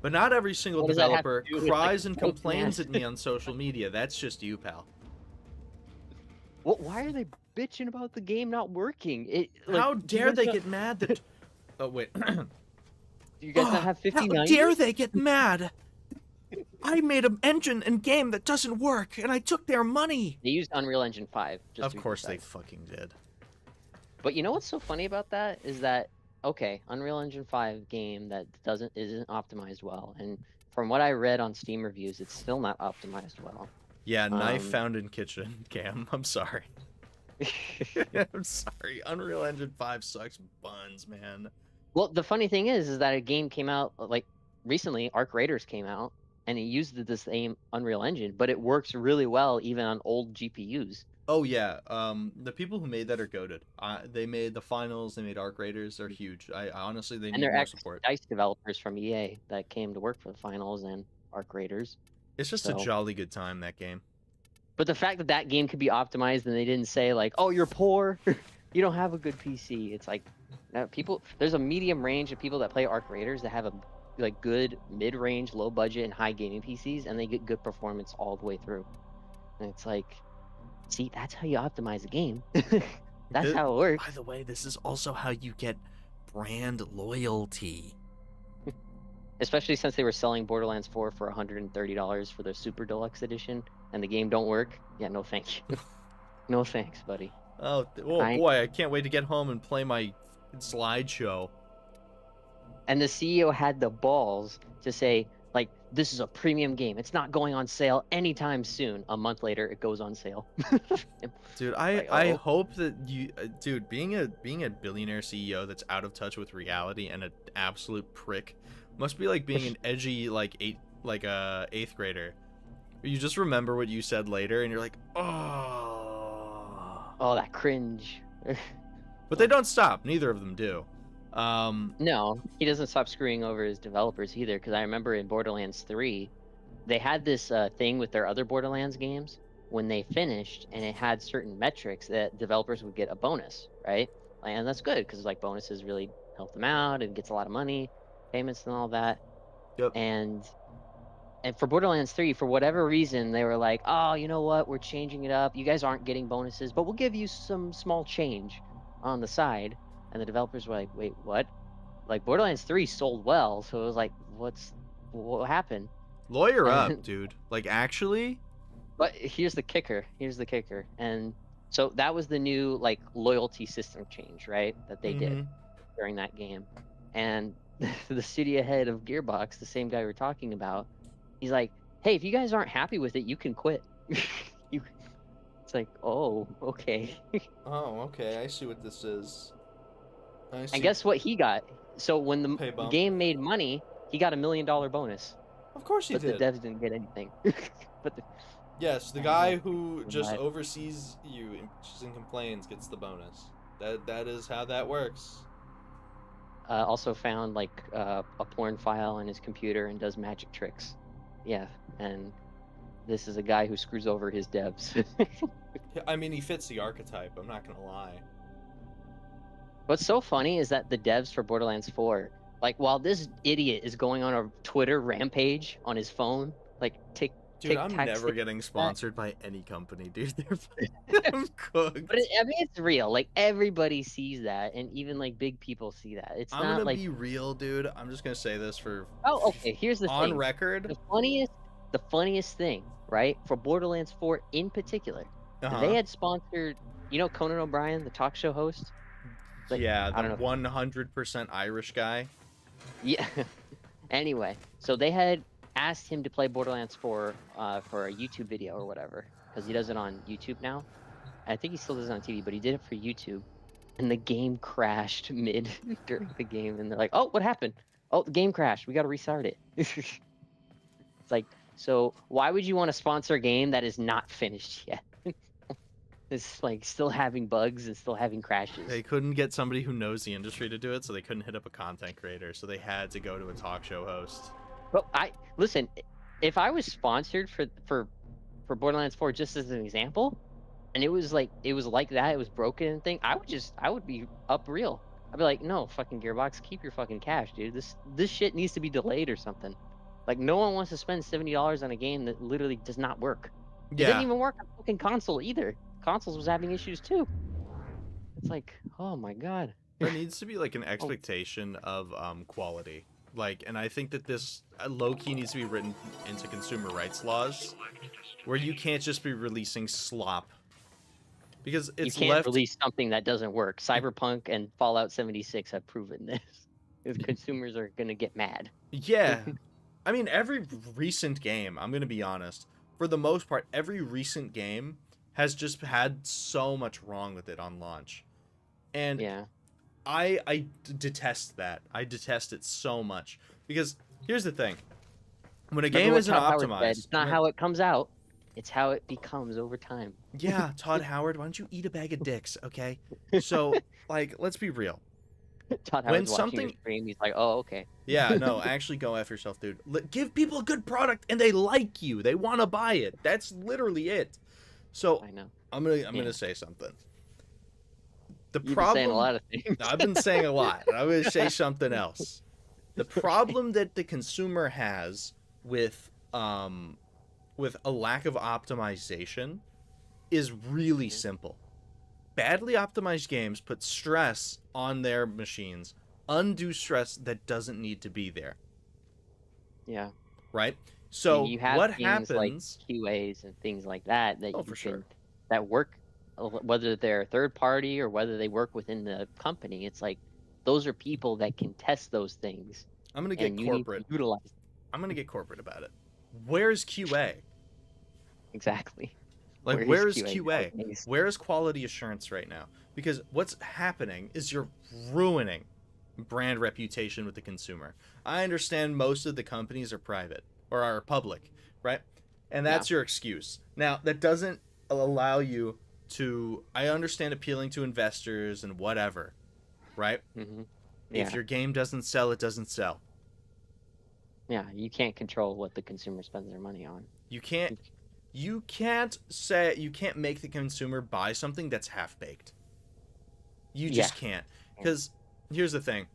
But not every single What does that have developer to do with, cries like, and code complains at commands? me on social media. That's just you, pal. Why are they bitching about the game not working? Like, How do you dare guys they not- get mad that... Oh, wait. Do you guys not have 59? How dare they get mad? I made an engine and game that doesn't work, and I took their money. They used Unreal Engine 5. Just Of to be course they precise. fucking did. But you know what's so funny about that is that, okay, Unreal Engine 5 game that isn't optimized well, and from what I read on Steam reviews, it's still not optimized well. Yeah, knife found in kitchen, Cam. I'm sorry. I'm sorry. Unreal Engine 5 sucks buns, man. Well, the funny thing is that a game came out like recently. Arc Raiders came out, and it used the same Unreal Engine, but it works really well even on old GPUs. Oh yeah, the people who made that are goated. They made the finals. They made Arc Raiders. They're huge. I honestly, they And need they're more actually support. DICE developers from EA that came to work for the finals and Arc Raiders. It's just So- a jolly good time, that game. But the fact that that game could be optimized and they didn't say like, "Oh, you're poor, you don't have a good PC." It's like, people. There's a medium range of people that play Arc Raiders that have a like good mid-range, low budget, and high gaming PCs, and they get good performance all the way through. And it's like, see, that's how you optimize a game. That's how it works. By the way, this is also how you get brand loyalty. Especially since they were selling Borderlands 4 for $130 for their Super Deluxe Edition, and the game don't work. Yeah, no thank you. No thanks, buddy. Oh boy, I can't wait to get home and play my slideshow. And the CEO had the balls to say, like, this is a premium game. It's not going on sale anytime soon. A month later, it goes on sale. Dude, Like, I oh. hope that you, dude, being a billionaire CEO that's out of touch with reality and an absolute prick must be like being an edgy eighth grader. You just remember what you said later, and you're like, oh. Oh, that cringe. But they don't stop. Neither of them do. No, he doesn't stop screwing over his developers either, because I remember in Borderlands 3, they had this thing with their other Borderlands games when they finished, and it had certain metrics that developers would get a bonus, right? And that's good, because like bonuses really help them out, and gets a lot of money, payments and all that. Yep. And for Borderlands 3, for whatever reason, they were like, oh, you know what, we're changing it up. You guys aren't getting bonuses, but we'll give you some small change on the side. And the developers were like, wait, what? Like, Borderlands 3 sold well, so it was like, what happened? Lawyer up, dude. Like, actually? But here's the kicker. And so that was the new, like, loyalty system change, right? That they did during that game. And the studio head of Gearbox, the same guy we're talking about, he's like, hey, if you guys aren't happy with it, you can quit. It's like, oh, okay. Oh, okay. I see what this is. And guess what he got? So when the Pay bump. game made money, he got $1 million bonus. Of course he But did. the devs didn't get anything. But Yes, the guy who just oversees you and complains gets the bonus. That is how that works. also found like a porn file on his computer and does magic tricks. Yeah, and this is a guy who screws over his devs. I mean, he fits the archetype. I'm not gonna lie. What's so funny is that the devs for Borderlands 4, like while this idiot is going on a Twitter rampage on his phone, like Dude, I'm Tic-Tac never getting sponsored by any company, dude. I'm cooked. But I mean, it's real. Like everybody sees that, and even like big people see that. It's I'm not gonna like be real, dude. I'm just gonna say this for oh, okay. Here's the on thing. record. The funniest thing, right? For Borderlands 4 in particular, Uh-huh. they had sponsored. You know Conan O'Brien, the talk show host. Like, Yeah, I don't the know. 100% Irish guy. Yeah. Anyway, so they had asked him to play Borderlands 4 for a YouTube video or whatever, because he does it on YouTube now. I think he still does it on TV, but he did it for YouTube. And the game crashed mid during the game, and they're like, "Oh, what happened? Oh, the game crashed. We got to restart it." It's like, so why would you want to sponsor a game that is not finished yet? It's like still having bugs and still having crashes. They couldn't get somebody who knows the industry to do it, so they couldn't hit up a content creator. So they had to go to a talk show host. But listen, if I was sponsored for Borderlands 4 just as an example, and it was like that, it was broken and thing, I would be up real. I'd be like, no, fucking Gearbox, keep your fucking cash, dude. This shit needs to be delayed or something. Like no one wants to spend $70 on a game that literally does not work. It didn't even work on fucking console either. Consoles was having issues too. It's like, oh my god. There needs to be like an expectation of quality. Like, and I think that this low-key needs to be written into consumer rights laws, where you can't just be releasing slop. Because it's you can't release something that doesn't work. Cyberpunk and Fallout 76 have proven this. If consumers are gonna get mad. Yeah. I mean, every recent game, I'm gonna be honest, for the most part, every recent game has just had so much wrong with it on launch. And yeah. I detest that. I detest it so much. Because here's the thing. When a game isn't optimized... It's not how it comes out. It's how it becomes over time. Yeah, Todd Howard, why don't you eat a bag of dicks, okay? So, like, let's be real. Todd Howard's watching your stream, he's like, oh, okay. Yeah, no, actually go after yourself, dude. Give people a good product and they like you. They want to buy it. That's literally it. So, I know. I'm gonna say something. You've been saying a lot of things. I've been saying a lot. I'm going to say something else. The problem that the consumer has with a lack of optimization is really simple. Badly optimized games put stress on their machines, undue stress that doesn't need to be there. Yeah. Right? So you have what things happens? Like QAs and things like that Oh, for sure. That work, whether they're third party or whether they work within the company. It's like those are people that can test those things. I'm gonna get corporate. Utilize. I'm gonna get corporate about it. Where's QA? Exactly. Like, where is QA? Where is quality assurance right now? Because what's happening is you're ruining brand reputation with the consumer. I understand most of the companies are private or are public, right? And that's your excuse. Now, that doesn't allow you to... I understand appealing to investors and whatever, right? Mm-hmm. Yeah. If your game doesn't sell, it doesn't sell. Yeah, you can't control what the consumer spends their money on. You can't make the consumer buy something that's half-baked. You just can't. Because here's the thing.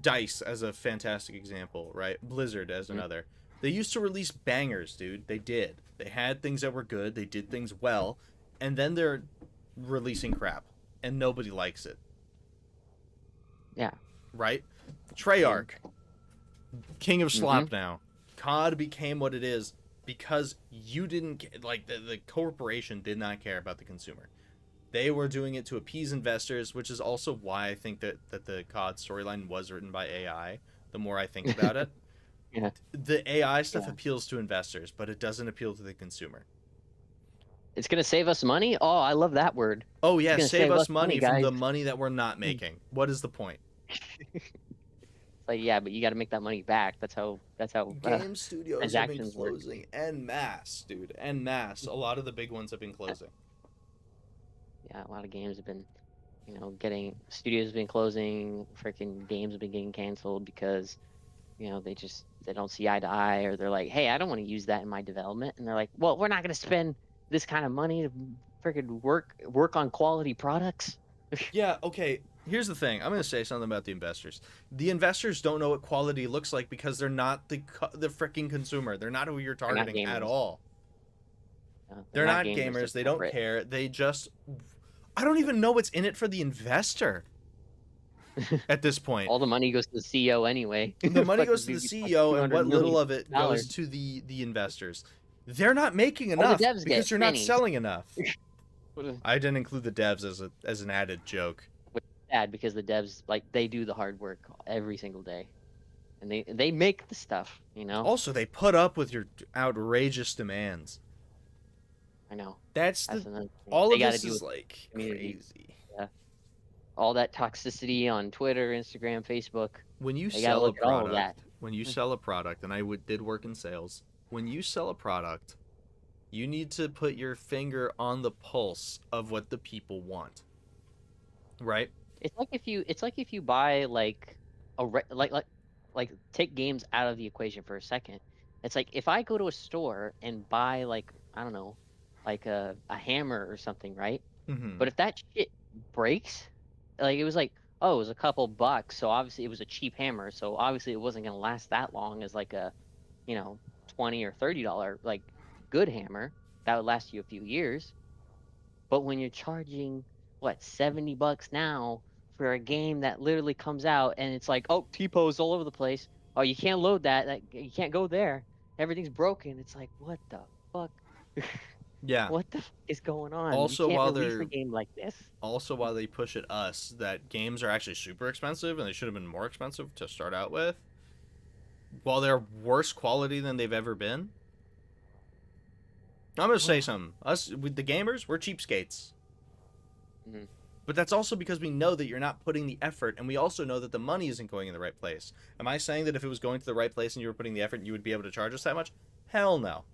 DICE as a fantastic example, right? Blizzard as another. They used to release bangers, dude. They did. They had things that were good. They did things well. And then they're releasing crap. And nobody likes it. Yeah. Right? Treyarch. King of slop now. COD became what it is because you didn't... Like, the corporation did not care about the consumer. They were doing it to appease investors, which is also why I think that the COD storyline was written by AI, the more I think about it. Yeah. The AI stuff appeals to investors, but it doesn't appeal to the consumer. It's going to save us money? Oh, I love that word. Oh, yeah, save us money from guys. the money that we're not making. What is the point? Like, yeah, but you got to make that money back. That's how Game studios have been transactions work. closing en masse, dude. En masse. A lot of the big ones have been closing. Yeah, a lot of games have been you know, getting studios have been closing, freaking games have been getting canceled because, you know, they don't see eye to eye, or they're like, hey, I don't want to use that in my development, and they're like, well, we're not going to spend this kind of money to freaking work on quality products. Yeah, okay. Here's the thing. I'm going to say something about the investors. The investors don't know what quality looks like because they're not the freaking consumer. They're not who you're targeting at all. They're not gamers. They don't care. They just... I don't even know what's in it for the investor at this point. All the money goes to the CEO anyway. The money goes to the CEO, and what little of it goes to the investors. They're not making enough because you're not selling enough. I didn't include the devs as an added joke. Which is sad because the devs, like, they do the hard work every single day, and they make the stuff, you know. Also, they put up with your outrageous demands. I know. That's all of this is like crazy. Yeah. All that toxicity on Twitter, Instagram, Facebook. When you sell a product, and I did work in sales. When you sell a product, you need to put your finger on the pulse of what the people want. Right? It's like if you buy like take games out of the equation for a second. It's like if I go to a store and buy, like, I don't know, like a hammer or something, right? Mm-hmm. But if that shit breaks, like, it was like, oh, it was a couple bucks, so obviously it was a cheap hammer, so obviously it wasn't gonna last that long as like a, you know, $20 or $30 like good hammer that would last you a few years. But when you're charging what, $70 now for a game that literally comes out and it's like, oh, T-pose all over the place, oh, you can't load that, you can't go there, everything's broken. It's like, what the fuck? Yeah. What the fuck is going on? Also, you can't while release a game like this. Also, while they push at us that games are actually super expensive and they should have been more expensive to start out with, while they're worse quality than they've ever been, I'm gonna say something. Us, with the gamers, we're cheapskates. Mm-hmm. But that's also because we know that you're not putting the effort, and we also know that the money isn't going in the right place. Am I saying that if it was going to the right place and you were putting the effort, you would be able to charge us that much? Hell no.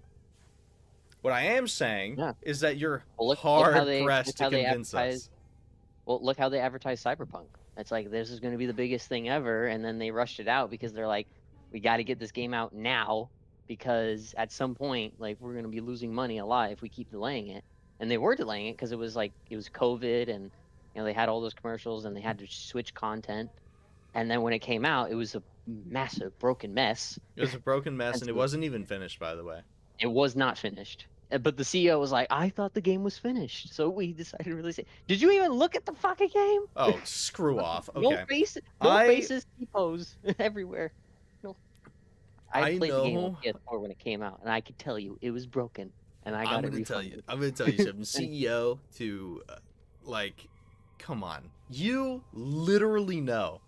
What I am saying is that you're hard-pressed to convince us. Well, look how they advertise Cyberpunk. It's like, this is going to be the biggest thing ever, and then they rushed it out because they're like, we got to get this game out now, because at some point, like, we're going to be losing money a lot if we keep delaying it. And they were delaying it because it was like, it was COVID, and, you know, they had all those commercials and they had to switch content. And then when it came out, it was a massive broken mess. It was a broken mess, and it wasn't even finished, by the way. It was not finished. But the CEO was like, I thought the game was finished, so we decided to release it. Did you even look at the fucking game? Oh, screw off. Okay. No faces, T-pose everywhere. No. I played the game on PS4 when it came out, and I could tell you it was broken, and I got it refunded. I'm going to tell you something. CEO to, like, come on. You literally know.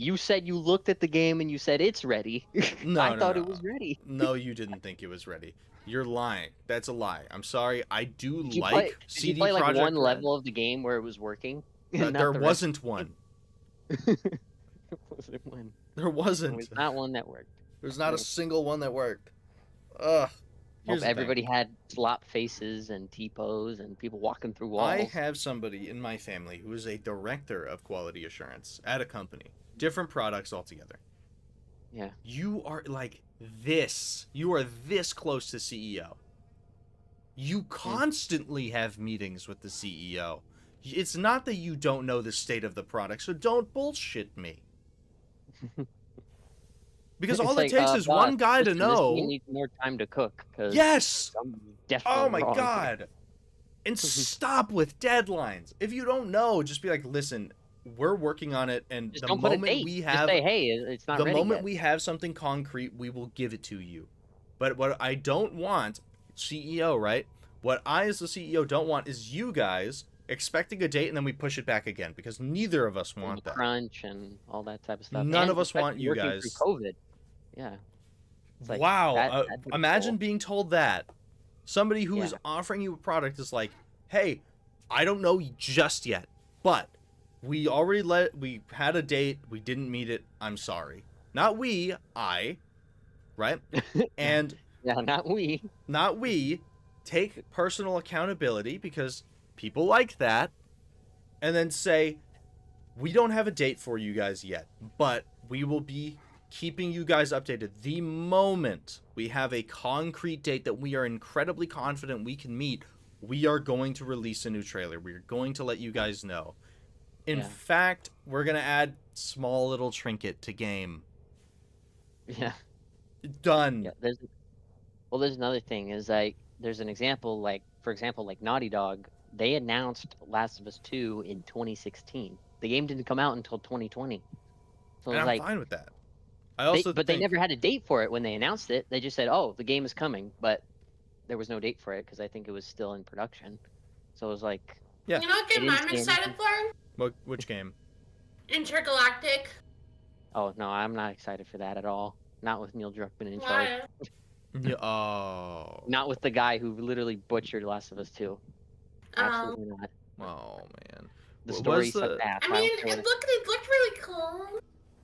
You said you looked at the game and you said it's ready. No, I thought it was ready. No, you didn't think it was ready. You're lying. That's a lie. I'm sorry. I do Did you like CD Projekt play like one Red. level of the game where it was working? There wasn't one. There wasn't one. There wasn't. There was not one that worked. There's not a single one that worked. Ugh. Everybody had slop faces and T-pose and people walking through walls. I have somebody in my family who is a director of quality assurance at a company. Different products altogether. Yeah. You are like this. You are this close to CEO. You constantly have meetings with the CEO. It's not that you don't know the state of the product, so don't bullshit me. Because all it takes is one guy to know. You need more time to cook. Yes! Oh my wrong. god. And stop with deadlines. If you don't know, just be like, listen, we're working on it, and Just the don't put a moment date. we Just have say, hey, it's not ready yet. we have something concrete, we will give it to you. But what I don't want, CEO, right? What I as the CEO don't want is you guys expecting a date and then we push it back again, because neither of us want that. Crunch and all that type of stuff. None of us want you guys. Through COVID. Yeah. It's like, wow. that's Imagine cool. being told that. Somebody who is offering you a product is like, hey, I don't know just yet, but we had a date, we didn't meet it, I'm sorry. Not we, I, right? And yeah, not we. Take personal accountability, because people like that, and then say, we don't have a date for you guys yet, but we will be keeping you guys updated the moment we have a concrete date that we are incredibly confident we can meet. We are going to release a new trailer. We're going to let you guys know. In fact, we're going to add small little trinket to game. Yeah. Done. Yeah, there's another thing is like there's an example like for example like Naughty Dog, they announced Last of Us 2 in 2016. The game didn't come out until 2020. So And it's I'm like fine with that. I also but they never had a date for it when they announced it. They just said, "Oh, the game is coming," but there was no date for it because I think it was still in production. So it was like, yeah. You know what game I'm excited for? Which game? Intergalactic. Oh no, I'm not excited for that at all. Not with Neil Druckmann in charge. Yeah, oh. Not with the guy who literally butchered Last of Us 2. Absolutely not. Oh man. The story sucked ass. I mean, it looked really cool.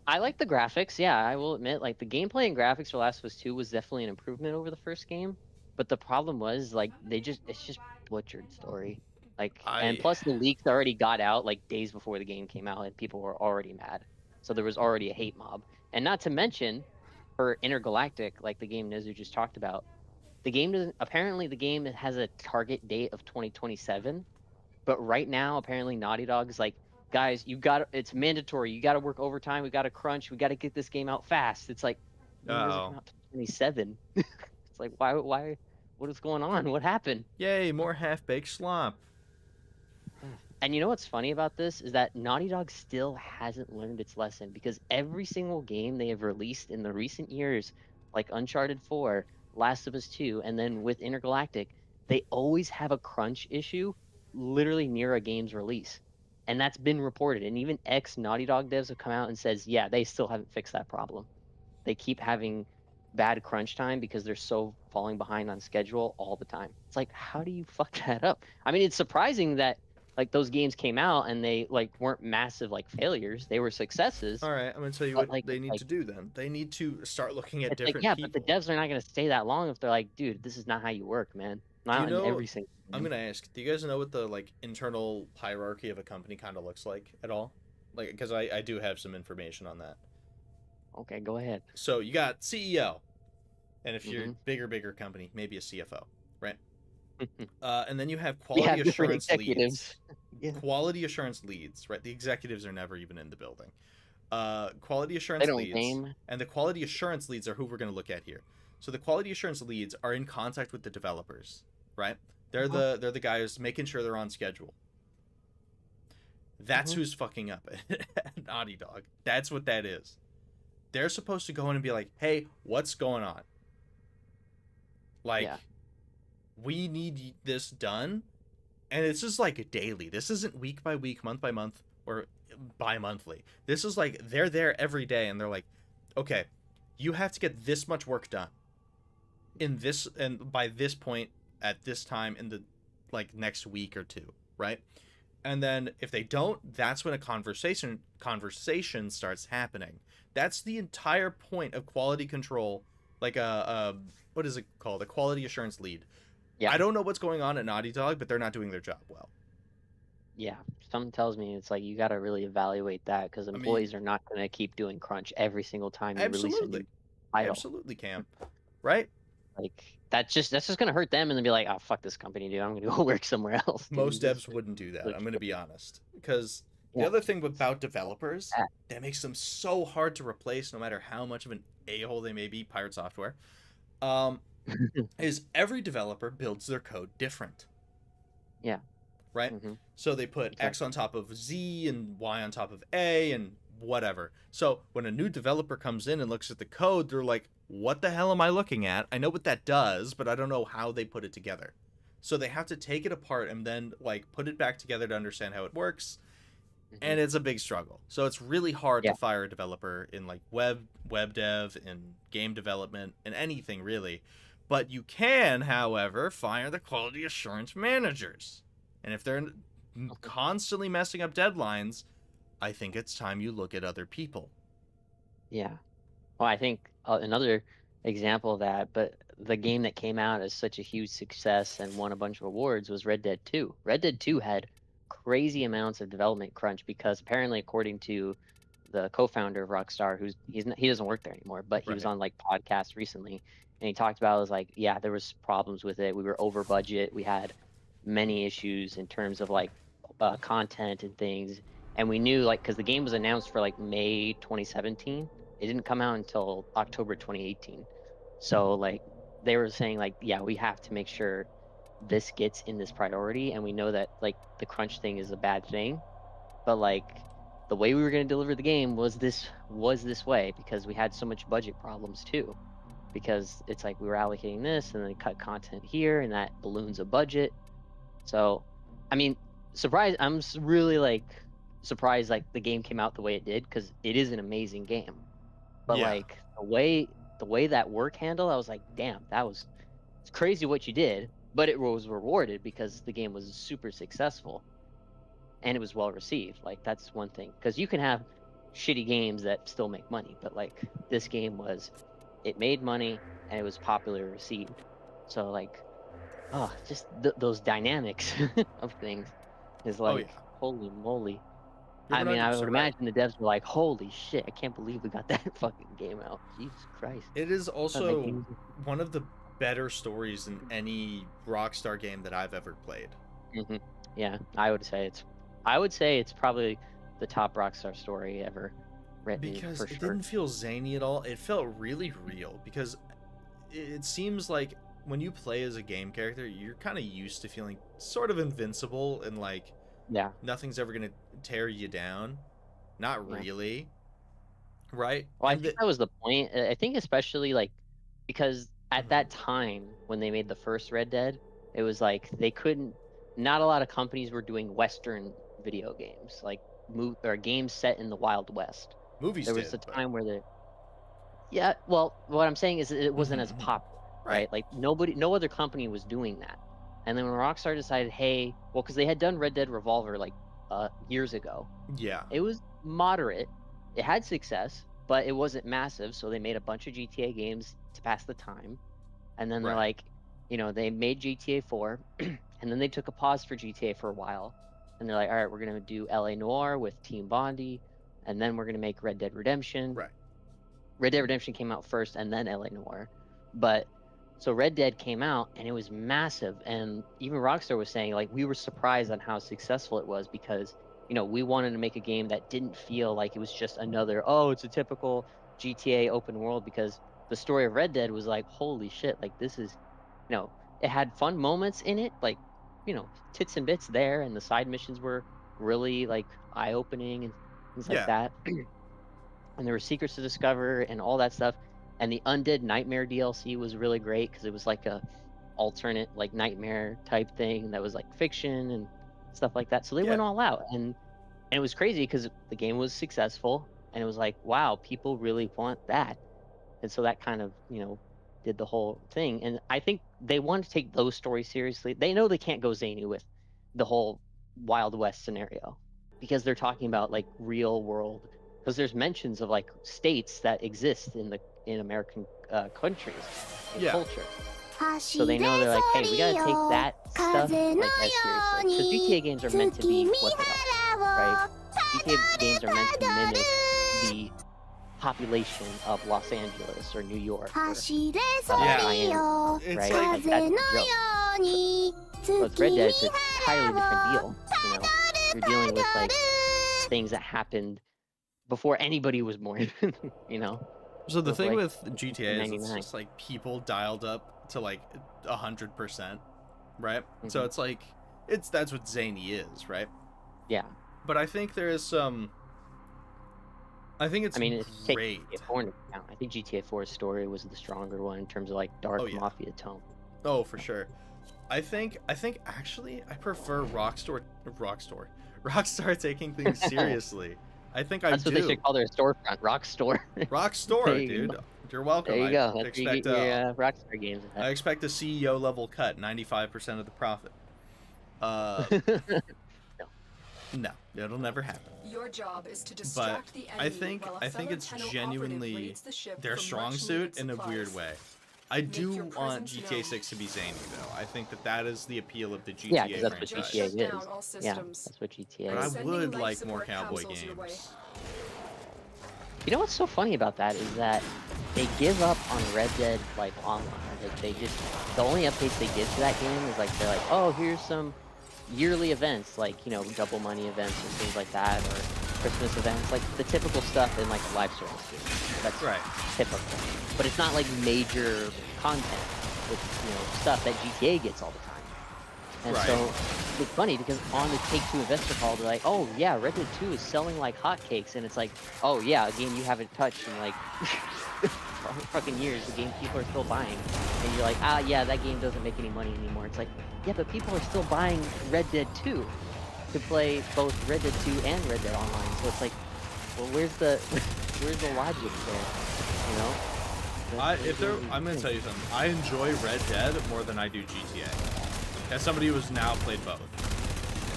I like the graphics, yeah, I will admit, like the gameplay and graphics for Last of Us 2 was definitely an improvement over the first game. But the problem was like it's just butchered story. Like and plus the leaks already got out like days before the game came out and people were already mad. So there was already a hate mob. And not to mention for Intergalactic, like the game Nizu just talked about, the game apparently the game has a target date of 2027. But right now, apparently Naughty Dog is like, guys, it's mandatory. You got to work overtime. We got to crunch. We got to get this game out fast. It's like, out 27. It's like, why, what is going on? What happened? Yay, more half-baked slop. And you know what's funny about this is that Naughty Dog still hasn't learned its lesson because every single game they have released in the recent years, like Uncharted 4, Last of Us 2, and then with Intergalactic, they always have a crunch issue literally near a game's release. And that's been reported. And even ex-Naughty Dog devs have come out and says, yeah, they still haven't fixed that problem. They keep having bad crunch time because they're so falling behind on schedule all the time. It's like, how do you fuck that up? I mean, it's surprising that like those games came out and they like weren't massive like failures. They were successes. All right, I'm gonna tell you what they need to do then. They need to start looking at different people. But the devs are not gonna stay that long if they're like, dude, this is not how you work, man. Not in every single game. I'm gonna ask, do you guys know what the like internal hierarchy of a company kind of looks like at all? Like, because I do have some information on that. Okay, go ahead. So you got CEO, and if you're bigger company, maybe a CFO, right? And then you have quality assurance leads. Quality assurance leads, right? The executives are never even in the building. Quality assurance leads, and the quality assurance leads are who we're going to look at here. So the quality assurance leads are in contact with the developers, right? They're the guys making sure they're on schedule. That's who's fucking up at Naughty Dog. That's what that is. They're supposed to go in and be like, hey, what's going on? Like, we need this done. And it's just like daily. This isn't week by week, month by month, or bi-monthly. This is like, they're there every day and they're like, okay, you have to get this much work done in this, and by this point at this time in the like next week or two, right? And then if they don't, that's when a conversation starts happening. That's the entire point of quality control, like what is it called? A quality assurance lead. Yeah. I don't know what's going on at Naughty Dog, but they're not doing their job well. Yeah, something tells me it's like you got to really evaluate that because employees are not going to keep doing crunch every single time you release a new title. Absolutely, Cam. Right? Like that's just going to hurt them, and then be like, "Oh, fuck this company, dude. I'm going to go work somewhere else." Dude. Most devs wouldn't do that. I'm going to be honest, because the other thing about developers that makes them so hard to replace, no matter how much of an a-hole they may be, Pirate Software, is every developer builds their code different. Yeah. Right? So they put X on top of Z and Y on top of A and whatever. So when a new developer comes in and looks at the code, they're like, what the hell am I looking at? I know what that does, but I don't know how they put it together. So they have to take it apart and then like put it back together to understand how it works. And it's a big struggle. So it's really hard to fire a developer in like web dev, in game development, in anything really. But you can, however, fire the quality assurance managers. And if they're constantly messing up deadlines, I think it's time you look at other people. Yeah. Well, I think another example of that, but the game that came out as such a huge success and won a bunch of awards was Red Dead 2. Red Dead 2 had crazy amounts of development crunch because apparently, according to the co-founder of Rockstar, he doesn't work there anymore, but he was Right. on like podcasts recently, and he talked about it was like, yeah, there was problems with it. We were over budget. We had many issues in terms of like content and things, and we knew like because the game was announced for like May 2017, it didn't come out until October 2018. So like they were saying like, yeah, we have to make sure this gets in this priority, and we know that like the crunch thing is a bad thing, but like the way we were going to deliver the game was this way because we had so much budget problems too, because it's like we were allocating this and then cut content here and that balloons a budget. So I mean, really like surprised like the game came out the way it did, because it is an amazing game, but Yeah. like the way that work handled, I was like, damn, it's crazy what you did, but it was rewarded because the game was super successful and it was well received. Like that's one thing, because you can have shitty games that still make money, but like this game it made money and it was popularly received. So like, oh, just those dynamics of things is Oh, like, yeah. holy moly. You're I mean, I 100% would right. imagine the devs were like, holy shit, I can't believe we got that fucking game out. Jesus Christ. It is That also game- one of the better stories in any Rockstar game that I've ever played. Mhm. Yeah, I would say it's probably the top Rockstar story ever written, Because for it sure. didn't feel zany at all. It felt really real, because it seems like when you play as a game character, you're kind of used to feeling sort of invincible and like Yeah. nothing's ever going to tear you down. Not Yeah. really. Right? Well, I And think that was the point. I think especially like because at Mhm. that time when they made the first Red Dead, it was like not a lot of companies were doing Western video games, like or games set in the Wild West. movies There was did, a but- time where yeah, well, what I'm saying is it wasn't as Mhm. popular, Right. right? Like no other company was doing that. And then when Rockstar decided, hey, well, because they had done Red Dead Revolver like years ago, Yeah. it was moderate. It had success, but it wasn't massive. So they made a bunch of GTA games to pass the time. And then they're Right. like, they made GTA 4, and then they took a pause for GTA for a while. And they're like, all right, we're going to do LA Noire with Team Bondi, and then we're going to make Red Dead Redemption. Right. Red Dead Redemption came out first, and then LA Noire. But so Red Dead came out, and it was massive. And even Rockstar was saying, like, we were surprised on how successful it was because, we wanted to make a game that didn't feel like it was just another, it's a typical GTA open world, because the story of Red Dead was like, holy shit, like, this is, it had fun moments in it, like, tits and bits there, and the side missions were really, like, eye-opening and things like Yeah. that. And there were secrets to discover and all that stuff. And the Undead Nightmare DLC was really great because it was like a alternate like nightmare type thing that was like fiction and stuff like that. So they went Yeah. all out, and it was crazy because the game was successful, and it was like, wow, people really want that. And so that kind of did the whole thing. And I think they want to take those stories seriously. They know they can't go zany with the whole Wild West scenario because they're talking about like real world, because there's mentions of like states that exist in American countries and Yeah. culture. 走 So れ they know they're like, hey, we そり gotta よ take that stuff 風の like よ as う seriously. Because に GTA games are meant to be 月見 what they are, 原 right? を GTA games are meant to mimic the population of Los Angeles or New York. Or, 走れそ Yeah. りよ It's right? like Like, 風 that's の the よ joke. うに But 月 Red 見 Dead, it's an entirely 原 different を deal. You're dealing with like things that happened before anybody was born. So the With, thing like, with GTA is it's 99. just like people dialed up to like 100%, right? So Mhm. it's like that's what zany is, right? Yeah. But I think there is some. I think it's I mean, take great. GTA 4 into account. I think GTA 4's story was the stronger one in terms of like dark Oh, yeah. mafia tone. Oh, for sure. I think actually I prefer Rockstar taking things seriously. I think That's I what do. they should call their storefront, Rock Store. Rockstar, There you dude. go. You're welcome. There you I go. That's where you expect get your Rockstar games. I expect a CEO level cut, 95% of the profit. No, it'll never happen. Your job is to distract the enemy I think while a I think fellow it's Tenno operative genuinely raids the ship their for strong much suit needed in a weird supplies. way. I do your want presence GTA known. 6 to be zany, though. I think that is the appeal of the GTA Yeah, because that's what franchise. GTA Shut down is. all Yeah, systems. that's what GTA But I is. Sending would life like more support cowboy capsules your way. games. You know what's so funny about that is that they give up on Red Dead like online. Like they just the only updates they give to that game is like they're like, oh, here's some yearly events like double money events or things like that, or Christmas events, like the typical stuff in like a live service game. That's Right. typical, but it's not like major content with stuff that GTA gets all the time. And Right. so it's funny because on the Take-Two investor call, they're like, oh yeah, Red Dead 2 is selling like hotcakes, and it's like, oh yeah, a game you haven't touched in like fucking years, the game people are still buying, and you're like, ah yeah, that game doesn't make any money anymore. It's like, yeah, but people are still buying Red Dead 2 to play both Red Dead 2 and Red Dead Online. So it's like, well, where's the logic there? I'm gonna tell you something. I enjoy Red Dead more than I do GTA. As somebody who has now played both.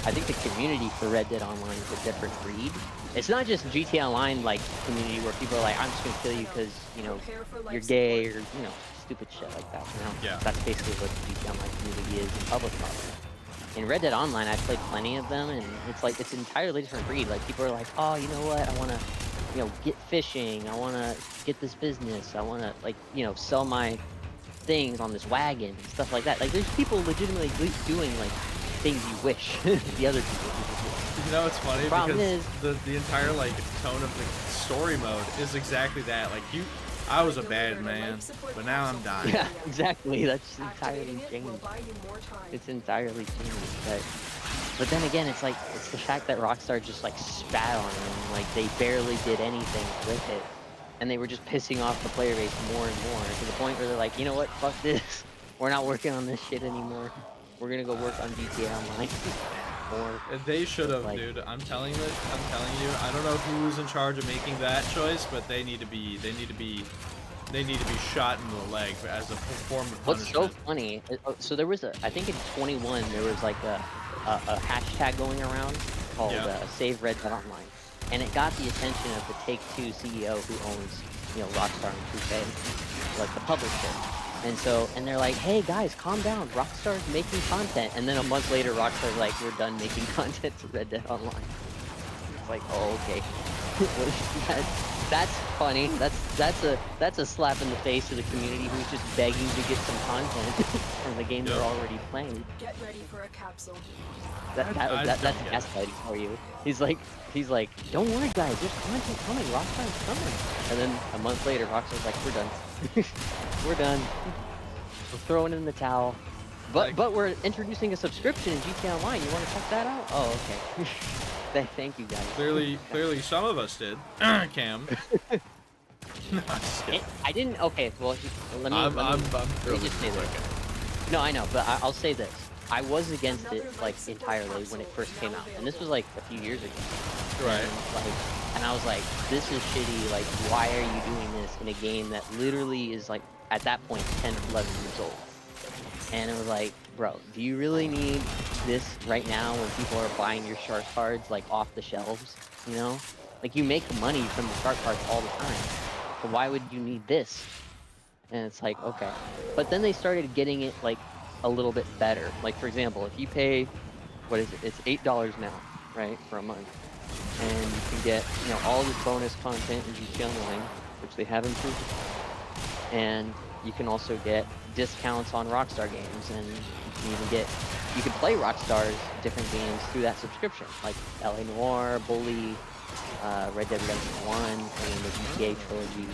I think the community for Red Dead Online is a different breed. It's not just GTA Online like community where people are like, I'm just gonna kill you because Prepare for life you're gay support. or stupid shit like that. Yeah. That's basically what the GTA Online community is in public property. In Red Dead Online, I've played plenty of them, and it's like it's an entirely different breed. Like people are like, oh, you know what? I want to, get fishing. I want to get this business. I want to sell my things on this wagon and stuff like that. Like there's people legitimately doing like things you wish the other people would do. It's funny Problem because is- the entire like tone of the story mode is exactly that. Like I was a bad man, but now I'm dying. Yeah, exactly. That's entirely Activating it will changed. buy you more time. It's entirely changed. But then again, it's like it's the fact that Rockstar just like spat on it, and like they barely did anything with it. And they were just pissing off the player base more and more to the point where they're like, you know what, fuck this. We're not working on this shit anymore. We're gonna go work on GTA Online. They should have, like- dude. I'm telling you. I don't know who's in charge of making that choice, but they need to be shot in the leg as a form of What's so punishment. funny? So there was I think in 21 there was like a hashtag going around called Save Red Dead Online, and it got the attention of the Take-Two CEO who owns Rockstar and 2K, like the publisher. And they're like, hey guys, calm down. Rockstar's making content, and then a month later, Rockstar's like, we're done making content for Red Dead Online. It's like, oh okay. That's funny. That's a slap in the face to the community who's just begging to get some content from the game they're already playing. Get ready for a capsule. That's gaslighting for you. He's like, don't worry guys, there's content coming. Rockstar's coming. And then a month later, Rockstar's like, we're done. We're done. We're throwing in the towel. But we're introducing a subscription in GTA Online. You want to check that out? Oh, okay. Thank you guys. Clearly, some of us did. Cam. No, I'm just kidding. I didn't. Okay, well, let me just say this. No, I know, but I'll say this. I was against it like entirely when it first came out, and this was like a few years ago. Right. And I was like, this is shitty. Like, why are you doing this in a game that literally is like at that point 10 or 11 years old? And it was like, bro, do you really need this right now when people are buying your shark cards like off the shelves? Like you make money from the shark cards all the time. So why would you need this? And it's like, okay. But then they started getting it like a little bit better. Like for example, if you pay, what is it? It's $8 now, right, for a month, and you can get all this bonus content in GTA Online, which they have improved, and you can also get discounts on Rockstar games, and you can play Rockstar's different games through that subscription, like LA Noire, Bully, Red Dead Redemption 1, and the GTA trilogy.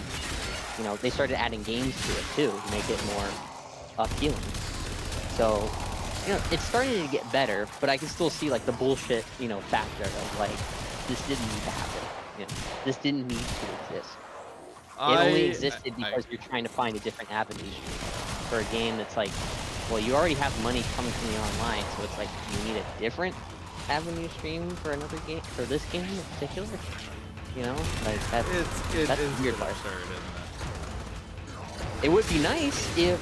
They started adding games to it too to make it more appealing. So, it's starting to get better, but I can still see like the bullshit, factor of like, this didn't need to happen. This didn't need to exist. It only existed because you're trying to find a different avenue for a game that's like, well, you already have money coming from the online, so it's like you need a different avenue stream for another game, for this game in particular. Like that's the weird part. It would be nice if,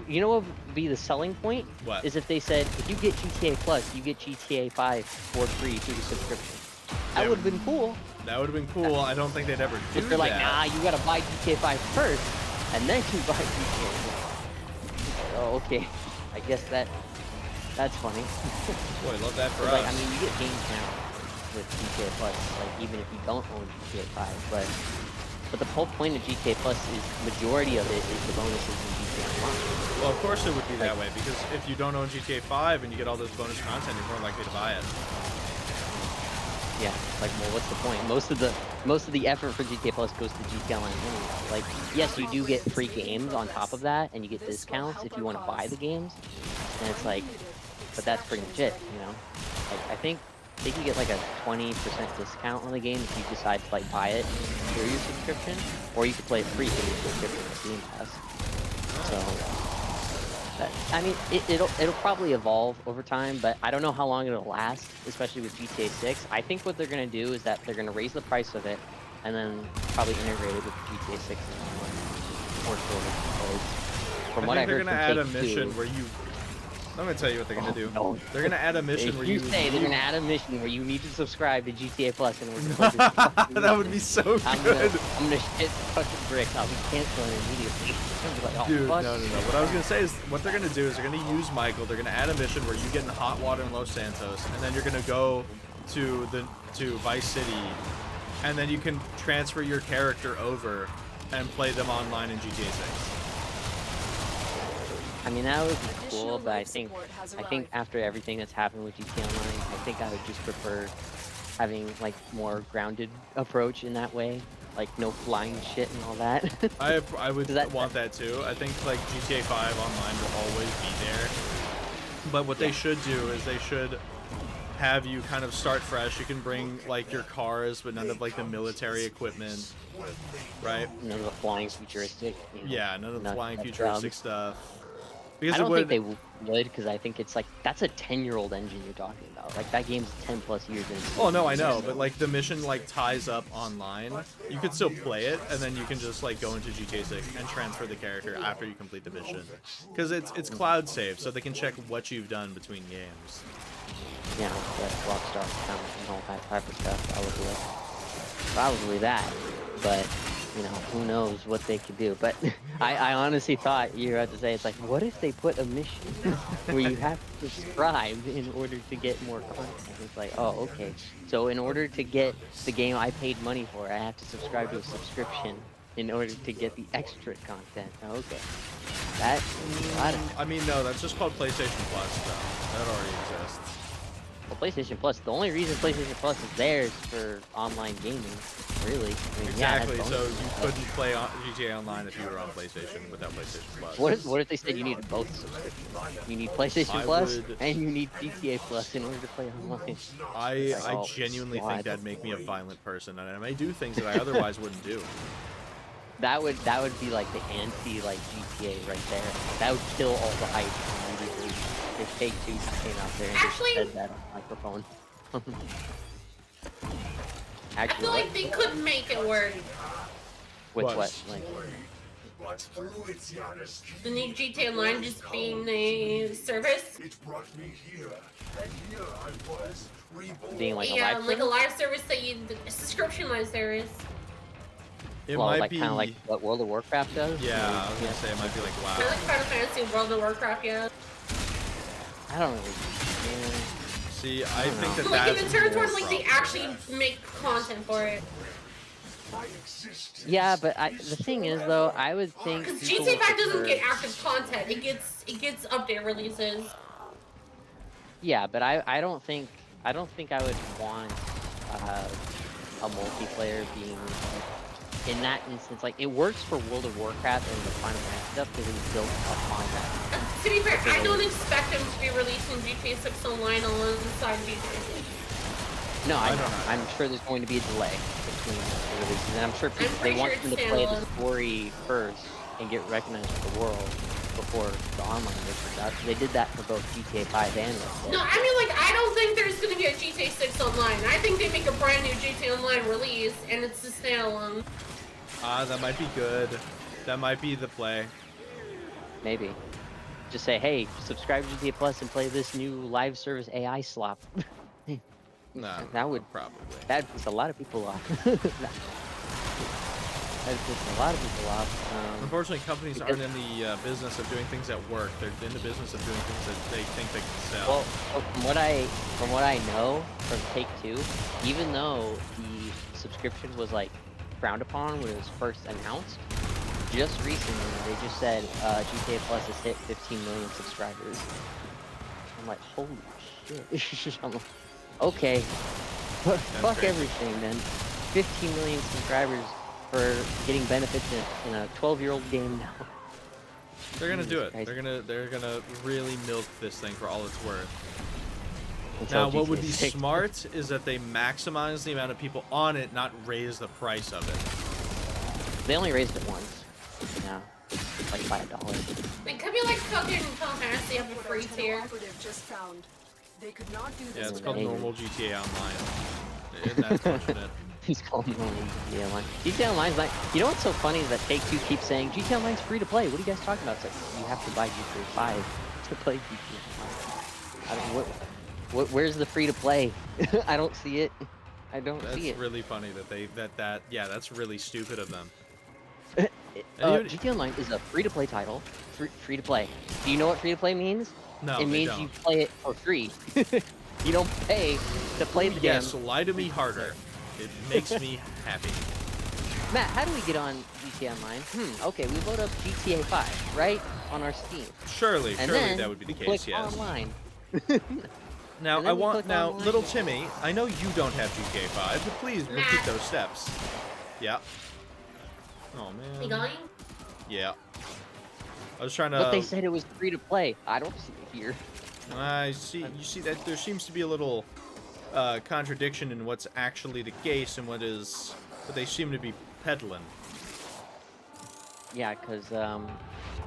what would be the selling point? What? Is if they said, if you get GTA Plus, you get GTA 5 for free through the subscription. That would have been cool. That would have been cool. I don't think they'd ever do If they're like, that. nah, you gotta buy GTA 5 first, and then you buy GTA 4. Oh, okay. I guess that's funny. Boy, love that for us. Like, I mean, you get games now with GTA Plus, like even if you don't own GTA 5, but the whole point of GTA Plus is majority of it is the bonuses in GTA Online. Well, of course it would be that way, because if you don't own GTA 5 and you get all this bonus content, you're more likely to buy it. Yeah, like, well, what's the point? Most of the effort for GTA Plus goes to GTA Online anyway. Like, yes, you do get free games on top of that, and you get discounts if you want to buy the games. And it's like, but that's pretty much it, you know? Like, I think you get like a 20% discount on the game if you decide to like buy it through your subscription, or you could play free through your subscription with Game Pass. So, I mean, it'll probably evolve over time, but I don't know how long it'll last, especially with GTA 6. I think what they're gonna do is that they're gonna raise the price of it, and then probably integrate it with GTA 6 and or sort of. From what I heard, they're gonna add a mission where you. I'm gonna tell you what they're gonna do. No. They're gonna add a mission where you you say they're gonna add a mission where you need to subscribe to GTA Plus in order to play this. That would be so good. I'm gonna shit fucking bricks. I'll be canceling immediately. I'm be like, oh, Dude, fuck. no. What I was gonna say is, what they're gonna do is they're gonna use Michael. They're gonna add a mission where you get in hot water in Los Santos, and then you're gonna go to Vice City, and then you can transfer your character over and play them online in GTA 6. I mean, that would be cool, but I think after everything that's happened with GTA Online, I think I would just prefer having like more grounded approach in that way, like no flying shit and all that. I would want that too. I think like GTA 5 Online will always be there, but what they should do is they should have you kind of start fresh. You can bring like your cars, but none of like the military equipment, right? None of the flying futuristic. Yeah, none of the flying futuristic stuff. Because I don't think they would, because I think it's like, that's a 10-year-old engine you're talking about. Like, that game's 10 plus years in. Oh, no, I know, but like the mission like ties up online. You could still play it, and then you can just like go into GTA 6 and transfer the character after you complete the mission. Because it's cloud save, so they can check what you've done between games. Yeah, that Rockstar account and all that type of stuff, probably that. But, you know, who knows what they could do. But I honestly thought you were about to say, it's like, what if they put a mission where you have to subscribe in order to get more content? It's like, oh, okay. So in order to get the game I paid money for, I have to subscribe to a subscription in order to get the extra content. Oh, okay. That, I mean, no, that's just called PlayStation Plus, though. That already exists. Well, PlayStation Plus, the only reason PlayStation Plus is there is for online gaming, really. I mean, Exactly, yeah, so you couldn't play on GTA Online if you were on PlayStation without PlayStation Plus. What if they said you needed both subscriptions? You need PlayStation Plus and you need GTA Plus in order to play online. I genuinely think that'd make me a violent person, and I may do things that I otherwise wouldn't do. That would be like the anti like GTA right there. That would kill all the hype immediately. If Take-Two came out there and just said that on the microphone. I feel like they could make it work. With what? Like, the new GTA Online just being a service? Being like a live service? like a live service that you, a subscription live service. It well, might like be kind of like what World of Warcraft does? Yeah, I was gonna say it might be like WoW. I like Final Fantasy World of Warcraft, yeah. I don't really. See, I think that like that's in the turn more towards like they actually make content for it. Yeah, but the thing is though, I would think because people GTA would 5 doesn't prefer- get active content. It gets update releases. Yeah, but I don't think I would want a multiplayer being in that instance. Like, it works for World of Warcraft and the Final Fantasy stuff because it was built upon that. To be fair, I don't expect them to be releasing GTA 6 Online alongside GTA 6. No, I'm sure there's going to be a delay between the releases, and I'm sure people they want them to play the story first and get recognized for the world before the online version out. So they did that for both GTA 5 and Red Dead. No, I mean, like, I don't think there's gonna be a GTA 6 Online. I think they make a brand new GTA Online release, and it's a standalone. that might be good. That might be the play. Maybe. Just say, hey, subscribe to GTA Plus and play this new live service AI slop. No, that would probably. That'd piss a lot of people off. That pissed a lot of people off. Unfortunately, companies aren't in the business of doing things at work. They're in the business of doing things that they think they can sell. Well, from what I know from Take-Two, even though the subscription was like frowned upon when it was first announced, just recently they just said GTA Plus has hit 15 million subscribers. I'm like, holy shit! I'm like, okay, fuck crazy. everything then. 15 million subscribers for getting benefits in a 12-year-old game now. They're gonna do it. Christ. They're gonna really milk this thing for all it's worth. Until Now, what would GTA be 6. smart is that they maximize the amount of people on it, not raise the price of it. They only raised it once. Yeah, like by $1. It could be like fucking Final Fantasy have a What free our tier. operative just found. They could not do this Yeah, it's without called Maybe. normal GTA Online. Isn't that fortunate? He's calling it GTA Online. GTA Online's like, you know what's so funny is that Take-Two keeps saying GTA Online's free to play. What are you guys talking about? It's like, you have to buy GTA 5 to play GTA Online. I don't, where's the free to play? I don't see it. I don't That's see it. really funny that yeah, that's really stupid of them. GTA Online is a free to play title. Free to play. Do you know what free to play means? No, It they means don't. you play it for free. You don't pay to play the game. Yes, lie to me harder. It makes me happy. Matt, how do we get on GTA Online? Okay, we load up GTA 5, right? On our Steam. Surely, And surely then that would be the we case, click yes. online. Now, And then we click now, online. little Timmy, I know you don't have GTA 5, but please repeat Matt. those steps. Yeah. Oh, You man. going? Yeah. I was trying to... But they said it was free to play. I don't see it here. I see. You see that there seems to be a little contradiction in what's actually the case and what they seem to be peddling. Yeah, because,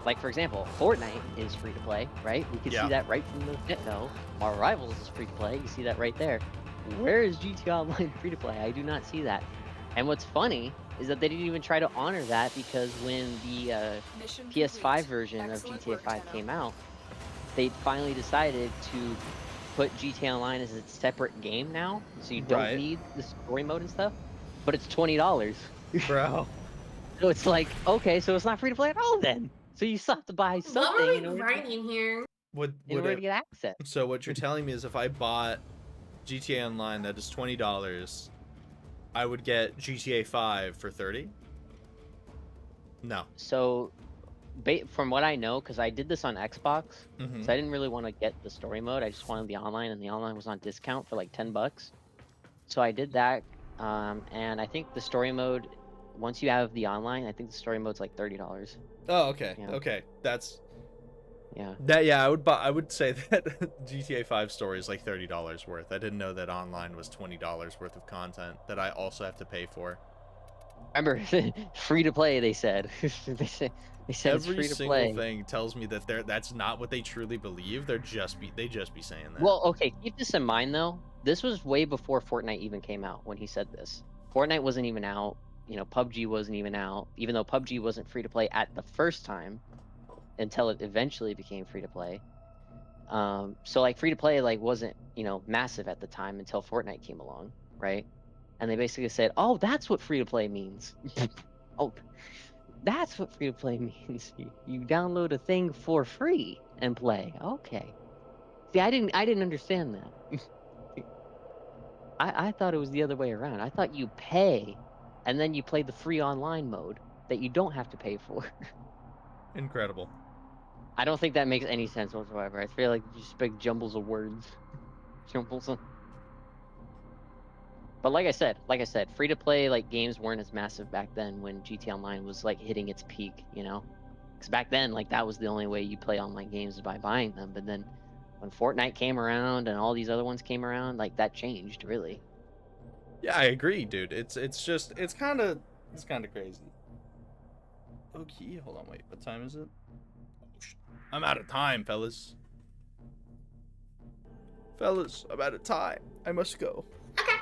like, for example, Fortnite is free to play, right? We can Yeah. see that right from the get-go. Our Rivals is free to play. You see that right there. Where is GTA Online free to play? I do not see that. And what's funny is that they didn't even try to honor that, because when the Mission PS5 complete. version Excellent of GTA work, 5 Tenno. came out, they finally decided to put GTA Online as a separate game now, so you don't Right. need the story mode and stuff. But it's $20, Bro. so it's like, okay, so it's not free to play at all then. So you still have to buy What something were in we order, grinding here? Would in order to it, get access. so what you're telling me is if I bought GTA Online that is $20, I would get GTA 5 for $30? No. So, from what I know, because I did this on Xbox, Mhm. so I didn't really want to get the story mode. I just wanted the online, and the online was on discount for like $10. So I did that, and I think the story mode, once you have the online, I think the story mode's like $30. Oh, okay. Yeah. Okay. Yeah. Yeah, I would say that GTA 5 story is like $30 worth. I didn't know that online was $20 worth of content that I also have to pay for. Remember, free to play. They said. they said it's Every free to single play. thing tells me that that's not what they truly believe. They just be saying that. Well, okay, keep this in mind though. This was way before Fortnite even came out when he said this. Fortnite wasn't even out. You know, PUBG wasn't even out. Even though PUBG wasn't free to play at the first time, until it eventually became free to play. So like free to play like wasn't, you know, massive at the time until Fortnite came along, right? And they basically said, "Oh, that's what free to play means." Oh, that's what free to play means. You download a thing for free and play. Okay. See, I didn't understand that. I thought it was the other way around. I thought you pay and then you play the free online mode that you don't have to pay for. Incredible. I don't think that makes any sense whatsoever. I feel like just big jumbles of words. Jumbles of... But like I said, free to play like games weren't as massive back then when GTA Online was like hitting its peak, you know? Because back then, like that was the only way you play online games is by buying them. But then when Fortnite came around and all these other ones came around, like that changed really. Yeah, I agree, dude. It's kind of crazy. Okay, hold on, wait. What time is it? Oh, I'm out of time, fellas. Fellas, I'm out of time. I must go. Okay.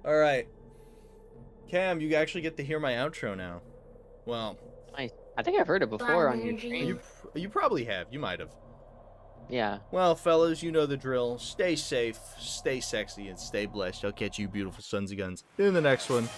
All right. Cam, you actually get to hear my outro now. Well, I think I've heard it before on your Energy. stream. you probably have. You might have. Yeah. Well, fellas, you know the drill. Stay safe, stay sexy, and stay blessed. I'll catch you beautiful sons of guns in the next one.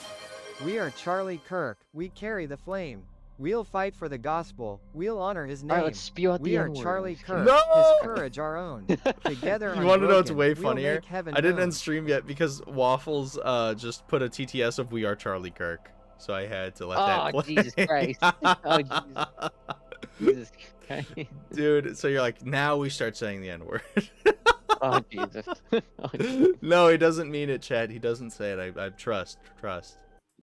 We are Charlie Kirk. We carry the flame. We'll fight for the gospel. We'll honor his name. Alright, let's spew out the We are N-word. Charlie Kirk. No! His courage our own. Together You want to know what's unbroken, way we'll funnier? make heaven I didn't known. end stream yet because Waffles just put a TTS of "We Are Charlie Kirk," so I had to let that Oh, play. Jesus Christ. Oh, Jesus Christ. Dude, so you're like, now we start saying the N-word. Oh, Jesus. Oh, Jesus. No, he doesn't mean it, Chad. He doesn't say it. I trust.